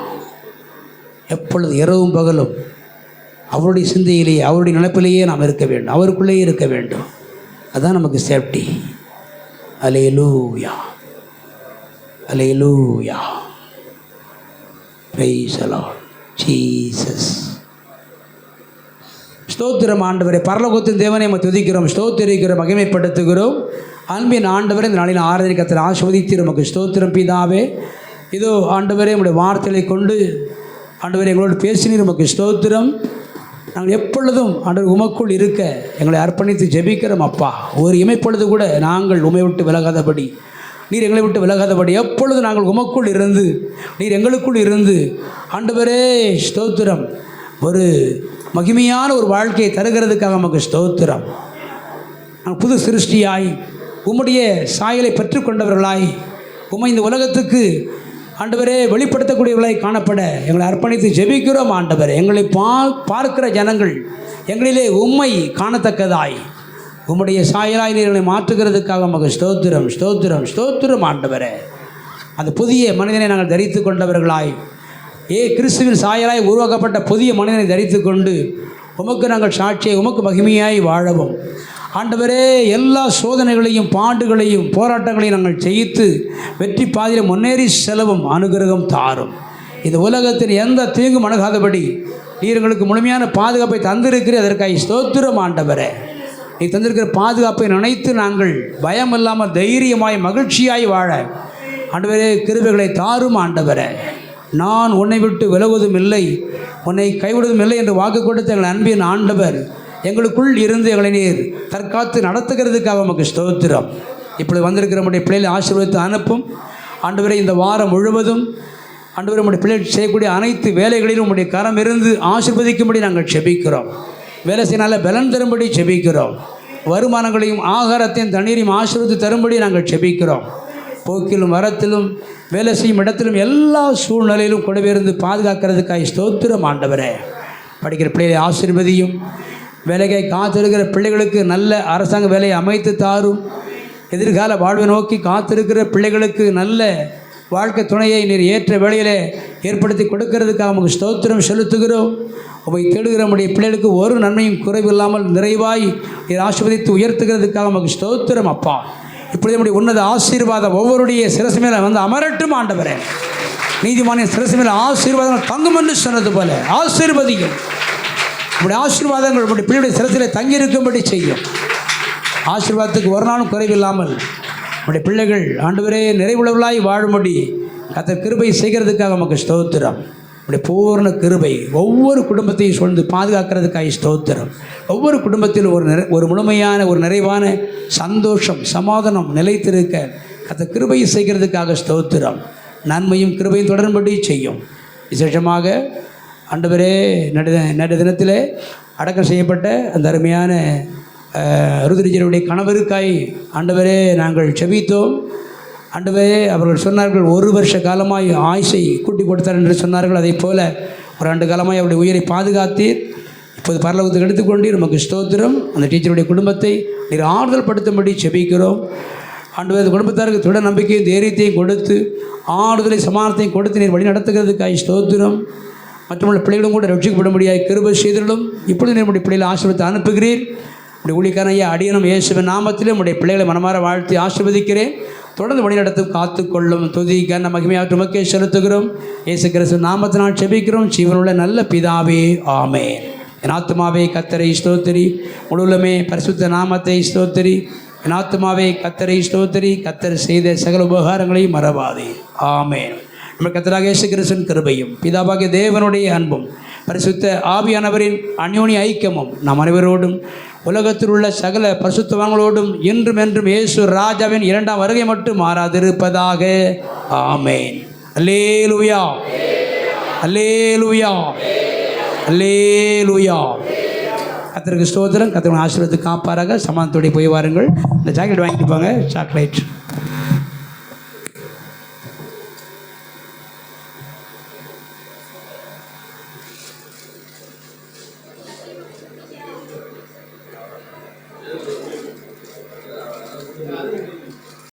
எப்பொழுது இரவும் பகலும் அவருடைய சிந்தையிலேயே, அவருடைய நினைப்பிலேயே நாம் இருக்க வேண்டும், அவருக்குள்ளேயே இருக்க வேண்டும். அதுதான் நமக்கு safety. Hallelujah, alleluia. Praise the Lord Jesus. ஸ்தோத்திரம் ஆண்டவரே. பரலோகத்தின் தேவனை நம்ம துதிக்கிறோம், ஸ்தோத்திரிக்கிறோம், மகிமைப்படுத்துகிறோம். அன்பின் ஆண்டவரே, இந்த நாளின் ஆராதனை கர்த்தர் ஆசீர்வதித்து நமக்கு ஸ்தோத்திரம் பிதாவே. இதோ ஆண்டவரே, உங்களுடைய வார்த்தைகளை கொண்டு ஆண்டவரே எங்களோடு பேசினீர், நமக்கு ஸ்தோத்திரம். நாங்கள் எப்பொழுதும் ஆண்டவர் உமக்குள் இருக்க எங்களை அர்ப்பணித்து ஜெபிக்கிறோம் அப்பா. ஒரு இமைப்பொழுது கூட நாங்கள் உமை விட்டு விலகாதபடி, நீர் எங்களை விட்டு விலகாதபடி எப்பொழுது நாங்கள் உமக்குள் இருந்து, நீர் எங்களுக்குள் இருந்து ஆண்டவரே ஸ்தோத்திரம், ஒரு மகிமையான ஒரு வாழ்க்கையை தருகிறதுக்காக நமக்கு ஸ்தோத்திரம். நாங்கள் புது சிருஷ்டியாய் உம்முடைய சாயலை பெற்றுக்கொண்டவர்களாய் உம்மை இந்த உலகத்துக்கு ஆண்டவரே வெளிப்படுத்தக்கூடியவர்களாய் காணப்பட எங்களை அர்ப்பணித்து ஜெபிக்கிறோம் ஆண்டவரே. எங்களை பார்க்கிற ஜனங்கள் எங்களிலே உம்மை காணத்தக்கதாய் உம்முடைய சாயலாய் நீர்களை மாற்றுகிறதுக்காக நமக்கு ஸ்தோத்திரம், ஸ்தோத்திரம், ஸ்தோத்திரம் ஆண்டவரே. அந்த புதிய மனிதனை நாங்கள் தரித்து கொண்டவர்களாய், கிறிஸ்துவின் சாயலாய் உருவாக்கப்பட்ட புதிய மனிதனை தரித்து கொண்டு உமக்கு நாங்கள் சாட்சியை, உமக்கு மகிமையாய் வாழவும் ஆண்டவரே. எல்லா சோதனைகளையும், பாடுகளையும், போராட்டங்களையும் நாங்கள் ஜெயித்து வெற்றி பாதையில் முன்னேறி செலவும் அனுகிரகம் தாரும். இந்த உலகத்தின் எந்த தீங்கும் அணுகாதபடி நீர் எங்களுக்கு முழுமையான பாதுகாப்பை தந்திருக்கிறீர். அதற்காக ஸ்தோத்திரம் ஆண்டவரே. நீ தந்திருக்கிற பாதுகாப்பை நினைத்து நாங்கள் பயம் இல்லாமல் தைரியமாய் மகிழ்ச்சியாய் வாழ ஆண்டவரே கிருபைகளை தாரும் ஆண்டவரே. நான் உன்னை விட்டு விலகுவதும் இல்லை, உன்னை கைவிடுவதும் இல்லை என்று வாக்கு கொடுத்த எங்கள் அன்பின் ஆண்டவர் எங்களுக்குள் இருந்து எங்களை நீர் தற்காத்து நடத்துகிறதுக்காக உமக்கு ஸ்தோத்திரம். இப்பொழுது வந்திருக்கிற நம்முடைய பிள்ளைகளை ஆசீர்வதித்து அனுப்பும். ஆண்டவரே, இந்த வாரம் முழுவதும் ஆண்டவரே நம்முடைய பிள்ளைகள் செய்யக்கூடிய அனைத்து வேலைகளிலும் உம்முடைய கரம் இருந்து ஆசீர்வதிக்கும்படி நாங்கள் செபிக்கிறோம். வேலை செய்யனால பலன் தரும்படி செபிக்கிறோம். வருமானங்களையும் ஆகாரத்தையும் தண்ணீரையும் ஆசீர்வதித்து தரும்படி நாங்கள் செபிக்கிறோம். போக்கிலும் வரத்திலும் வேலை செய்யும் இடத்திலும் எல்லா சூழ்நிலையிலும் கூடவே இருந்து பாதுகாக்கிறதுக்காக ஸ்தோத்திரம் ஆண்டவரே. படிக்கிற பிள்ளைகளை ஆசீர்வதியும். வேலைக்காய் காத்திருக்கிற பிள்ளைகளுக்கு நல்ல அரசாங்க வேலையை அமைத்து தாரும். எதிர்கால வாழ்வை நோக்கி காத்திருக்கிற பிள்ளைகளுக்கு நல்ல வாழ்க்கை துணையை நீர் ஏற்ற வேளையிலே ஏற்படுத்தி கொடுக்கறதுக்காக நமக்கு ஸ்தோத்திரம் செலுத்துகிறோம். உம்மை தேடுகிற நம்முடைய பிள்ளைகளுக்கு ஒரு நன்மையும் குறைவில்லாமல் நிறைவாய் நீர் ஆசீர்வதித்து உயர்த்துகிறதுக்காக நமக்கு ஸ்தோத்திரம் அப்பா. இப்பொழுது நம்முடைய உன்னத ஆசீர்வாதம் ஒவ்வொருடைய சிரசு மேலே வந்து அமரட்டும் ஆண்டவரே. நீதிமானின் சிரசு மேலே ஆசீர்வாதங்கள் தங்கும் என்று சொன்னது போல ஆசீர்வதியும். நம்முடைய ஆசீர்வாதங்கள் நம்முடைய பிள்ளையுடைய சிரசிலே தங்கியிருக்கும்படி செய்யும். ஆசீர்வாதத்துக்கு ஒரு நாளும் குறைவில்லாமல் நம்முடைய பிள்ளைகள் ஆண்டவரே நிறைவுள்ளவர்களாய் வாழும்படி கர்த்தர் கிருபை செய்கிறதுக்காக நமக்கு ஸ்தோத்திரம். நம்முடைய பூர்ண கிருபை ஒவ்வொரு குடும்பத்தையும் சூழ்ந்து பாதுகாக்கிறதுக்காக ஸ்தோத்திரம். ஒவ்வொரு குடும்பத்திலும் ஒரு முழுமையான ஒரு நிறைவான சந்தோஷம் சமாதானம் நிலைத்திருக்க கர்த்தர் கிருபை செய்கிறதுக்காக ஸ்தோத்திரம். நன்மையும் கிருபையும் தொடரும்படி செய்யும். விசேஷமாக ஆண்டவரே, நடு தினத்தில் அடக்கம் செய்யப்பட்ட அந்த அருமையான ருத்ரிஜருடைய கணவருக்காய் ஆண்டவரே நாங்கள் செபித்தோம். ஆண்டவரே, அவர்கள் சொன்னார்கள் 1 வருஷ காலமாய் ஆயுசை கூட்டி கொடுத்தார் என்று சொன்னார்கள். அதே போல் ஒரு 2 காலமாய் அவருடைய உயிரை பாதுகாத்தீர். இப்போது பரலோகத்துக்கு எடுத்துக்கொண்டீர். நமக்கு ஸ்தோத்திரம். அந்த டீச்சருடைய குடும்பத்தை நீர் ஆறுதல் படுத்தும்படி செபிக்கிறோம். ஆண்டவரே, அந்த குடும்பத்தாருக்கு தொடர் நம்பிக்கையும் தைரியத்தையும் கொடுத்து ஆறுதலை சமாதானத்தையும் கொடுத்து நீர் வழி நடத்துகிறதுக்காய் ஸ்தோத்திரம். மற்றவர்கள் பிள்ளைகளும் கூட ரட்சிக்கப்படும்படியாய் கிருபை செய்திருளும். இப்பொழுது நம்முடைய பிள்ளைகளை ஆசீர்வதித்து அனுப்புகிறீர். உடைய ஊழியக்காரன் ஐயா அடியனும் இயேசுவின் நாமத்திலே உடைய பிள்ளைகளை மனமாற வாழ்த்தி ஆசீர்வதிக்கிறேன். தொடர்ந்து வழிநடத்தும் காத்துக்கொள்ளும். துதி கன மகிமையாற்று உமக்கே செலுத்துகிறோம். இயேசு கிறிஸ்து நாமத்தினால் செபிக்கிறோம். ஜீவனுள்ள நல்ல பிதாவே, ஆமென். என் ஆத்துமாவே கர்த்தரை ஸ்தோத்திரி, முழுவலுமே பரிசுத்த நாமத்தை ஸ்தோத்திரி. என் ஆத்துமாவே கர்த்தரை ஸ்தோத்திரி, கர்த்தர் செய்த சகல உபகாரங்களையும் மறவாதே. ஆமென். நம்ம கர்த்தராகிய இயேசு கிறிஸ்துவின் கிருபையும் பிதாவாகிய தேவனுடைய அன்பும் பரிசுத்த ஆவியானவரின் அந்யோன்ய ஐக்கியமும் நம் அனைவரோடும் உலகத்தில் உள்ள சகல பரிசுத்தவான்களோடும் இன்றும் என்றும் இயேசு ராஜாவின் 2ஆம் வருகை மட்டும் மாறாதிருப்பதாக. ஆமென். அல்லேலூயா, அல்லேலூயா, அல்லேலூயா. கர்த்தருக்கு ஸ்தோத்திரம். கர்த்தருடைய ஆசீர்வாதத்தை காப்பாராக. சமாதானத்தோடு போய் வாருங்கள். இந்த சாக்லேட் வாங்கிட்டு போங்க. சாக்லேட்